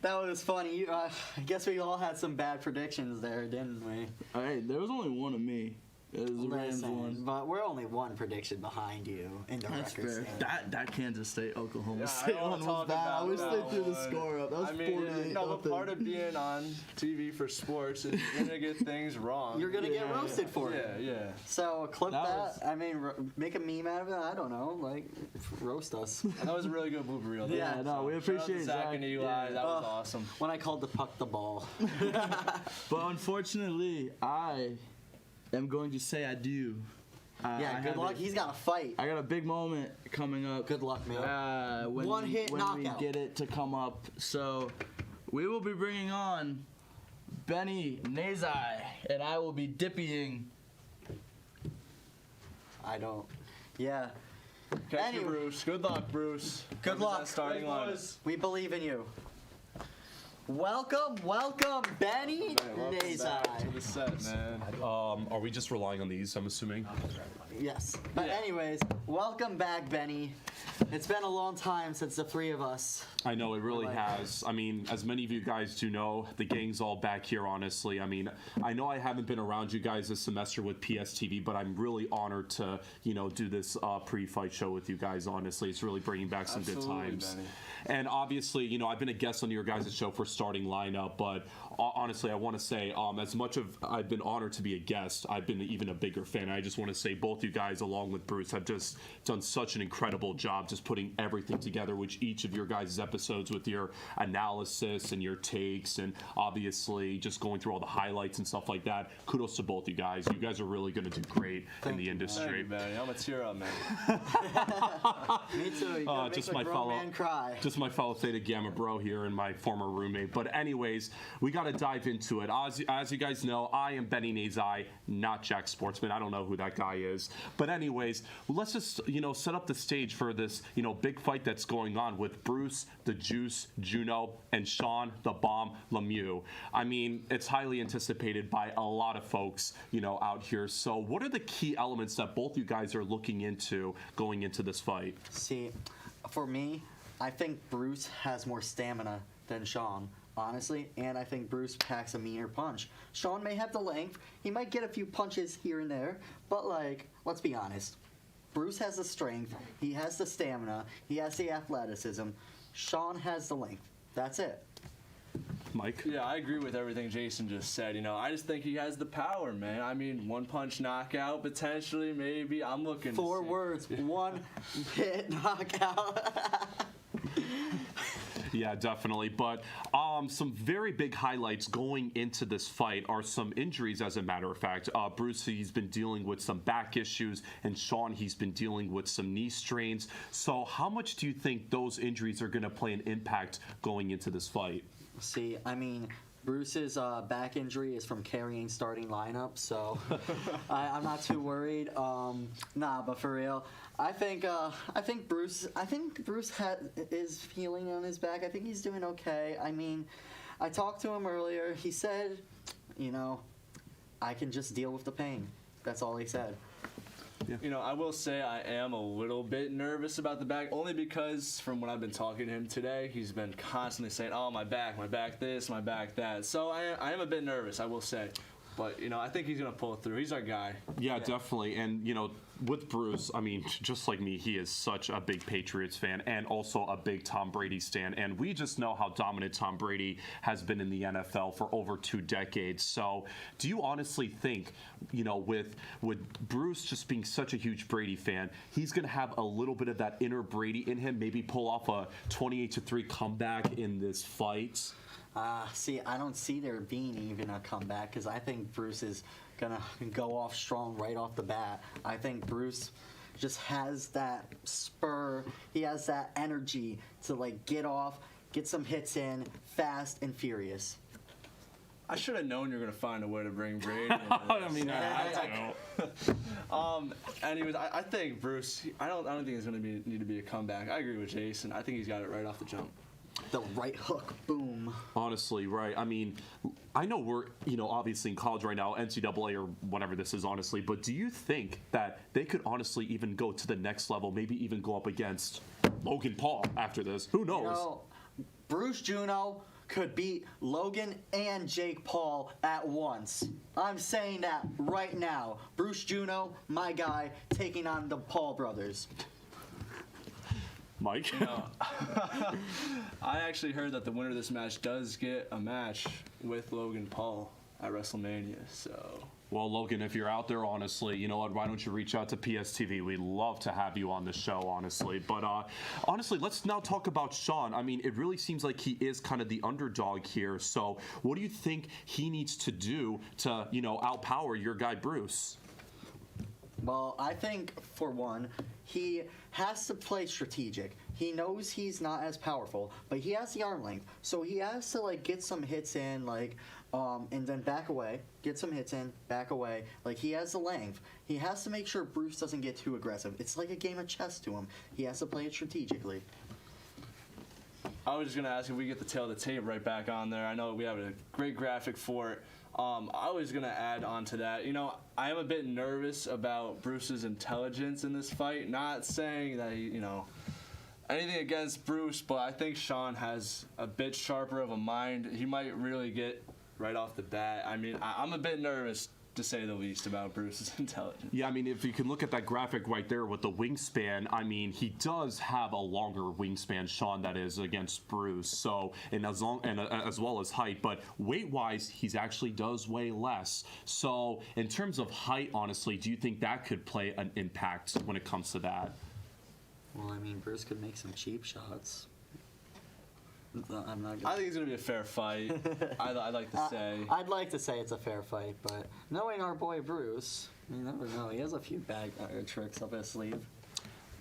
That was funny. I guess we all had some bad predictions there, didn't we? Hey, there was only one of me. It was the Rams one. But we're only one prediction behind you in the That's record fair. stand. That Kansas State Oklahoma Yeah, State I don't one wanna was talk bad. I about wish that they threw the one. score up. That was 48. The part of being on TV for sports is you're gonna get things wrong. You're gonna get roasted for it. Yeah. So clip That that. was- I mean, make a meme out of it. I don't know, like roast us. That was a really good blooper reel. Yeah, no, we appreciate Zach and Eli. That was Oh, awesome. When I called the puck the ball. But unfortunately, I am going to say adieu. Yeah, good luck. He's got a fight. I got a big moment coming up. Good luck, man. When One hit when knockout. we get it to come up. So we will be bringing on Benny Nazai, and I will be dippying. I don't. Yeah. Catch you, Bruce. Good luck, Bruce. Good luck. Starting line. We believe in you. Welcome, Benny Nazai. To the set, man. Are we just relying on these, I'm assuming? Yes. But anyways, welcome back, Benny. It's been a long time since the three of us. I know, it really has. I mean, as many of you guys do know, the gang's all back here, honestly. I mean, I know I haven't been around you guys this semester with PSTV, but I'm really honored to, do this pre-fight show with you guys, honestly. It's really bringing back some good times. Benny. And obviously, I've been a guest on your guys' show for starting lineup, but honestly, I want to say, as much of I've been honored to be a guest, I've been even a bigger fan. I just want to say both you guys, along with Bruce, have just done such an incredible job just putting everything together, which each of your guys' episodes with your analysis and your takes, and obviously just going through all the highlights and stuff like that. Kudos to both you guys. You guys are really going to do great in the industry. Thank you, Benny. I'm a tear up, man. Me too. You gotta just make my a grown fellow, man cry. just my fellow Theta Gamma bro here and my former roommate. But anyways, we got to dive into it. As you guys know, I am Benny Nazai, not Jack Sportsman. I don't know who that guy is. But anyways, let's just set up the stage for this big fight that's going on with Bruce, the Juice, Juno, and Shawn, the Bomb, Lemieux. I mean, it's highly anticipated by a lot of folks, out here. So what are the key elements that both you guys are looking into going into this fight? See, for me, I think Bruce has more stamina than Shawn, honestly, and I think Bruce packs a meaner punch. Shawn may have the length, he might get a few punches here and there, but let's be honest. Bruce has the strength, he has the stamina, he has the athleticism. Shawn has the length. That's it. Mike? Yeah, I agree with everything Jason just said. I just think he has the power, man. I mean, one punch knockout, potentially, maybe. I'm looking to 4 see. words, one hit knockout. Yeah, definitely. But some very big highlights going into this fight are some injuries, as a matter of fact. Bruce, he's been dealing with some back issues, and Shawn, he's been dealing with some knee strains. So how much do you think those injuries are going to play an impact going into this fight? See, I mean, Bruce's back injury is from carrying starting lineup, so I'm not too worried. But for real, I think Bruce is healing on his back. I think he's doing okay. I mean, I talked to him earlier. He said, I can just deal with the pain. That's all he said. Yeah. I will say I am a little bit nervous about the back, only because from when I've been talking to him today, he's been constantly saying, oh, my back this, my back that. So I am a bit nervous, I will say. But, I think he's going to pull it through. He's our guy. Yeah, definitely. And, with Bruce, I mean, just like me, he is such a big Patriots fan and also a big Tom Brady stan. And we just know how dominant Tom Brady has been in the NFL for over 2 decades. So do you honestly think, you know, with Bruce just being such a huge Brady fan, he's going to have a little bit of that inner Brady in him, maybe pull off a 28-3 comeback in this fight? See, I don't see there being even a comeback because I think Bruce is going to go off strong right off the bat. I think Bruce just has that spur. He has that energy to, like, get off, get some hits in, fast and furious. I should have known you were going to find a way to bring Brady into this. I mean, I know. Anyways, I think Bruce, I don't think it's going to need to be a comeback. I agree with Jason. I think he's got it right off the jump. The right hook, boom. Honestly, right. I mean, I know we're, you know, obviously in college right now, NCAA or whatever this is, honestly, but do you think that they could honestly even go to the next level, maybe even go up against Logan Paul after this? Who knows? You know, Bruce Juno could beat Logan and Jake Paul at once. I'm saying that right now. Bruce Juno, my guy, taking on the Paul brothers. Mike? I actually heard that the winner of this match does get a match with Logan Paul at WrestleMania, so... Well, Logan, if you're out there, honestly, you know what, why don't you reach out to PSTV? We'd love to have you on the show, honestly. But honestly, let's now talk about Shawn. I mean, it really seems like he is kind of the underdog here. So what do you think he needs to do to, you know, outpower your guy, Bruce? Well, I think, for one, he has to play strategic. He knows he's not as powerful, but he has the arm length. So he has to, like, get some hits in, like, and then back away, get some hits in, back away. Like, he has the length. He has to make sure Bruce doesn't get too aggressive. It's like a game of chess to him. He has to play it strategically. I was just going to ask if we get the tail of the tape right back on there. I know we have a great graphic for it. I was going to add on to that. You know, I am a bit nervous about Bruce's intelligence in this fight. Not saying that he, you know, anything against Bruce, but I think Shawn has a bit sharper of a mind. He might really get right off the bat. I mean, I'm a bit nervous, to say the least, about Bruce's intelligence. Yeah, I mean, if you can look at that graphic right there with the wingspan, I mean, he does have a longer wingspan, Shawn, that is, against Bruce. So, and as well as height, but weight-wise, he's actually does weigh less. So, in terms of height, honestly, do you think that could play an impact when it comes to that? Well, I mean, Bruce could make some cheap shots. I'm not I think it's going to be a fair fight. I'd like to say. I'd like to say it's a fair fight, but knowing our boy Bruce, you never know. He has a few bag tricks up his sleeve.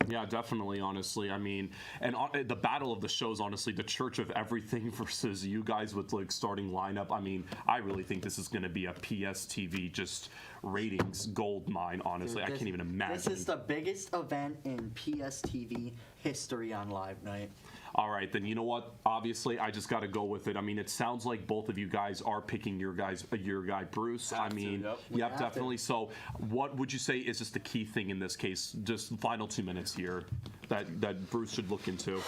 Yeah, definitely, honestly. I mean, and the battle of the shows, honestly, the Church of Everything versus you guys with, like, starting lineup. I mean, I really think this is going to be a PSTV just ratings gold mine, honestly. Dude, I can't even imagine. This is the biggest event in PSTV history on Live Night. All right, then you know what? Obviously, I just got to go with it. I mean, it sounds like both of you guys are picking your guy, Bruce. I mean, yep, definitely. So, what would you say is just the key thing in this case? Just final 2 minutes here that Bruce should look into.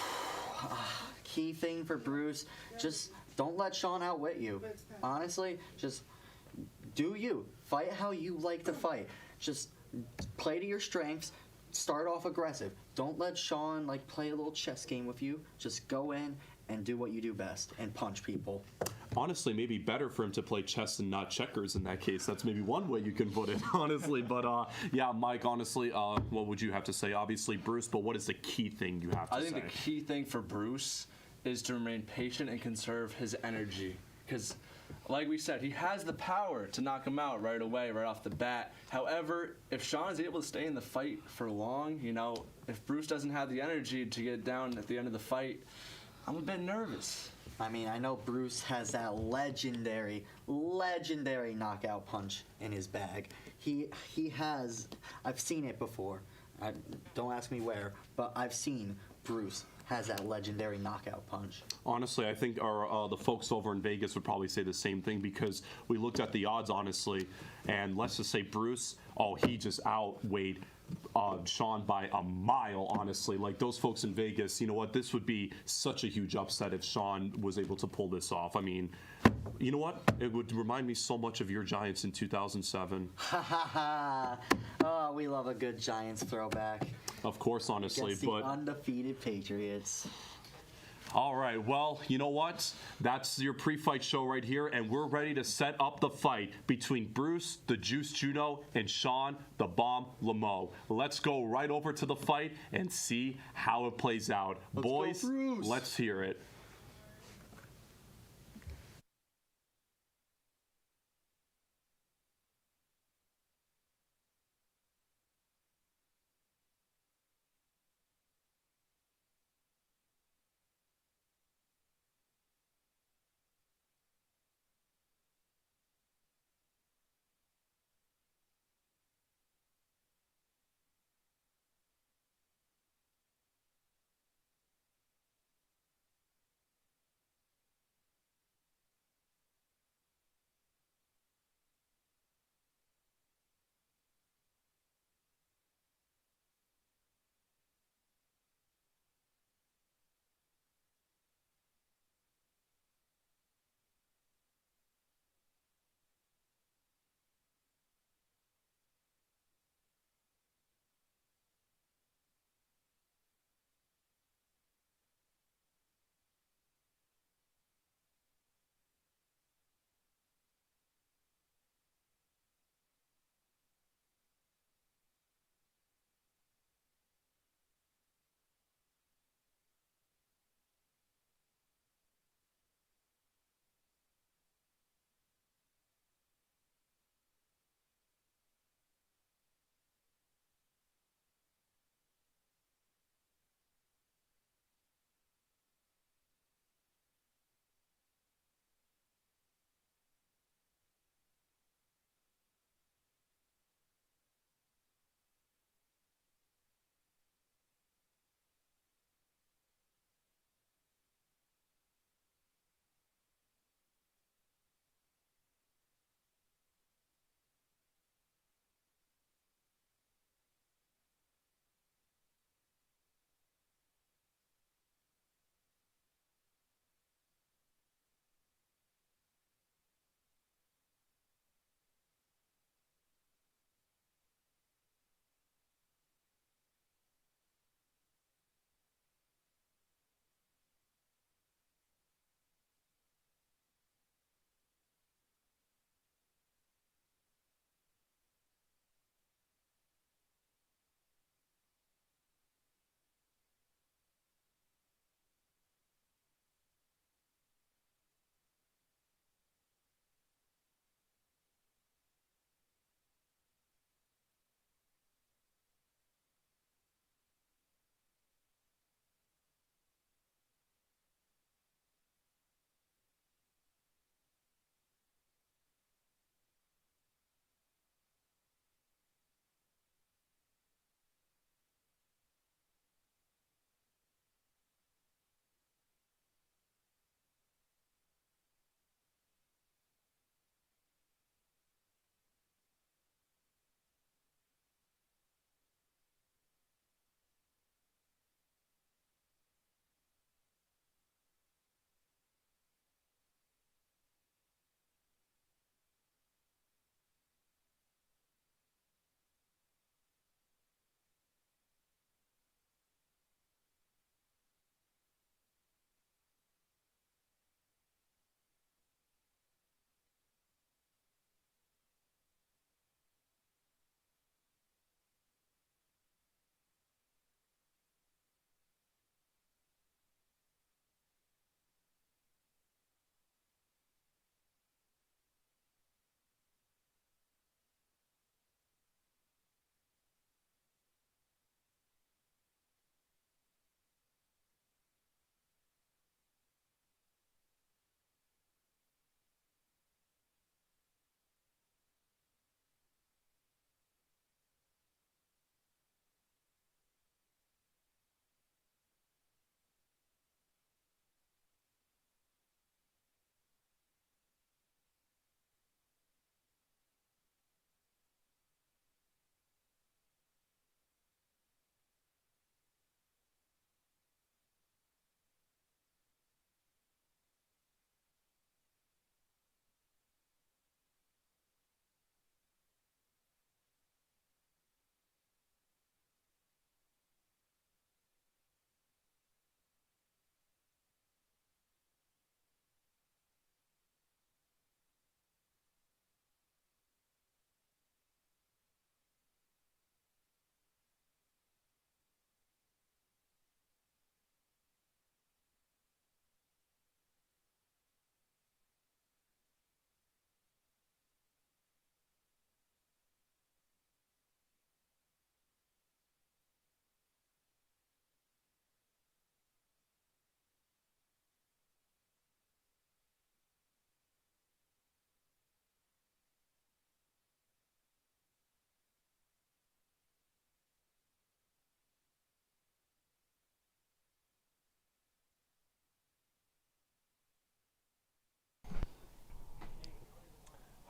Key thing for Bruce: just don't let Shawn outwit you. Honestly, just do you fight how you like to fight. Just play to your strengths. Start off aggressive. Don't let Shawn, like, play a little chess game with you. Just go in and do what you do best and punch people. Honestly, maybe better for him to play chess and not checkers in that case. That's maybe one way you can put it, honestly. But, yeah, Mike, honestly, what would you have to say? Obviously, Bruce, but what is the key thing you have to say? I think the key thing for Bruce is to remain patient and conserve his energy. Because, like we said, he has the power to knock him out right away, right off the bat. However, if Shawn is able to stay in the fight for long, you know, if Bruce doesn't have the energy to get down at the end of the fight, I'm a bit nervous. I mean, I know Bruce has that legendary knockout punch in his bag. He has, I've seen it before. Don't ask me where, but I've seen Bruce has that legendary knockout punch. Honestly, I think the folks over in Vegas would probably say the same thing because we looked at the odds, honestly, and let's just say Bruce, he just outweighed Shawn by a mile, honestly. Like, those folks in Vegas, you know what, this would be such a huge upset if Shawn was able to pull this off. I mean, You know what? It would remind me so much of your Giants in 2007. Ha ha ha! Oh, we love a good Giants throwback. Of course, honestly, Against the undefeated Patriots. All right, well, you know what? That's your pre-fight show right here, and we're ready to set up the fight between Bruce, the Juice Juno, and Shawn, the Bomb Lamo. Let's go right over to the fight and see how it plays out. Boys, let's hear it.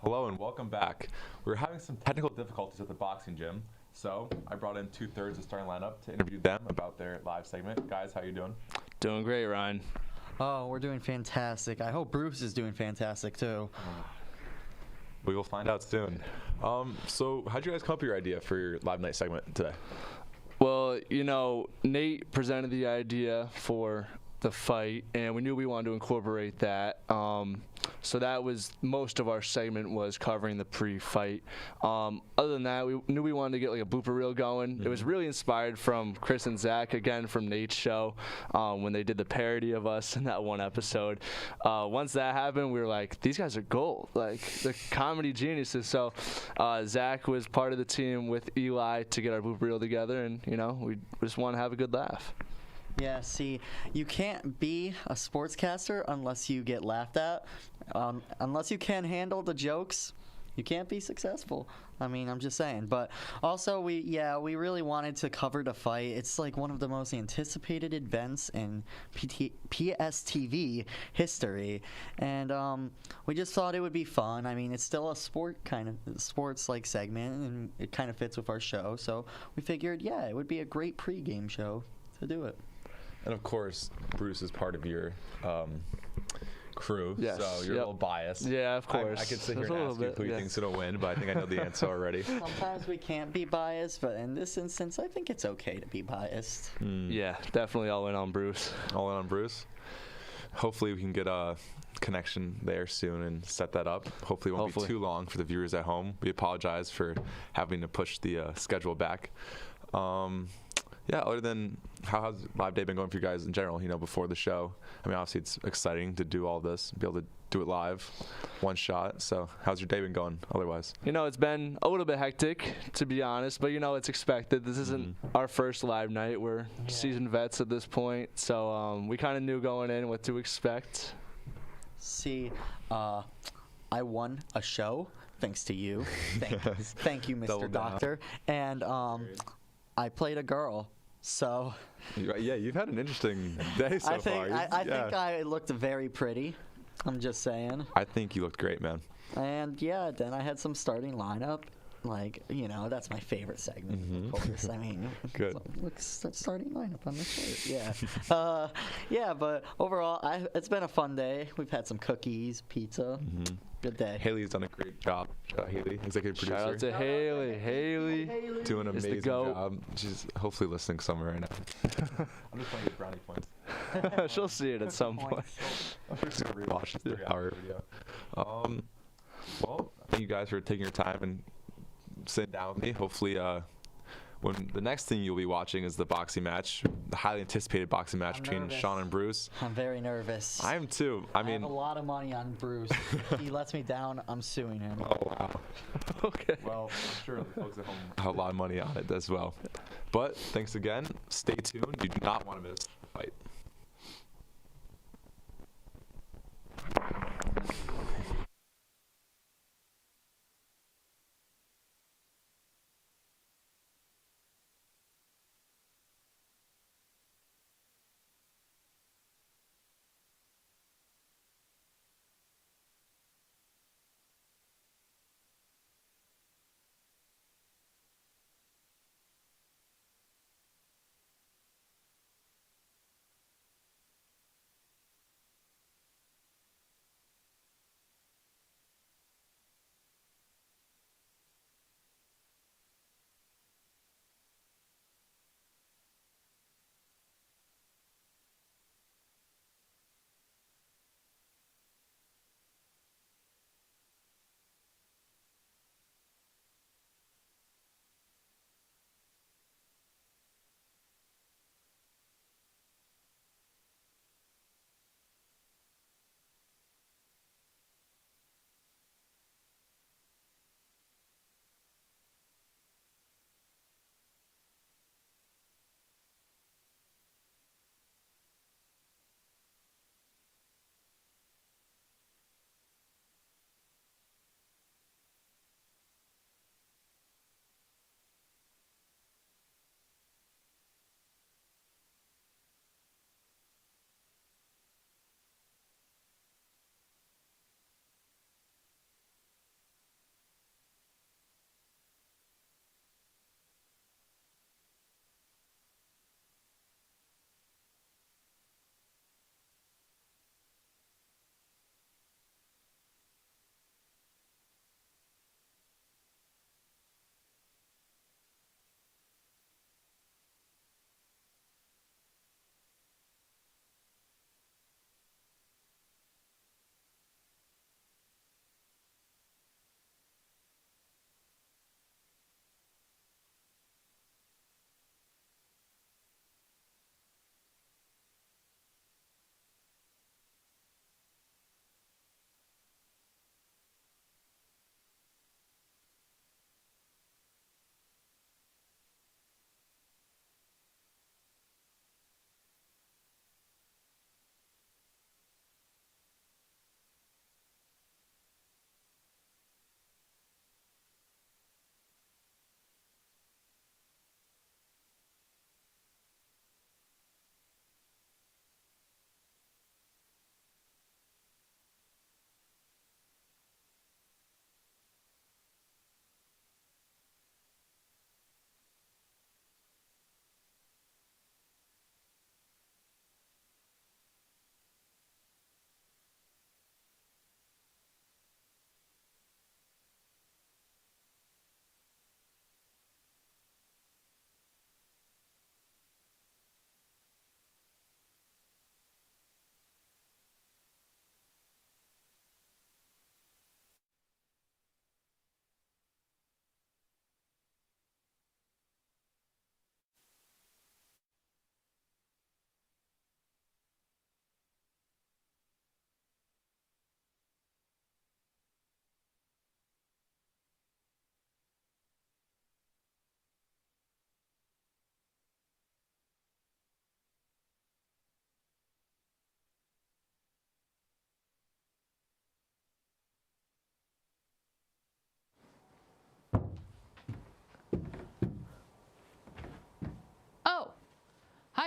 Hello and welcome back. We're having some technical difficulties at the boxing gym, so I brought in 2/3 of the starting lineup to interview them about their live segment. Guys, how you doing? Doing great, Ryan. Oh, we're doing fantastic. I hope Bruce is doing fantastic too. We will find out soon. So how'd you guys come up with your idea for your live night segment today? Well, Nate presented the idea for the fight, and we knew we wanted to incorporate that. So that was most of our segment was covering the pre-fight. Other than that, we knew we wanted to get like a blooper reel going. It was really inspired from Chris and Zach, again from Nate's show, when they did the parody of us in that one episode. Once that happened, we were like, these guys are gold, like they're comedy geniuses. So Zach was part of the team with Eli to get our blooper reel together, and we just want to have a good laugh. Yeah, see, you can't be a sportscaster unless you get laughed at. Unless you can handle the jokes, you can't be successful. I mean, I'm just saying. But also, we really wanted to cover the fight. It's like one of the most anticipated events in PSTV history, and we just thought it would be fun. I mean, it's still a sports like segment, and it kind of fits with our show. So we figured, it would be a great pregame show to do it. And of course, Bruce is part of your crew, Yes. so you're a little biased. Yeah, of course. I could sit Just here a and ask little you who bit, you yeah. think's going to win, but I think I know the answer already. Sometimes we can't be biased, but in this instance, I think it's okay to be biased. Yeah, definitely all in on Bruce. All in on Bruce. Hopefully we can get a connection there soon and set that up. Hopefully it won't be too long for the viewers at home. We apologize for having to push the schedule back. Other than how's live day been going for you guys in general, before the show? I mean, obviously it's exciting to do all this, be able to do it live, one shot. So how's your day been going otherwise? It's been a little bit hectic, to be honest, but it's expected. This isn't our first live night. We're seasoned vets at this point, so we kind of knew going in what to expect. See, I won a show thanks to you. Thank you, Mr. Doctor. And I played a girl. So yeah, you've had an interesting day so far. I think I looked very pretty. I'm just saying. I think you looked great, man. And then I had some starting lineup. Like, that's my favorite segment, of course. I mean, good. Look, starting lineup on the shirt. Yeah. But overall, it's been a fun day. We've had some cookies, pizza. Good day. Haley's done a great job. Haley, executive producer. Shout out to Haley. Haley doing an is the amazing goat. job. She's hopefully listening somewhere right now. I'm just playing with brownie points. She'll see it at some point. I'm just gonna rewatch this 3-hour video. Well, thank you guys for taking your time and sitting down with me. Hopefully, when the next thing you'll be watching is the boxing match, the highly anticipated boxing match between Shawn and Bruce. I'm very nervous. I am too. I mean, have a lot of money on Bruce. If he lets me down, I'm suing him. Oh wow. Okay. Well, I'm sure the folks at home have a lot of money on it as well. But thanks again. Stay tuned. You do not want to miss the fight.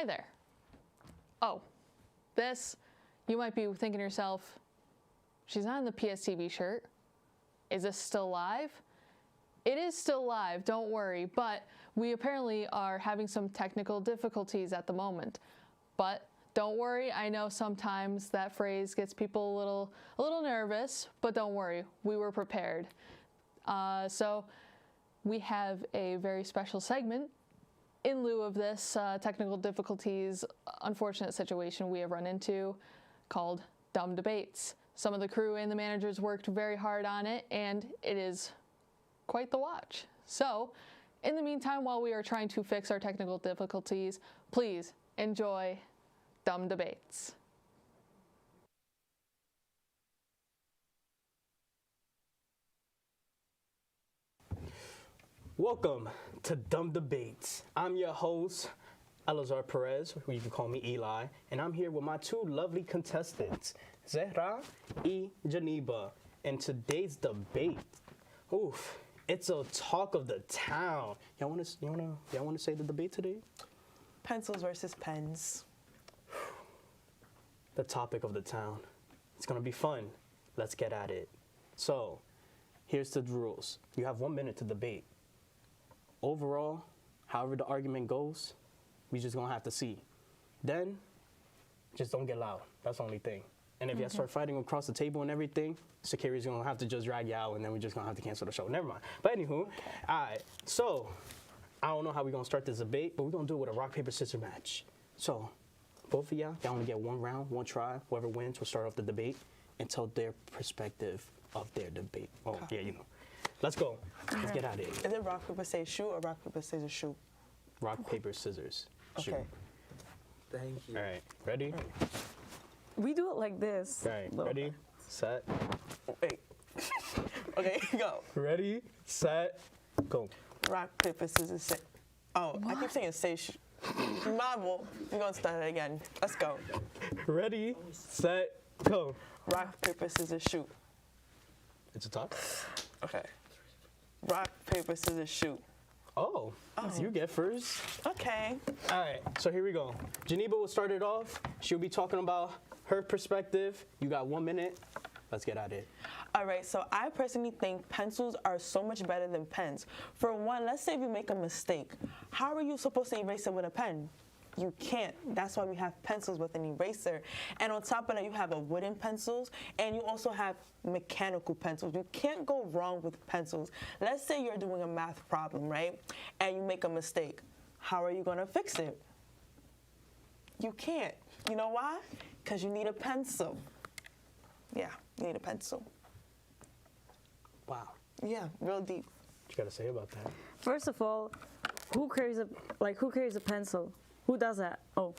Hi there. Oh, this, you might be thinking to yourself, she's not in the PSTV shirt. Is this still live? It is still live, don't worry, but we apparently are having some technical difficulties at the moment. But don't worry, I know sometimes that phrase gets people a little nervous, but don't worry, we were prepared. So we have a very special segment in lieu of this technical difficulties, unfortunate situation we have run into, called Dumb Debates. Some of the crew and the managers worked very hard on it, and it is quite the watch. So, in the meantime, while we are trying to fix our technical difficulties, please enjoy Dumb Debates. Welcome to Dumb Debates. I'm your host, Elazar Perez, who you can call me Eli, and I'm here with my two lovely contestants, Zehra and Geneva. And today's debate, it's a talk of the town. Y'all want to say the debate today? Pencils versus pens. The topic of the town. It's gonna be fun. Let's get at it. So, here's the rules. You have 1 minute to debate. Overall, however the argument goes, we just gonna have to see. Then, just don't get loud. That's the only thing. And if you start fighting across the table and everything, security's gonna have to just drag you out, and then we're just gonna have to cancel the show. Never mind. But anywho, all right. So, I don't know how we're gonna start this debate, but we're gonna do it with a rock, paper, scissors match. So, both of y'all only get one round, one try. Whoever wins will start off the debate and tell their perspective of their debate. Oh, yeah, you know. Let's go. Let's get out of here. Is it rock, paper, scissors, shoot, or rock, paper, scissors, shoot? Rock, paper, scissors, shoot. Okay. Thank you. All right, ready? We do it like this. All right, ready, set. Wait. Okay, go. Ready, set, go. Rock, paper, scissors, say. Oh, what? I keep saying say shoot. Marvel. We're going to start it again. Let's go. Ready, set, go. Rock, paper, scissors, shoot. It's a talk? Okay. Rock, paper, scissors, shoot. Oh, you get first. Okay. All right, so here we go. Geneva will start it off. She'll be talking about her perspective. You got 1 minute. Let's get at it. All right, so I personally think pencils are so much better than pens. For one, let's say if you make a mistake. How are you supposed to erase it with a pen? You can't. That's why we have pencils with an eraser. And on top of that, you have wooden pencils, and you also have mechanical pencils. You can't go wrong with pencils. Let's say you're doing a math problem, right? And you make a mistake. How are you going to fix it? You can't. You know why? Because you need a pencil. Yeah, you need a pencil. Wow. Yeah, real deep. What you got to say about that? First of all, who carries a pencil? Who does that? Oh,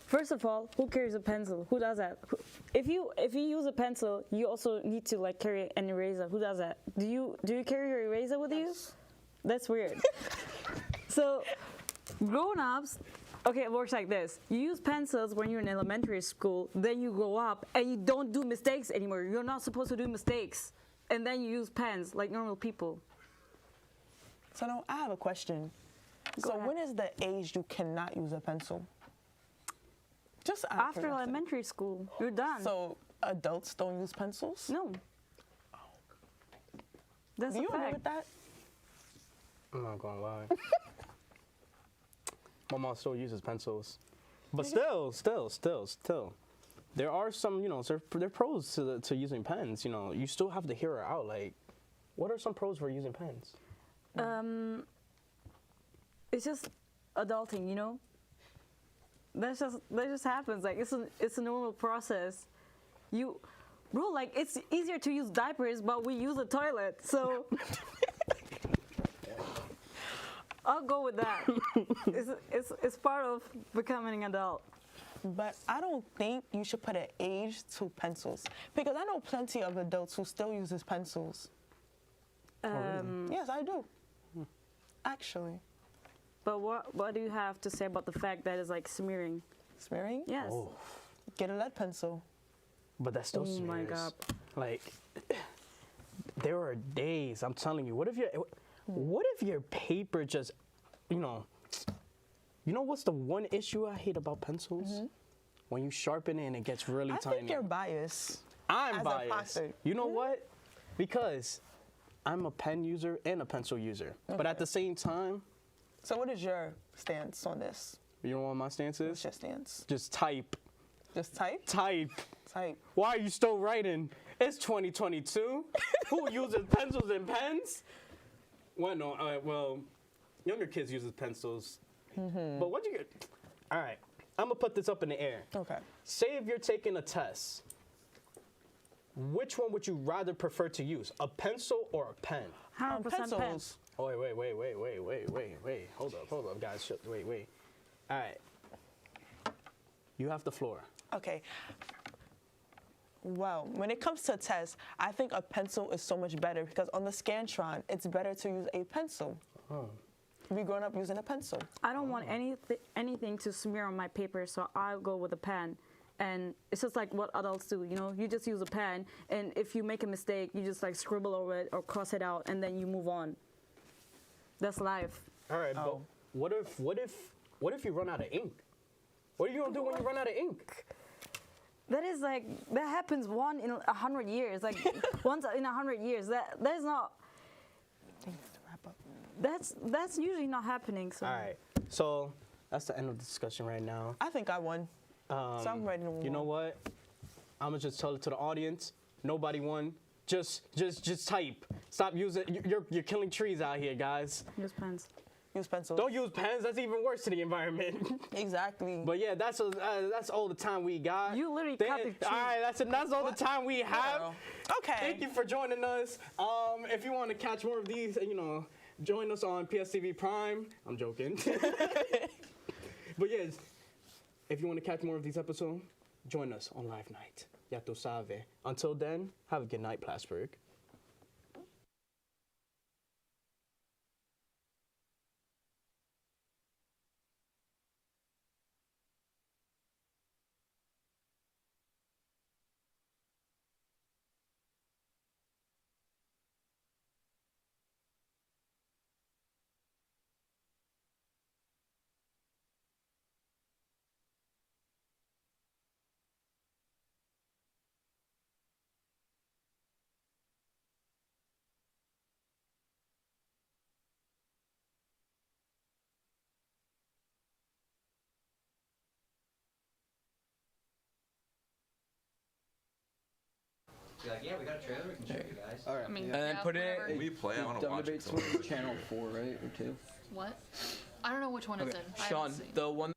first of all, who carries a pencil? Who does that? If you use a pencil, you also need to carry an eraser. Who does that? Do you carry your eraser with you? That's weird. So, grown-ups, okay, it works like this. You use pencils when you're in elementary school, then you grow up and you don't do mistakes anymore. You're not supposed to do mistakes. And then you use pens like normal people. So now I have a question. So when is the age you cannot use a pencil? Just after elementary school, you're done. So adults don't use pencils? No. That's Do you a fact. agree with that? I'm not gonna lie. My mom still uses pencils, but still, there are some, there are pros to using pens. You still have to hear her out. Like, what are some pros for using pens? It's just adulting, That just happens. Like it's a normal process. It's easier to use diapers, but we use a toilet, so I'll go with that. It's part of becoming an adult. But I don't think you should put an age to pencils, because I know plenty of adults who still uses pencils. Yes, I do. Actually. But what do you have to say about the fact that it's like smearing? Smearing? Yes. Oh. Get a lead pencil. But that still smears. Oh my God. Like, there are days, I'm telling you, what if your paper just, You know what's the one issue I hate about pencils? When you sharpen it and it gets really I tiny. think you're biased. I'm as a biased. proctor. You know what? Because I'm a pen user and a pencil user. But at the same time. So what is your stance on this? You know what my stance is? What's your stance? Just type. Just type? Type. Type. Why are you still writing? It's 2022. Who uses pencils and pens? Well, no. Well, younger kids uses pencils. But what you get? All right. I'm going to put this up in the air. Okay. Say if you're taking a test, which one would you rather prefer to use? A pencil or a pen? 100% pens. Oh, wait. Hold up, guys. Wait. All right. You have the floor. Okay. Well, when it comes to tests, I think a pencil is so much better because on the Scantron, it's better to use a pencil. Oh. We grown up using a pencil. I don't want anything to smear on my paper, so I'll go with a pen. And it's just like what adults do, you know? You just use a pen, and if you make a mistake, you just like scribble over it or cross it out, and then you move on. That's life. All right, but what if you run out of ink? What are you gonna do when you run out of ink? That is like, that happens one in 100 years. Like, once in 100 years. That is not, that's usually not happening. So. All right, so that's the end of the discussion right now. I think I won. So I'm ready to move You know on. what? I'm gonna just tell it to the audience. Nobody won. Just type. Stop using. You're killing trees out here, guys. Use pens. Use pencils. Don't use pens. That's even worse to the environment. Exactly. But yeah, that's all the time we got. You literally cut the tree. All right, that's all the time we have. Girl. Okay. Thank you for joining us. If you want to catch more of these, join us on PSTV Prime. I'm joking. But yes, if you want to catch more of these episodes, join us on Live Night. Ya tu sabe. Until then, have a good night, Plattsburgh. Be like, yeah, we got a trailer we can show you guys. All right. I mean, and then yeah, put whatever. it. We play. I want to watch it. Debates with channel 4, right, or 2? What? I don't know which one it's in. I Shawn, haven't seen. the one.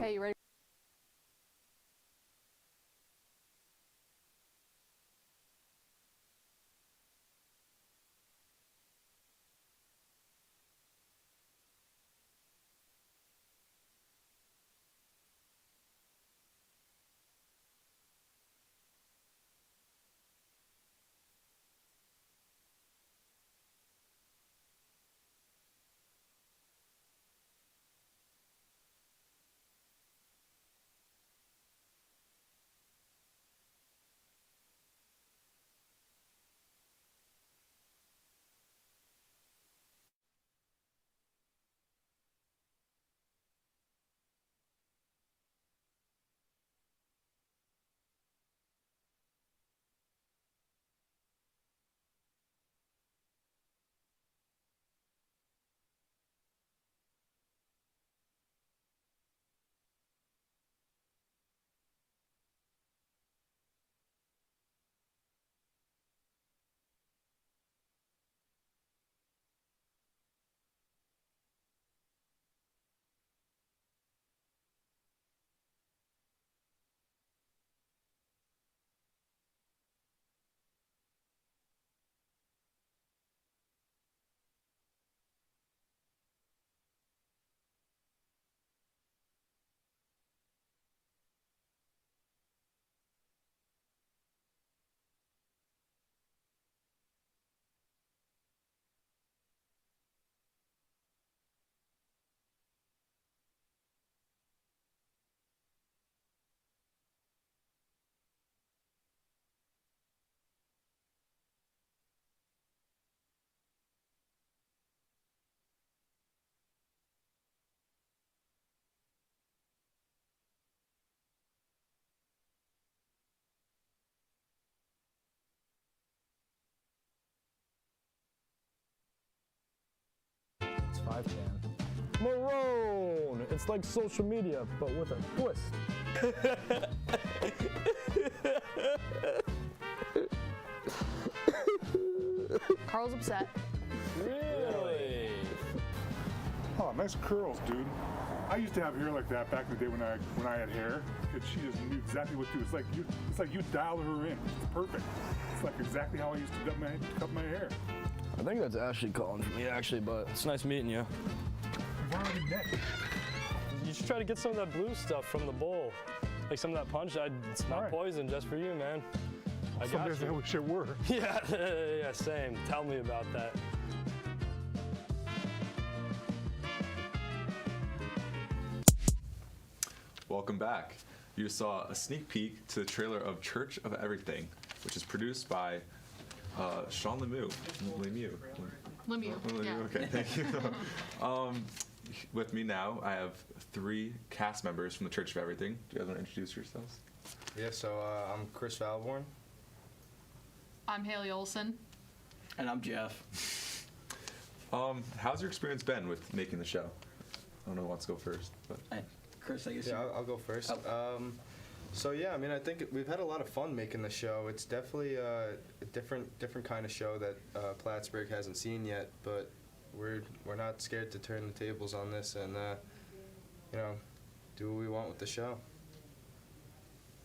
Hey, you ready? 5-can. Maroon! It's like social media, but with a twist. Carl's upset. Really? Oh, nice curls, dude. I used to have hair like that back in the day when I had hair, and she just knew exactly what to do. It's like you dialed her in. It's perfect. It's like exactly how I used to cut my hair. I think that's Ashley calling for me, actually, but it's nice meeting you. We've already met. You should try to get some of that blue stuff from the bowl. Like some of that punch. It's not poison, just for you, man. I Some got days you. I wish it were. Yeah, yeah, same. Tell me about that. Welcome back. You saw a sneak peek to the trailer of Church of Everything, which is produced by Shawn Lemieux. Lemieux, yeah. Okay, thank you. With me now, I have 3 cast members from the Church of Everything. Do you guys want to introduce yourselves? Yeah, so I'm Chris Valborn. I'm Haley Olson. And I'm Jeff. How's your experience been with making the show? I don't know who wants to go first, but Chris, I guess. Yeah, I'll go first. So yeah, I mean, I think we've had a lot of fun making the show. It's definitely a different kind of show that Plattsburgh hasn't seen yet, but we're not scared to turn the tables on this and do what we want with the show.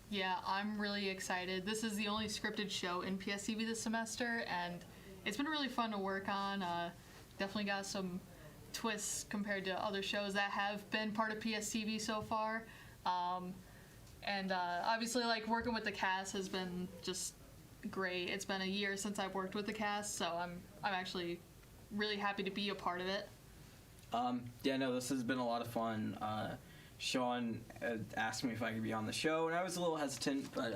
Yeah, I'm really excited. This is the only scripted show in PSTV this semester, and it's been really fun to work on. Definitely got some twists compared to other shows that have been part of PSTV so far. And obviously, like, working with the cast has been just great. It's been a year since I've worked with the cast, so I'm actually really happy to be a part of it. Yeah, no, this has been a lot of fun. Shawn asked me if I could be on the show, and I was a little hesitant, but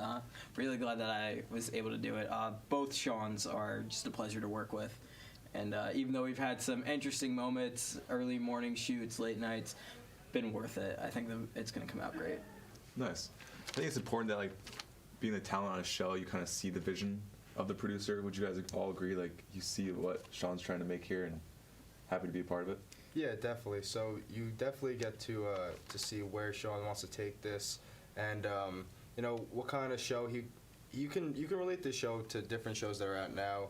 really glad that I was able to do it. Both Shawns are just a pleasure to work with. And even though we've had some interesting moments, early morning shoots, late nights, been worth it. I think it's going to come out great. Nice. I think it's important that, like, being the talent on a show, you kind of see the vision of the producer. Would you guys all agree? Like, you see what Shawn's trying to make here, and happy to be a part of it? Yeah, definitely. So you definitely get to see where Shawn wants to take this, and what kind of show you can relate this show to different shows that are out now.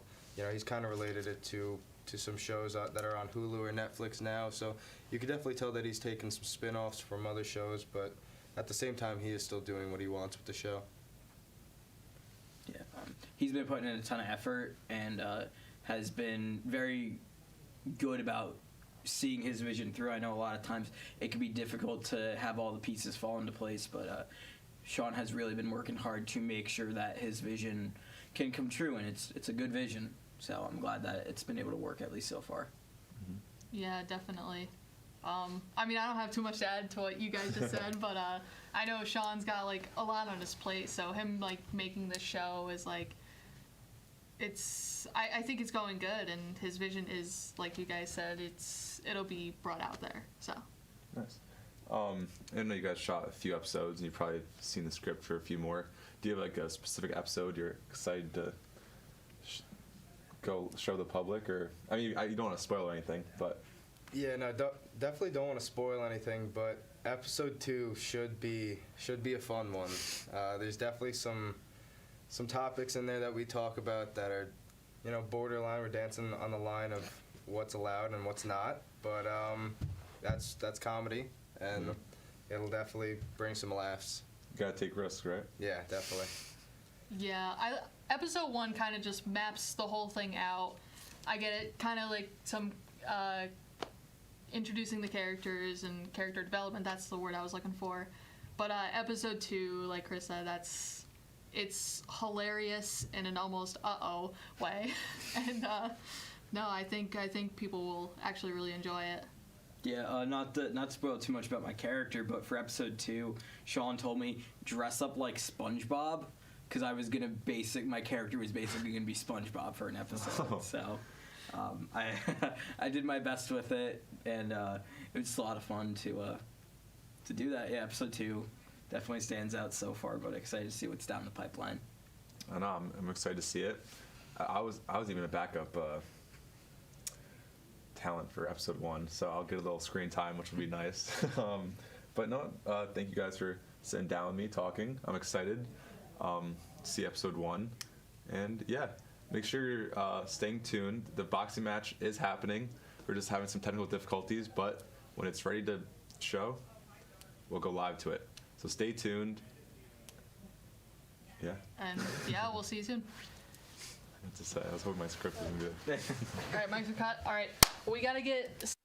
He's kind of related it to some shows that are on Hulu or Netflix now. So you can definitely tell that he's taken some spin-offs from other shows, but at the same time, he is still doing what he wants with the show. Yeah, he's been putting in a ton of effort and has been very good about seeing his vision through. I know a lot of times it can be difficult to have all the pieces fall into place, but Shawn has really been working hard to make sure that his vision can come true, and it's a good vision. So I'm glad that it's been able to work, at least so far. Mm-hmm. Yeah, definitely. I mean, I don't have too much to add to what you guys just said, but I know Shawn's got, like, a lot on his plate, so him, like, making this show is, like, I think it's going good, and his vision is, like you guys said, it'll be brought out there, so. Nice. I know you guys shot a few episodes, and you've probably seen the script for a few more. Do you have, like, a specific episode you're excited to go show the public? Or, I mean, you don't want to spoil anything, but... Yeah, no, definitely don't want to spoil anything, but episode 2 should be a fun one. There's definitely some topics in there that we talk about that are, borderline. We're dancing on the line of what's allowed and what's not, but that's comedy, and it'll definitely bring some laughs. You gotta take risks, right? Yeah, definitely. Yeah, episode 1 kind of just maps the whole thing out. I get it, kind of like some introducing the characters and character development. That's the word I was looking for. But episode 2, like Chris said, it's hilarious in an almost way. And no, I think people will actually really enjoy it. Yeah, not to spoil too much about my character, but for episode 2, Shawn told me dress up like SpongeBob, because my character was basically gonna be SpongeBob for an episode. So I did my best with it, and it was just a lot of fun to do that. Yeah, episode 2 definitely stands out so far, but excited to see what's down the pipeline. I know, I'm excited to see it. I was even a backup talent for episode 1, so I'll get a little screen time, which will be nice. But no, thank you guys for sitting down with me, talking. I'm excited to see episode 1. And yeah, make sure you're staying tuned. The boxing match is happening. We're just having some technical difficulties, but when it's ready to show, we'll go live to it. So stay tuned. Yeah. And yeah, we'll see you soon. What to say? I was hoping my script wasn't good. All right, mics are cut. All right, we gotta get.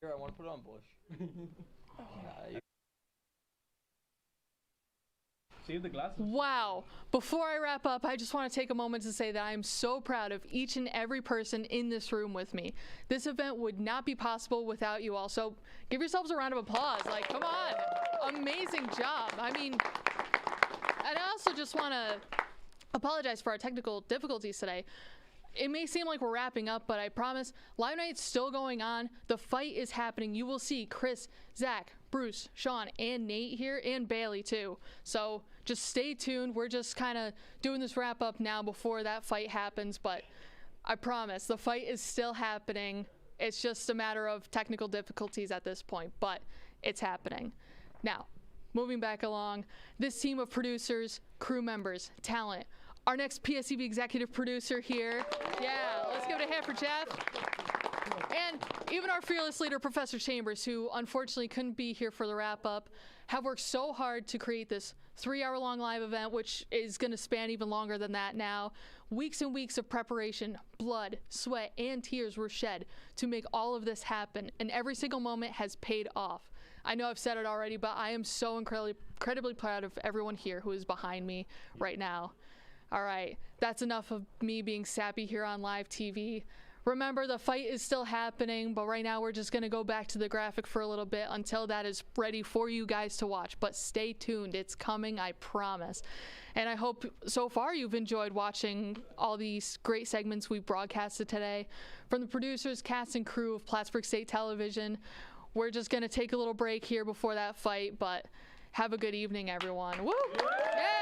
Here, I want to put it on Bush. Save the glasses. Wow. Before I wrap up, I just want to take a moment to say that I am so proud of each and every person in this room with me. This event would not be possible without you all. So give yourselves a round of applause. Like, come on. Amazing job. I mean, and I also just want to apologize for our technical difficulties today. It may seem like we're wrapping up, but I promise Live Night's still going on. The fight is happening. You will see Chris, Zach, Bruce, Shawn, and Nate here, and Bailey too. So just stay tuned. We're just kind of doing this wrap up now before that fight happens, but I promise the fight is still happening. It's just a matter of technical difficulties at this point, but it's happening. Now, moving back along, this team of producers, crew members, talent, our next PSTV executive producer here. Yeah, let's give it a hand for Jeff. And even our fearless leader, Professor Chambers, who unfortunately couldn't be here for the wrap-up, have worked so hard to create this 3-hour-long live event, which is going to span even longer than that now. Weeks and weeks of preparation, blood, sweat, and tears were shed to make all of this happen, and every single moment has paid off. I know I've said it already, but I am so incredibly proud of everyone here who is behind me right now. All right, that's enough of me being sappy here on live TV. Remember, the fight is still happening, but right now we're just going to go back to the graphic for a little bit until that is ready for you guys to watch. But stay tuned. It's coming, I promise. And I hope so far you've enjoyed watching all these great segments we broadcasted today. From the producers, cast, and crew of Plattsburgh State Television, we're just going to take a little break here before that fight, but have a good evening, everyone. Woo! Yeah!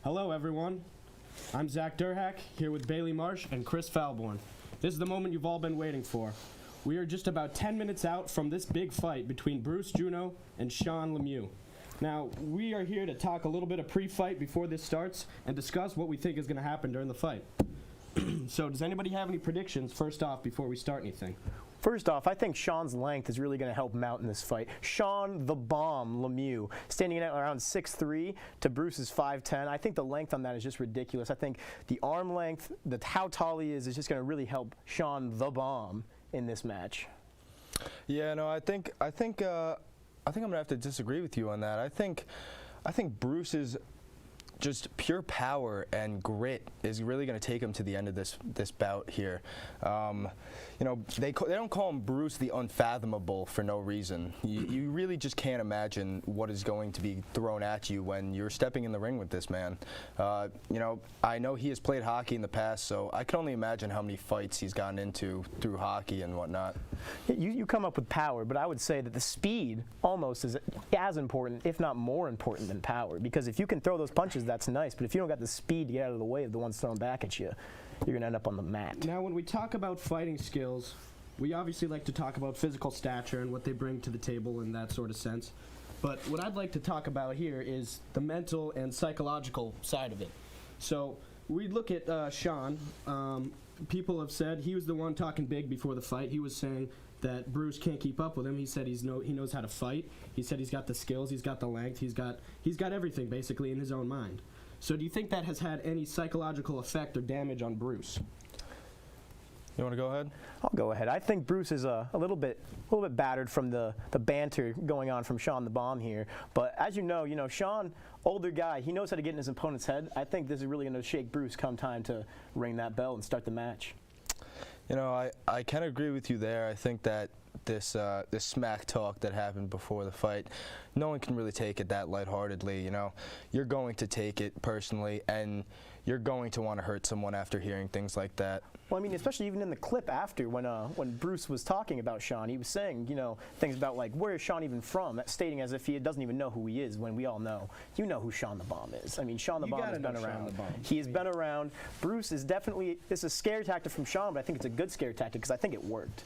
Hello, everyone. I'm Zach Durhack, here with Bailey Marsh and Chris Falborn. This is the moment you've all been waiting for. We are just about 10 minutes out from this big fight between Bruce Juneau and Shawn Lemieux. Now, we are here to talk a little bit of pre-fight before this starts and discuss what we think is going to happen during the fight. So, does anybody have any predictions, first off, before we start anything? First off, I think Shawn's length is really going to help him out in this fight. Shawn the Bomb Lemieux, standing at around 6'3" to Bruce's 5'10". I think the length on that is just ridiculous. I think the arm length, how tall he is just going to really help Shawn the Bomb in this match. Yeah, no, I think I'm gonna have to disagree with you on that. I think Bruce's just pure power and grit is really going to take him to the end of this bout here. You know, they don't call him Bruce the Unfathomable for no reason. You really just can't imagine what is going to be thrown at you when you're stepping in the ring with this man. You know, I know he has played hockey in the past, so I can only imagine how many fights he's gotten into through hockey and whatnot. You come up with power, but I would say that the speed almost is as important, if not more important than power, because if you can throw those punches, that's nice, but if you don't got the speed to get out of the way of the ones thrown back at you, you're going to end up on the mat. Now, when we talk about fighting skills, we obviously like to talk about physical stature and what they bring to the table in that sort of sense. But what I'd like to talk about here is the mental and psychological side of it. So we look at Shawn. People have said he was the one talking big before the fight. He was saying that Bruce can't keep up with him. He said he knows how to fight. He said he's got the skills, he's got the length, he's got everything basically in his own mind. So do you think that has had any psychological effect or damage on Bruce? You want to go ahead? I'll go ahead. I think Bruce is a little bit battered from the banter going on from Shawn the Bomb here. But as you know, Shawn, older guy, he knows how to get in his opponent's head. I think this is really going to shake Bruce come time to ring that bell and start the match. You know, I can agree with you there. I think that this smack talk that happened before the fight, no one can really take it that lightheartedly. You know, you're going to take it personally, and you're going to want to hurt someone after hearing things like that. Well, I mean, especially even in the clip after when Bruce was talking about Shawn, he was saying, things about like, where is Shawn even from? Stating as if he doesn't even know who he is, when we all know. You know who Shawn the Bomb is. I mean, Shawn the Bomb has been around. He has been around. Bruce is definitely, it's a scare tactic from Shawn, but I think it's a good scare tactic because I think it worked.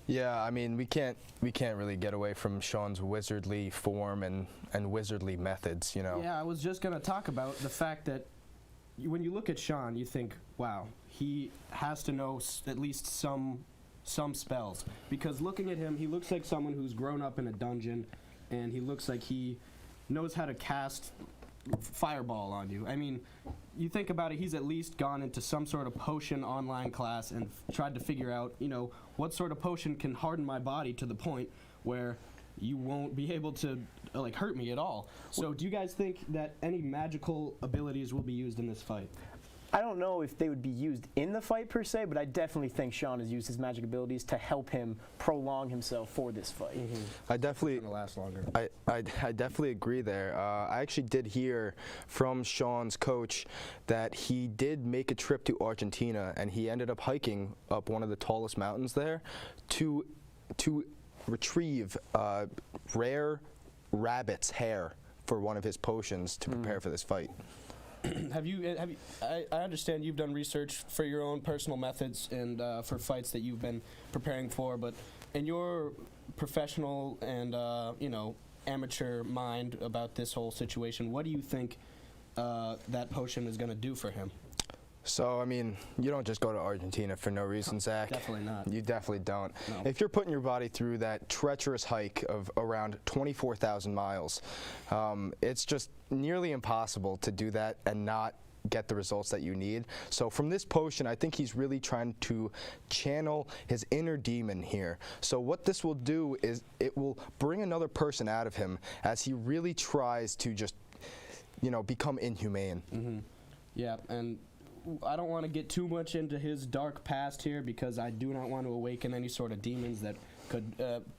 Yeah, I mean, we can't really get away from Shawn's wizardly form and wizardly methods, Yeah, I was just going to talk about the fact that when you look at Shawn, you think, wow, he has to know at least some spells. Because looking at him, he looks like someone who's grown up in a dungeon, and he looks like he knows how to cast fireball on you. I mean, you think about it, he's at least gone into some sort of potion online class and tried to figure out, what sort of potion can harden my body to the point where you won't be able to hurt me at all. So do you guys think that any magical abilities will be used in this fight? I don't know if they would be used in the fight per se, but I definitely think Shawn has used his magic abilities to help him prolong himself for this fight. I definitely gonna last longer. I definitely agree there. I actually did hear from Shawn's coach that he did make a trip to Argentina, and he ended up hiking up one of the tallest mountains there to retrieve rare rabbit's hair for one of his potions to prepare for this fight. I understand you've done research for your own personal methods and for fights that you've been preparing for, but in your professional and amateur mind about this whole situation, what do you think that potion is going to do for him? So, I mean, you don't just go to Argentina for no reason, Zach. Definitely not. You definitely don't. No. If you're putting your body through that treacherous hike of around 24,000 miles, it's just nearly impossible to do that and not get the results that you need. So from this potion, I think he's really trying to channel his inner demon here. So what this will do is it will bring another person out of him as he really tries to just, become inhumane. Mm-hmm. Yeah, and I don't want to get too much into his dark past here because I do not want to awaken any sort of demons that could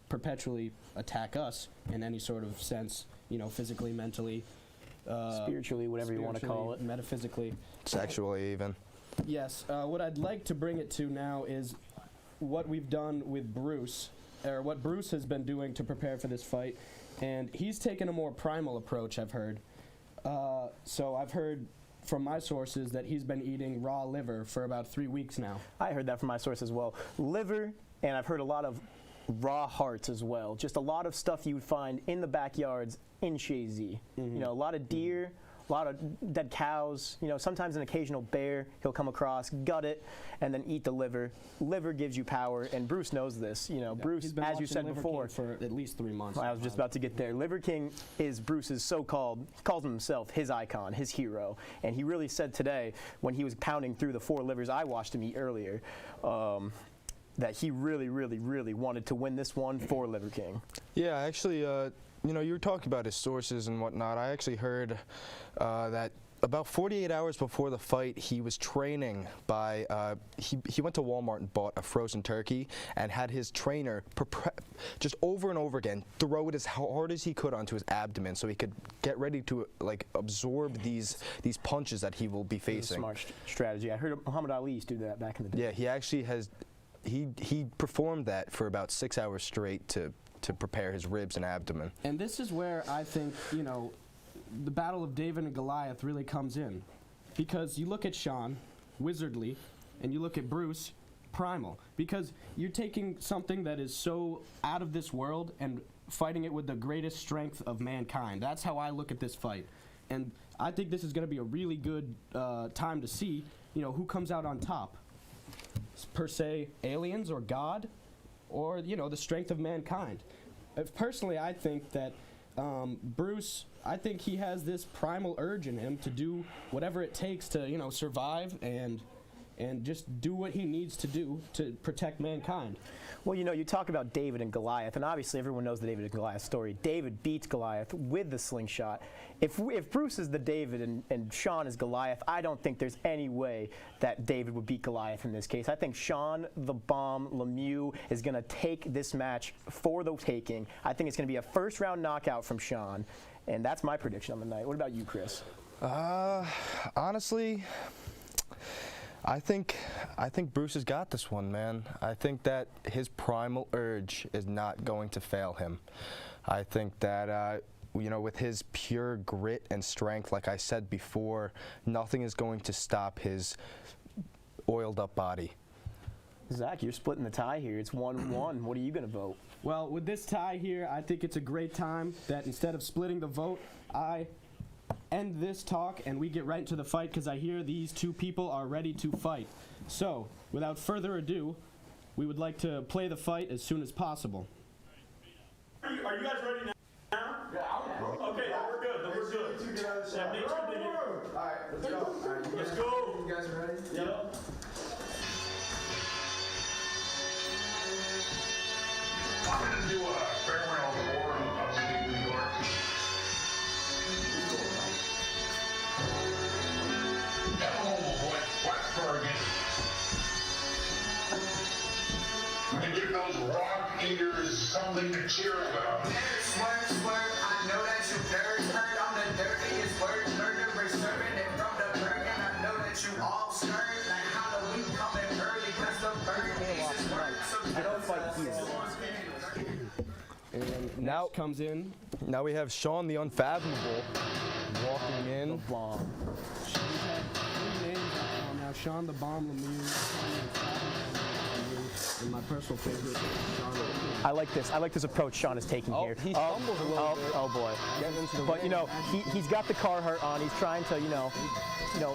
perpetually attack us in any sort of sense, physically, mentally, spiritually, whatever you want to call it, metaphysically, sexually even. Yes. What I'd like to bring it to now is what we've done with Bruce, or what Bruce has been doing to prepare for this fight, and he's taken a more primal approach, I've heard. So I've heard from my sources that he's been eating raw liver for about 3 weeks now. I heard that from my source as well. Liver, and I've heard a lot of raw hearts as well. Just a lot of stuff you would find in the backyards in Shazy. You know, a lot of deer, a lot of dead cows. You know, sometimes an occasional bear he'll come across, gut it, and then eat the liver. Liver gives you power, and Bruce knows this. You know, Bruce, He's been as you watching said Liver before, King for at least 3 months. I was just about to get there. Liver King is Bruce's so-called, calls himself his icon, his hero. And he really said today, when he was pounding through the 4 livers I watched him eat earlier, that he really, really, really wanted to win this one for Liver King. Yeah, actually, you know, you were talking about his sources and whatnot. I actually heard that about 48 hours before the fight, he was training by, he went to Walmart and bought a frozen turkey and had his trainer just over and over again throw it as hard as he could onto his abdomen so he could get ready to like absorb these punches that he will be facing. Smart strategy. I heard Muhammad Ali used to do that back in the day. Yeah, he actually has, he performed that for about 6 hours straight to prepare his ribs and abdomen. And this is where I think, you know, the battle of David and Goliath really comes in. Because you look at Shawn, wizardly, and you look at Bruce, primal. Because you're taking something that is so out of this world and fighting it with the greatest strength of mankind. That's how I look at this fight. And I think this is going to be a really good time to see, you know, who comes out on top. Per se, aliens or God, or, you know, the strength of mankind. Personally, I think that Bruce, I think he has this primal urge in him to do whatever it takes to, you know, survive and just do what he needs to do to protect mankind. Well, you know, you talk about David and Goliath, and obviously everyone knows the David and Goliath story. David beats Goliath with the slingshot. If Bruce is the David and Shawn is Goliath, I don't think there's any way that David would beat Goliath in this case. I think Shawn the Bomb Lemieux is going to take this match for the taking. I think it's going to be a first-round knockout from Shawn, and that's my prediction on the night. What about you, Chris? Honestly, I think Bruce has got this one, man. I think that his primal urge is not going to fail him. I think that, you know, with his pure grit and strength, like I said before, nothing is going to stop his oiled up body. Zach, you're splitting the tie here. It's 1-1. What are you going to vote? Well, with this tie here, I think it's a great time that instead of splitting the vote, I end this talk and we get right into the fight because I hear these two people are ready to fight. So, without further ado, we would like to play the fight as soon as possible. Are you guys ready now? Yeah, okay, we're good. We're good. Yeah, Nate's good. All right, let's go. All right, let's go. You guys ready? Yep. I'm going to do a farewell tour of upstate New York. At home of Plattsburgh. And give those rock eaters something to cheer about. Swerve, swerve, I know that you nerds heard I'm the dirtiest word, murderer serving it from the burn, and I know that you all scared, like Halloween coming early, cause the bird is work, so I don't fight here. And now comes in. Now we have Shawn the Unfathomable walking in. The Bomb. We've had 3 names now. Shawn the Bomb Lemieux, and my personal favorite, Shawn Lemieux. I like this approach Shawn is taking here. He stumbles a little bit. Oh boy. But you know, he's got the Carhartt on. He's trying to,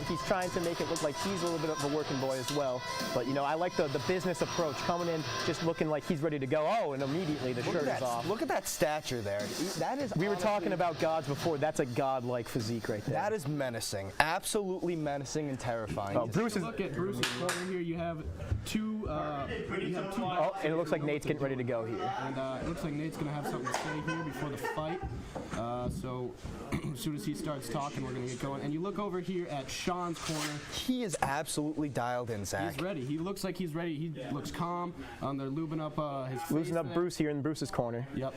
he's trying to make it look like he's a little bit of a working boy as well. But you know, I like the business approach, coming in just looking like he's ready to go. Oh, and immediately the shirt is off. Look at that stature there. That is. We were talking about gods before. That's a god-like physique right there. That is menacing. Absolutely menacing and terrifying. Oh, Bruce is. Look at Bruce's over here. You have two. Oh, and it looks like Nate's getting ready to go here. And it looks like Nate's gonna have something to say here before the fight. So as soon as he starts talking, we're gonna get going. And you look over here at Shawn's corner. He is absolutely dialed in, Zach. He's ready. He looks like he's ready. He looks calm. They're lubing up his face. Losing up Bruce here in Bruce's corner. Yep.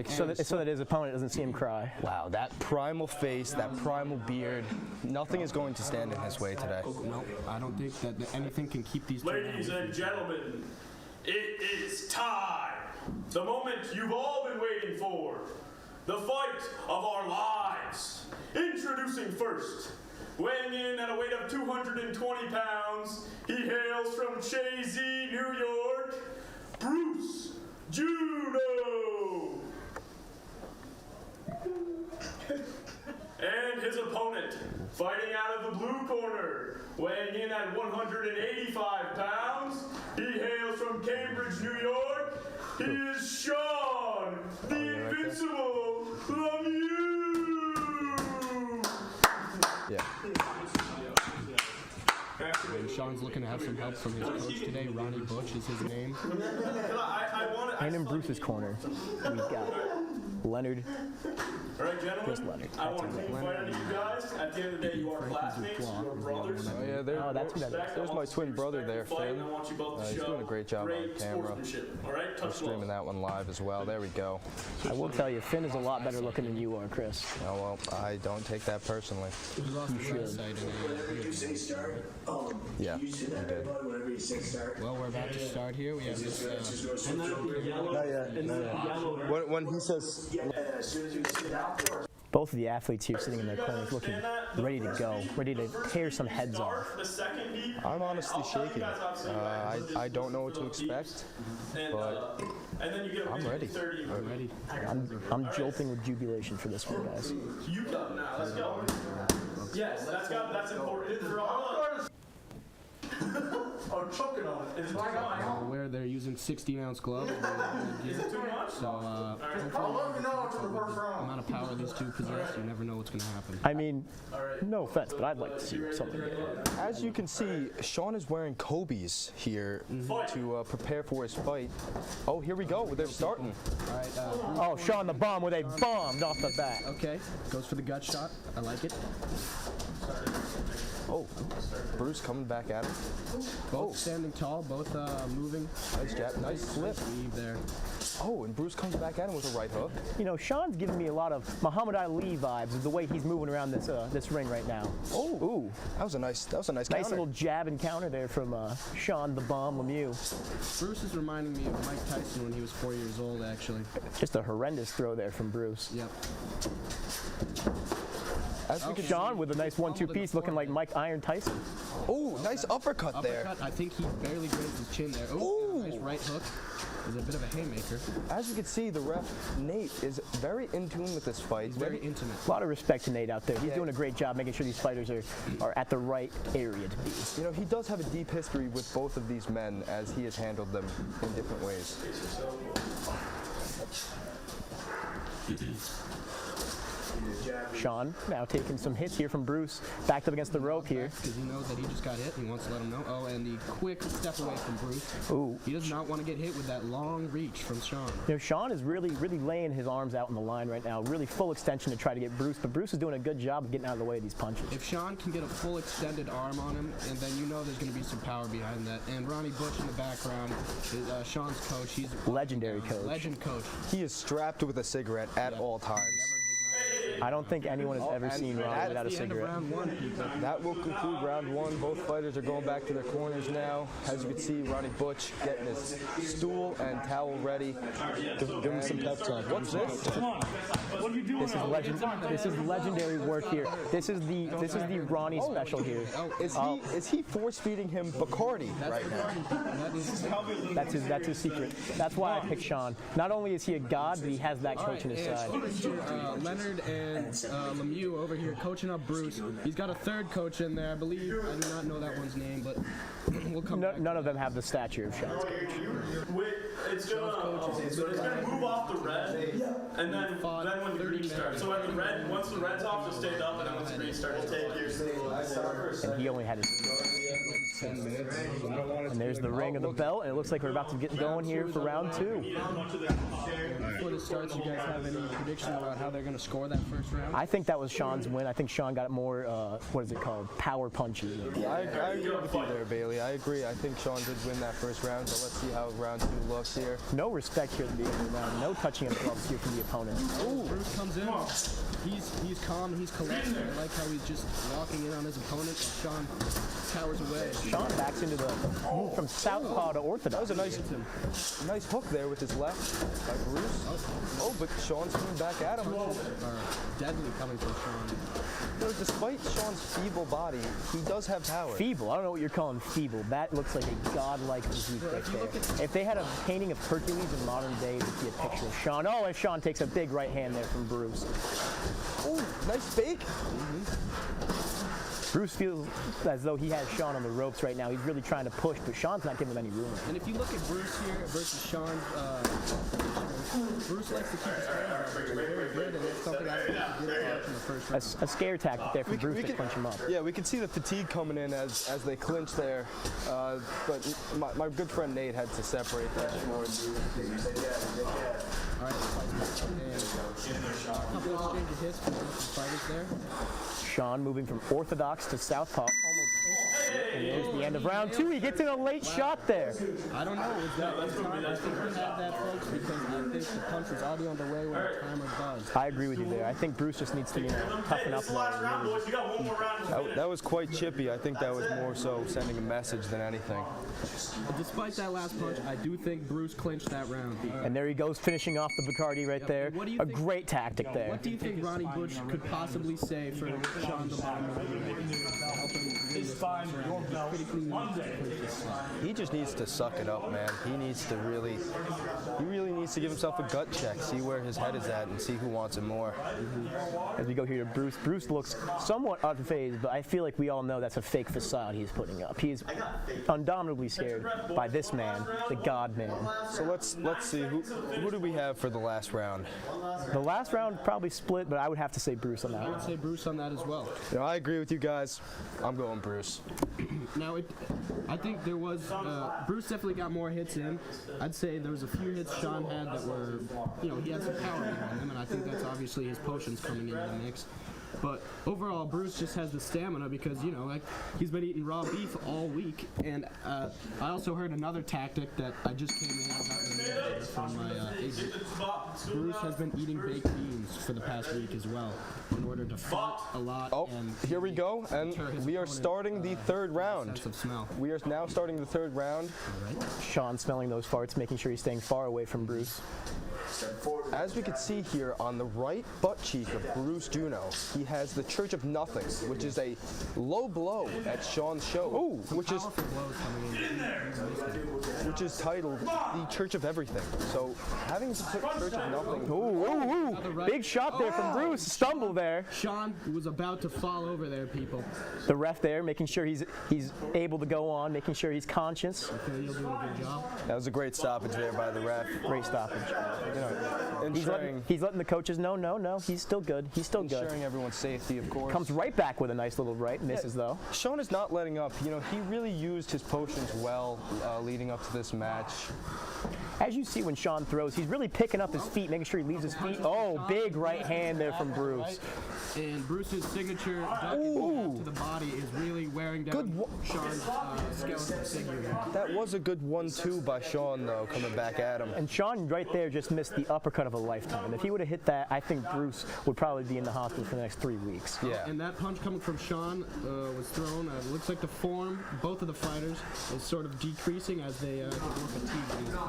So that his opponent doesn't see him cry. Wow, that primal face, that primal beard, nothing is going to stand in his way today. No, I don't think that anything can keep these. Ladies and gentlemen, it is time. The moment you've all been waiting for. the fight of our lives. Introducing first, weighing in at a weight of 220 pounds, he hails from Chazy, New York, Bruce Juno. And his opponent, fighting out of the blue corner, weighing in at 185 pounds, he hails from Cambridge, New York, he is Shawn, the Invincible Lemieux! Yeah. And Shawn's looking to have some help from his coach today. Ronnie Butch is his name. And in Bruce's corner, we've got Leonard. All right, gentlemen, Chris Leonard. I want to fight out of you guys. At the end of the day, you are classmates, you are brothers. Oh yeah, there's my twin brother there, Finn. He's doing a great job on camera. We're streaming that one live as well. There we go. I will tell you, Finn is a lot better looking than you are, Chris. Oh well, I don't take that personally. You should. Yeah, you did. Well, we're about to start here. We have this. When he says. Both of the athletes here sitting in their corners looking ready to go, ready to tear some heads off. I'm honestly shaking. I don't know what to expect, but I'm ready. I'm jolting with jubilation for this one, guys. You go now. Let's go. Yes, that's important for all of us. I'm choking on it. It's Where they're using 16-ounce gloves. Is it too much? So, the amount of power these two possess, you never know what's going to happen. I mean, no offense, but I'd like to see something. As you can see, Shawn is wearing Kobe's here to prepare for his fight. Oh, here we go. They're starting. All right. Oh, Shawn the Bomb with a bombed off the bat. Okay, goes for the gut shot. I like it. Oh, Bruce coming back at him. Both standing tall, both moving. Nice jab, nice flip. There. Oh, and Bruce comes back at him with a right hook. You know, Shawn's giving me a lot of Muhammad Ali vibes with the way he's moving around this ring right now. Oh, ooh, that was a nice nice counter. little jab and counter there from Shawn the Bomb Lemieux. Bruce is reminding me of Mike Tyson when he was 4 years old, actually. Just a horrendous throw there from Bruce. Yep. Shawn with a nice 1-2 piece, looking like Mike Iron Tyson. Oh, nice uppercut there. I think he barely grazed his chin there. Oh, nice right hook. Is a bit of a haymaker. As you can see, the ref, Nate, is very in tune with this fight. He's very intimate. A lot of respect to Nate out there. He's doing a great job making sure these fighters are at the right area to be. You know, he does have a deep history with both of these men as he has handled them in different ways. Shawn now taking some hits here from Bruce, backed up against the rope here. Because he knows that he just got hit. He wants to let him know. Oh, and the quick step away from Bruce. Ooh. He does not want to get hit with that long reach from Shawn. You know, Shawn is really laying his arms out on the line right now, really full extension to try to get Bruce, but Bruce is doing a good job of getting out of the way of these punches. If Shawn can get a full extended arm on him, and then you know there's going to be some power behind that. And Ronnie Butch in the background is Shawn's coach. He's legendary coach. Legend coach. He is strapped with a cigarette at all times. I don't think anyone has ever seen Ron without a cigarette. That will conclude round one. Both fighters are going back to their corners now. As you can see, Ronnie Butch getting his stool and towel ready. Give him some pep talk. What's this? This is legendary work here. This is the Ronnie special here. Is he force feeding him Bacardi right now? That's his secret. That's why I picked Shawn. Not only is he a god, but he has that coach on his side. Leonard and Lemieux over here coaching up Bruce. He's got a third coach in there, I believe. I do not know that one's name, but we'll come back. None of them have the stature of Shawn's coach. It's gonna move off the red, and then when the green starts. So once the red's off, it'll stay up, and then once the green starts, it'll take you. And he only had his 10 minutes. And there's the ring of the belt, and it looks like we're about to get going here for round two. Before this starts, you guys have any prediction about how they're going to score that first round? I think that was Shawn's win. I think Shawn got more, what is it called, power punches. I agree with you there, Bailey. I agree. I think Shawn did win that first round, so let's see how round two looks here. No respect here at the beginning of the round. No touching of gloves here from the opponent. Ooh. Bruce comes in. He's calm and he's collected. I like how he's just walking in on his opponent. Shawn towers away. Shawn backs into the move from southpaw to orthodox. That was a nice hook there with his left by Bruce. Oh, but Shawn's coming back at him. Are deadly coming from Shawn. You know, despite Shawn's feeble body, he does have power. Feeble? I don't know what you're calling feeble. That looks like a godlike physique right there. If they had a painting of Hercules in modern day, it'd be a picture of Shawn. Oh, and Shawn takes a big right hand there from Bruce. Oh, nice fake. Bruce feels as though he has Shawn on the ropes right now. He's really trying to push, but Shawn's not giving him any room. And if you look at Bruce here versus Shawn, Bruce likes to keep his hands up, which is very good, and that's something I think he did in the first round. A scare tactic there for Bruce to clinch him up. Yeah, we can see the fatigue coming in as they clinch there, but my good friend Nate had to separate that. All right, a couple of exchange of hits from both the fighters there. Shawn moving from orthodox to southpaw. And there's the end of round 2. He gets in a late shot there. I don't know. Was that last time? I think we had that, folks, because I think the punch was already on the way when the timer buzzed. I agree with you there. I think Bruce just needs to, toughen up more. That was quite chippy. I think that was more so sending a message than anything. Despite that last punch, I do think Bruce clinched that round. And there he goes, finishing off the Bacardi right there. A great tactic there. What do you think Ronnie Butch could possibly say for Shawn to help him? He just needs to suck it up, man. He really needs to give himself a gut check, see where his head is at, and see who wants him more. As we go here to Bruce, Bruce looks somewhat unfazed, but I feel like we all know that's a fake facade he's putting up. He's undoubtedly scared by this man, the God Man. So let's see, who do we have for the last round? The last round probably split, but I would have to say Bruce on that. I would say Bruce on that as well. Yeah, I agree with you guys. I'm going Bruce. Now, I think there was, Bruce definitely got more hits in. I'd say there was a few hits Shawn had that were, he had some power behind him, and I think that's obviously his potions coming into the mix. But overall, Bruce just has the stamina because, he's been eating raw beef all week. And I also heard another tactic that I just came in from my agent. Bruce has been eating baked beans for the past week as well in order to fight a lot. Oh, here we go, and we are starting the third round. We are now starting the third round. Shawn smelling those farts, making sure he's staying far away from Bruce. As we can see here on the right butt cheek of Bruce Juno, he has the Church of Nothing, which is a low blow at Shawn's show, which is titled The Church of Everything. So having the Church of Nothing. Big shot there from Bruce. Stumble there. Shawn was about to fall over there, people. The ref there, making sure he's able to go on, making sure he's conscious. Okay, you're doing a good job. That was a great stoppage there by the ref. Great stoppage. He's letting the coaches know, no, he's still good. He's still good. Ensuring everyone's safety, of course. Comes right back with a nice little right, misses though. Shawn is not letting up. He really used his potions well leading up to this match. As you see when Shawn throws, he's really picking up his feet, making sure he leaves his feet. Oh, big right hand there from Bruce. And Bruce's signature ducking to the body is really wearing down Shawn's skeletal figure. That was a good 1-2 by Shawn, though, coming back at him. And Shawn right there just missed the uppercut of a lifetime. If he would have hit that, I think Bruce would probably be in the hospital for the next 3 weeks. Yeah. And that punch coming from Shawn was thrown. It looks like the form, both of the fighters, is sort of decreasing as they get more fatigued.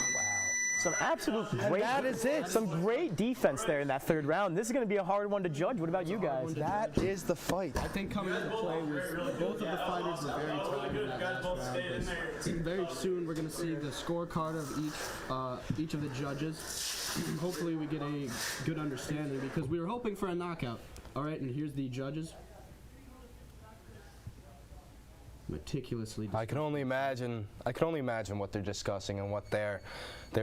Some absolute great. That is it. Some great defense there in that third round. This is going to be a hard one to judge. What about you guys? That is the fight. I think coming into play was both of the fighters were very tired in that last round. Very soon we're going to see the scorecard of each of the judges. Hopefully we get a good understanding because we were hoping for a knockout. All right, and here's the judges. Meticulously. I can only imagine what they're discussing and what their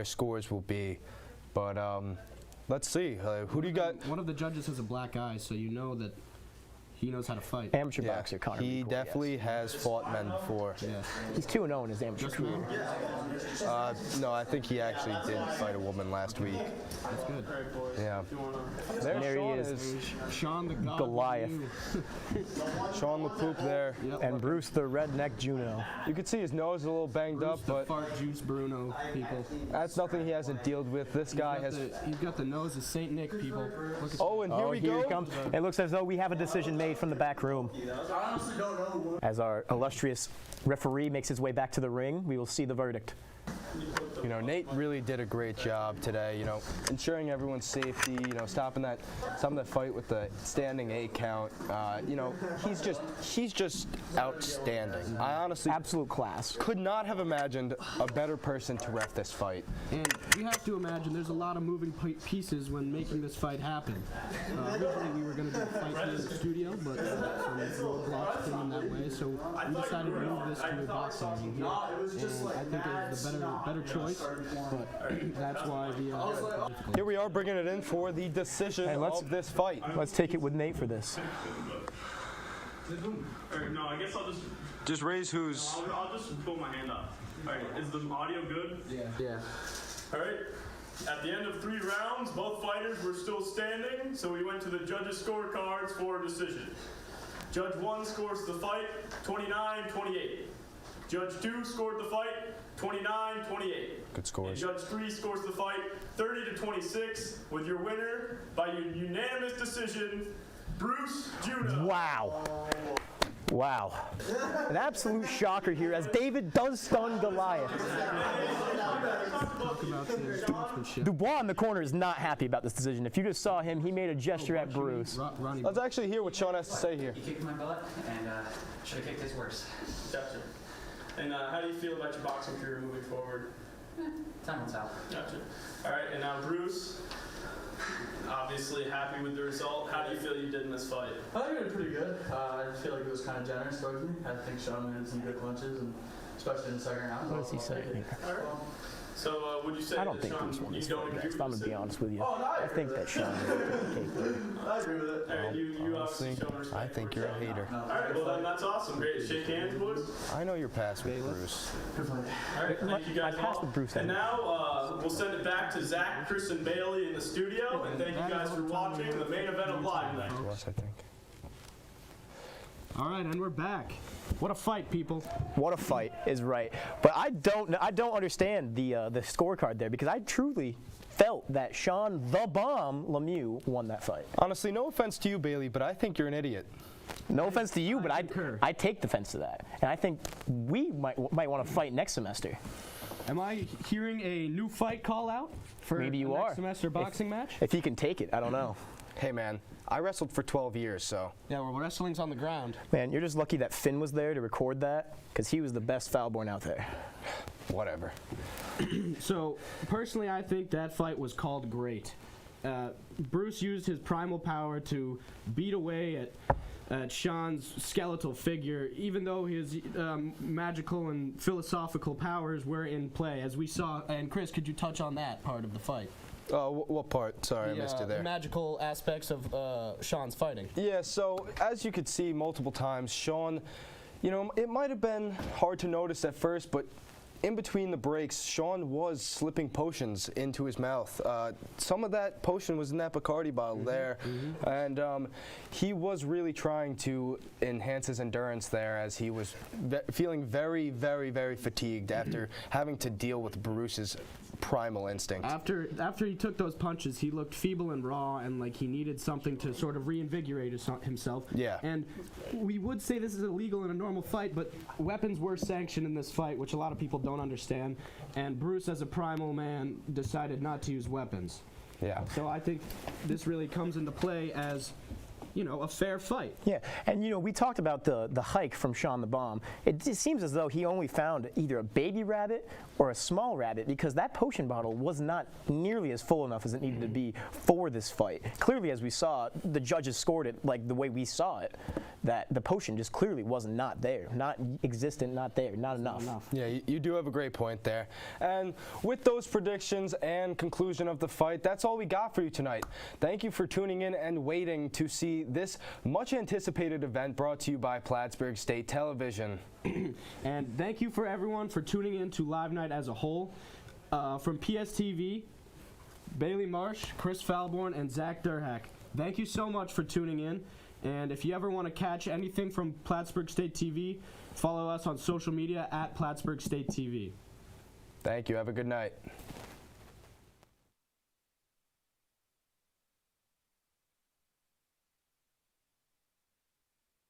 scores will be. But let's see. Who do you got? One of the judges has a black eye, so you know that he knows how to fight. Amateur boxer, Connor. He definitely has fought men before. Yeah. He's 2-0 in his amateur career. No, I think he actually did fight a woman last week. That's good. Yeah. There he is. Shawn the God. Goliath. Shawn the poop there. Yep. And Bruce the redneck Juno. You can see his nose is a little banged Bruce up, the but fart juice Bruno, people. That's nothing he hasn't dealt with. This guy has. He's got the nose of Saint Nick, people. Look at And here we go. It comes. It looks as though we have a decision made from the back room. As our illustrious referee makes his way back to the ring, we will see the verdict. You know, Nate really did a great job today, you know, ensuring everyone's safety, you know, stopping that fight with the standing 8 count. You know, he's just outstanding. I honestly, absolute class. Could not have imagined a better person to ref this fight. And you have to imagine there's a lot of moving pieces when making this fight happen. Originally we were going to do a fight here in the studio, but some roadblocks came in that way, so we decided to move this to a boxing ring here. And I think it was the better choice, but that's why the Here we are bringing it in for the decision of this fight. Let's take it with Nate for this. No, I guess I'll just raise who's. I'll just pull my hand up. All right, is the audio good? Yeah. All right. At the end of 3 rounds, both fighters were still standing, so we went to the judges' scorecards for a decision. Judge 1 scores the fight 29-28. Judge 2 scored the fight 29-28. Good scores. And Judge 3 scores the fight 30-26, with your winner by unanimous decision, Bruce Judah. Wow. An absolute shocker here as David does stun Goliath. Dubois in the corner is not happy about this decision. If you just saw him, he made a gesture at Bruce. Let's actually hear what Shawn has to say here. He kicked my butt and should have kicked his worse. Gotcha. And how do you feel about your boxing career moving forward? Time will tell. Gotcha. All right, and now Bruce, obviously happy with the result. How do you feel you did in this fight? I think it did pretty good. I just feel like it was kind of generous towards me. I think Shawn landed some good punches, and especially in the second round. What does he say? All right. So would you say I don't that think Shawn, Bruce won this you don't fight agree next. I'm going to be honest with you. Oh, no, I think that Shawn I agree with it. All right, you obviously shown respect. I think you're a hater. All right, well then that's awesome. Great. Shake hands, boys. I know you're past with Bruce. All right, thank you guys all. And now we'll send it back to Zach, Chris, and Bailey in the studio. And thank you guys for watching the main event of Live Night. I think. All right, and we're back. What a fight, people. What a fight is right. But I don't understand the scorecard there, because I truly felt that Shawn the Bomb Lemieux won that fight. Honestly, no offense to you, Bailey, but I think you're an idiot. No offense to you, but I take defense to that. And I think we might want to fight next semester. Am I hearing a new fight call out for Maybe you next are. semester boxing match? If he can take it, I don't know. Hey, man, I wrestled for 12 years, so. Yeah, well, wrestling's on the ground. Man, you're just lucky that Finn was there to record that, because he was the best foul-born out there. Whatever. So, personally, I think that fight was called great. Bruce used his primal power to beat away at Shawn's skeletal figure, even though his magical and philosophical powers were in play, as we saw. And Chris, could you touch on that part of the fight? What part? Sorry, I missed you there. The magical aspects of Shawn's fighting. Yeah, so as you could see multiple times, Shawn, you know, it might have been hard to notice at first, but in between the breaks, Shawn was slipping potions into his mouth. Some of that potion was in that Bacardi bottle there, and he was really trying to enhance his endurance there, as he was feeling very, very, very fatigued after having to deal with Bruce's primal instinct. After he took those punches, he looked feeble and raw, and like he needed something to sort of reinvigorate himself. Yeah. And we would say this is illegal in a normal fight, but weapons were sanctioned in this fight, which a lot of people don't understand. And Bruce, as a primal man, decided not to use weapons. Yeah. So I think this really comes into play as, you know, a fair fight. Yeah, and you know, we talked about the hike from Shawn the Bomb. It just seems as though he only found either a baby rabbit or a small rabbit, because that potion bottle was not nearly as full enough as it needed to be for this fight. Clearly, as we saw, the judges scored it like the way we saw it, that the potion just clearly was not there, not existent, not there, not enough. Yeah, you do have a great point there. And with those predictions and conclusion of the fight, that's all we got for you tonight. Thank you for tuning in and waiting to see this much anticipated event brought to you by Plattsburgh State Television. And thank you for everyone for tuning in to Live Night as a whole. From PSTV, Bailey Marsh, Chris Falborn, and Zach Durhack. Thank you so much for tuning in. And if you ever want to catch anything from Plattsburgh State TV, follow us on social media at Plattsburgh State TV. Thank you. Have a good night.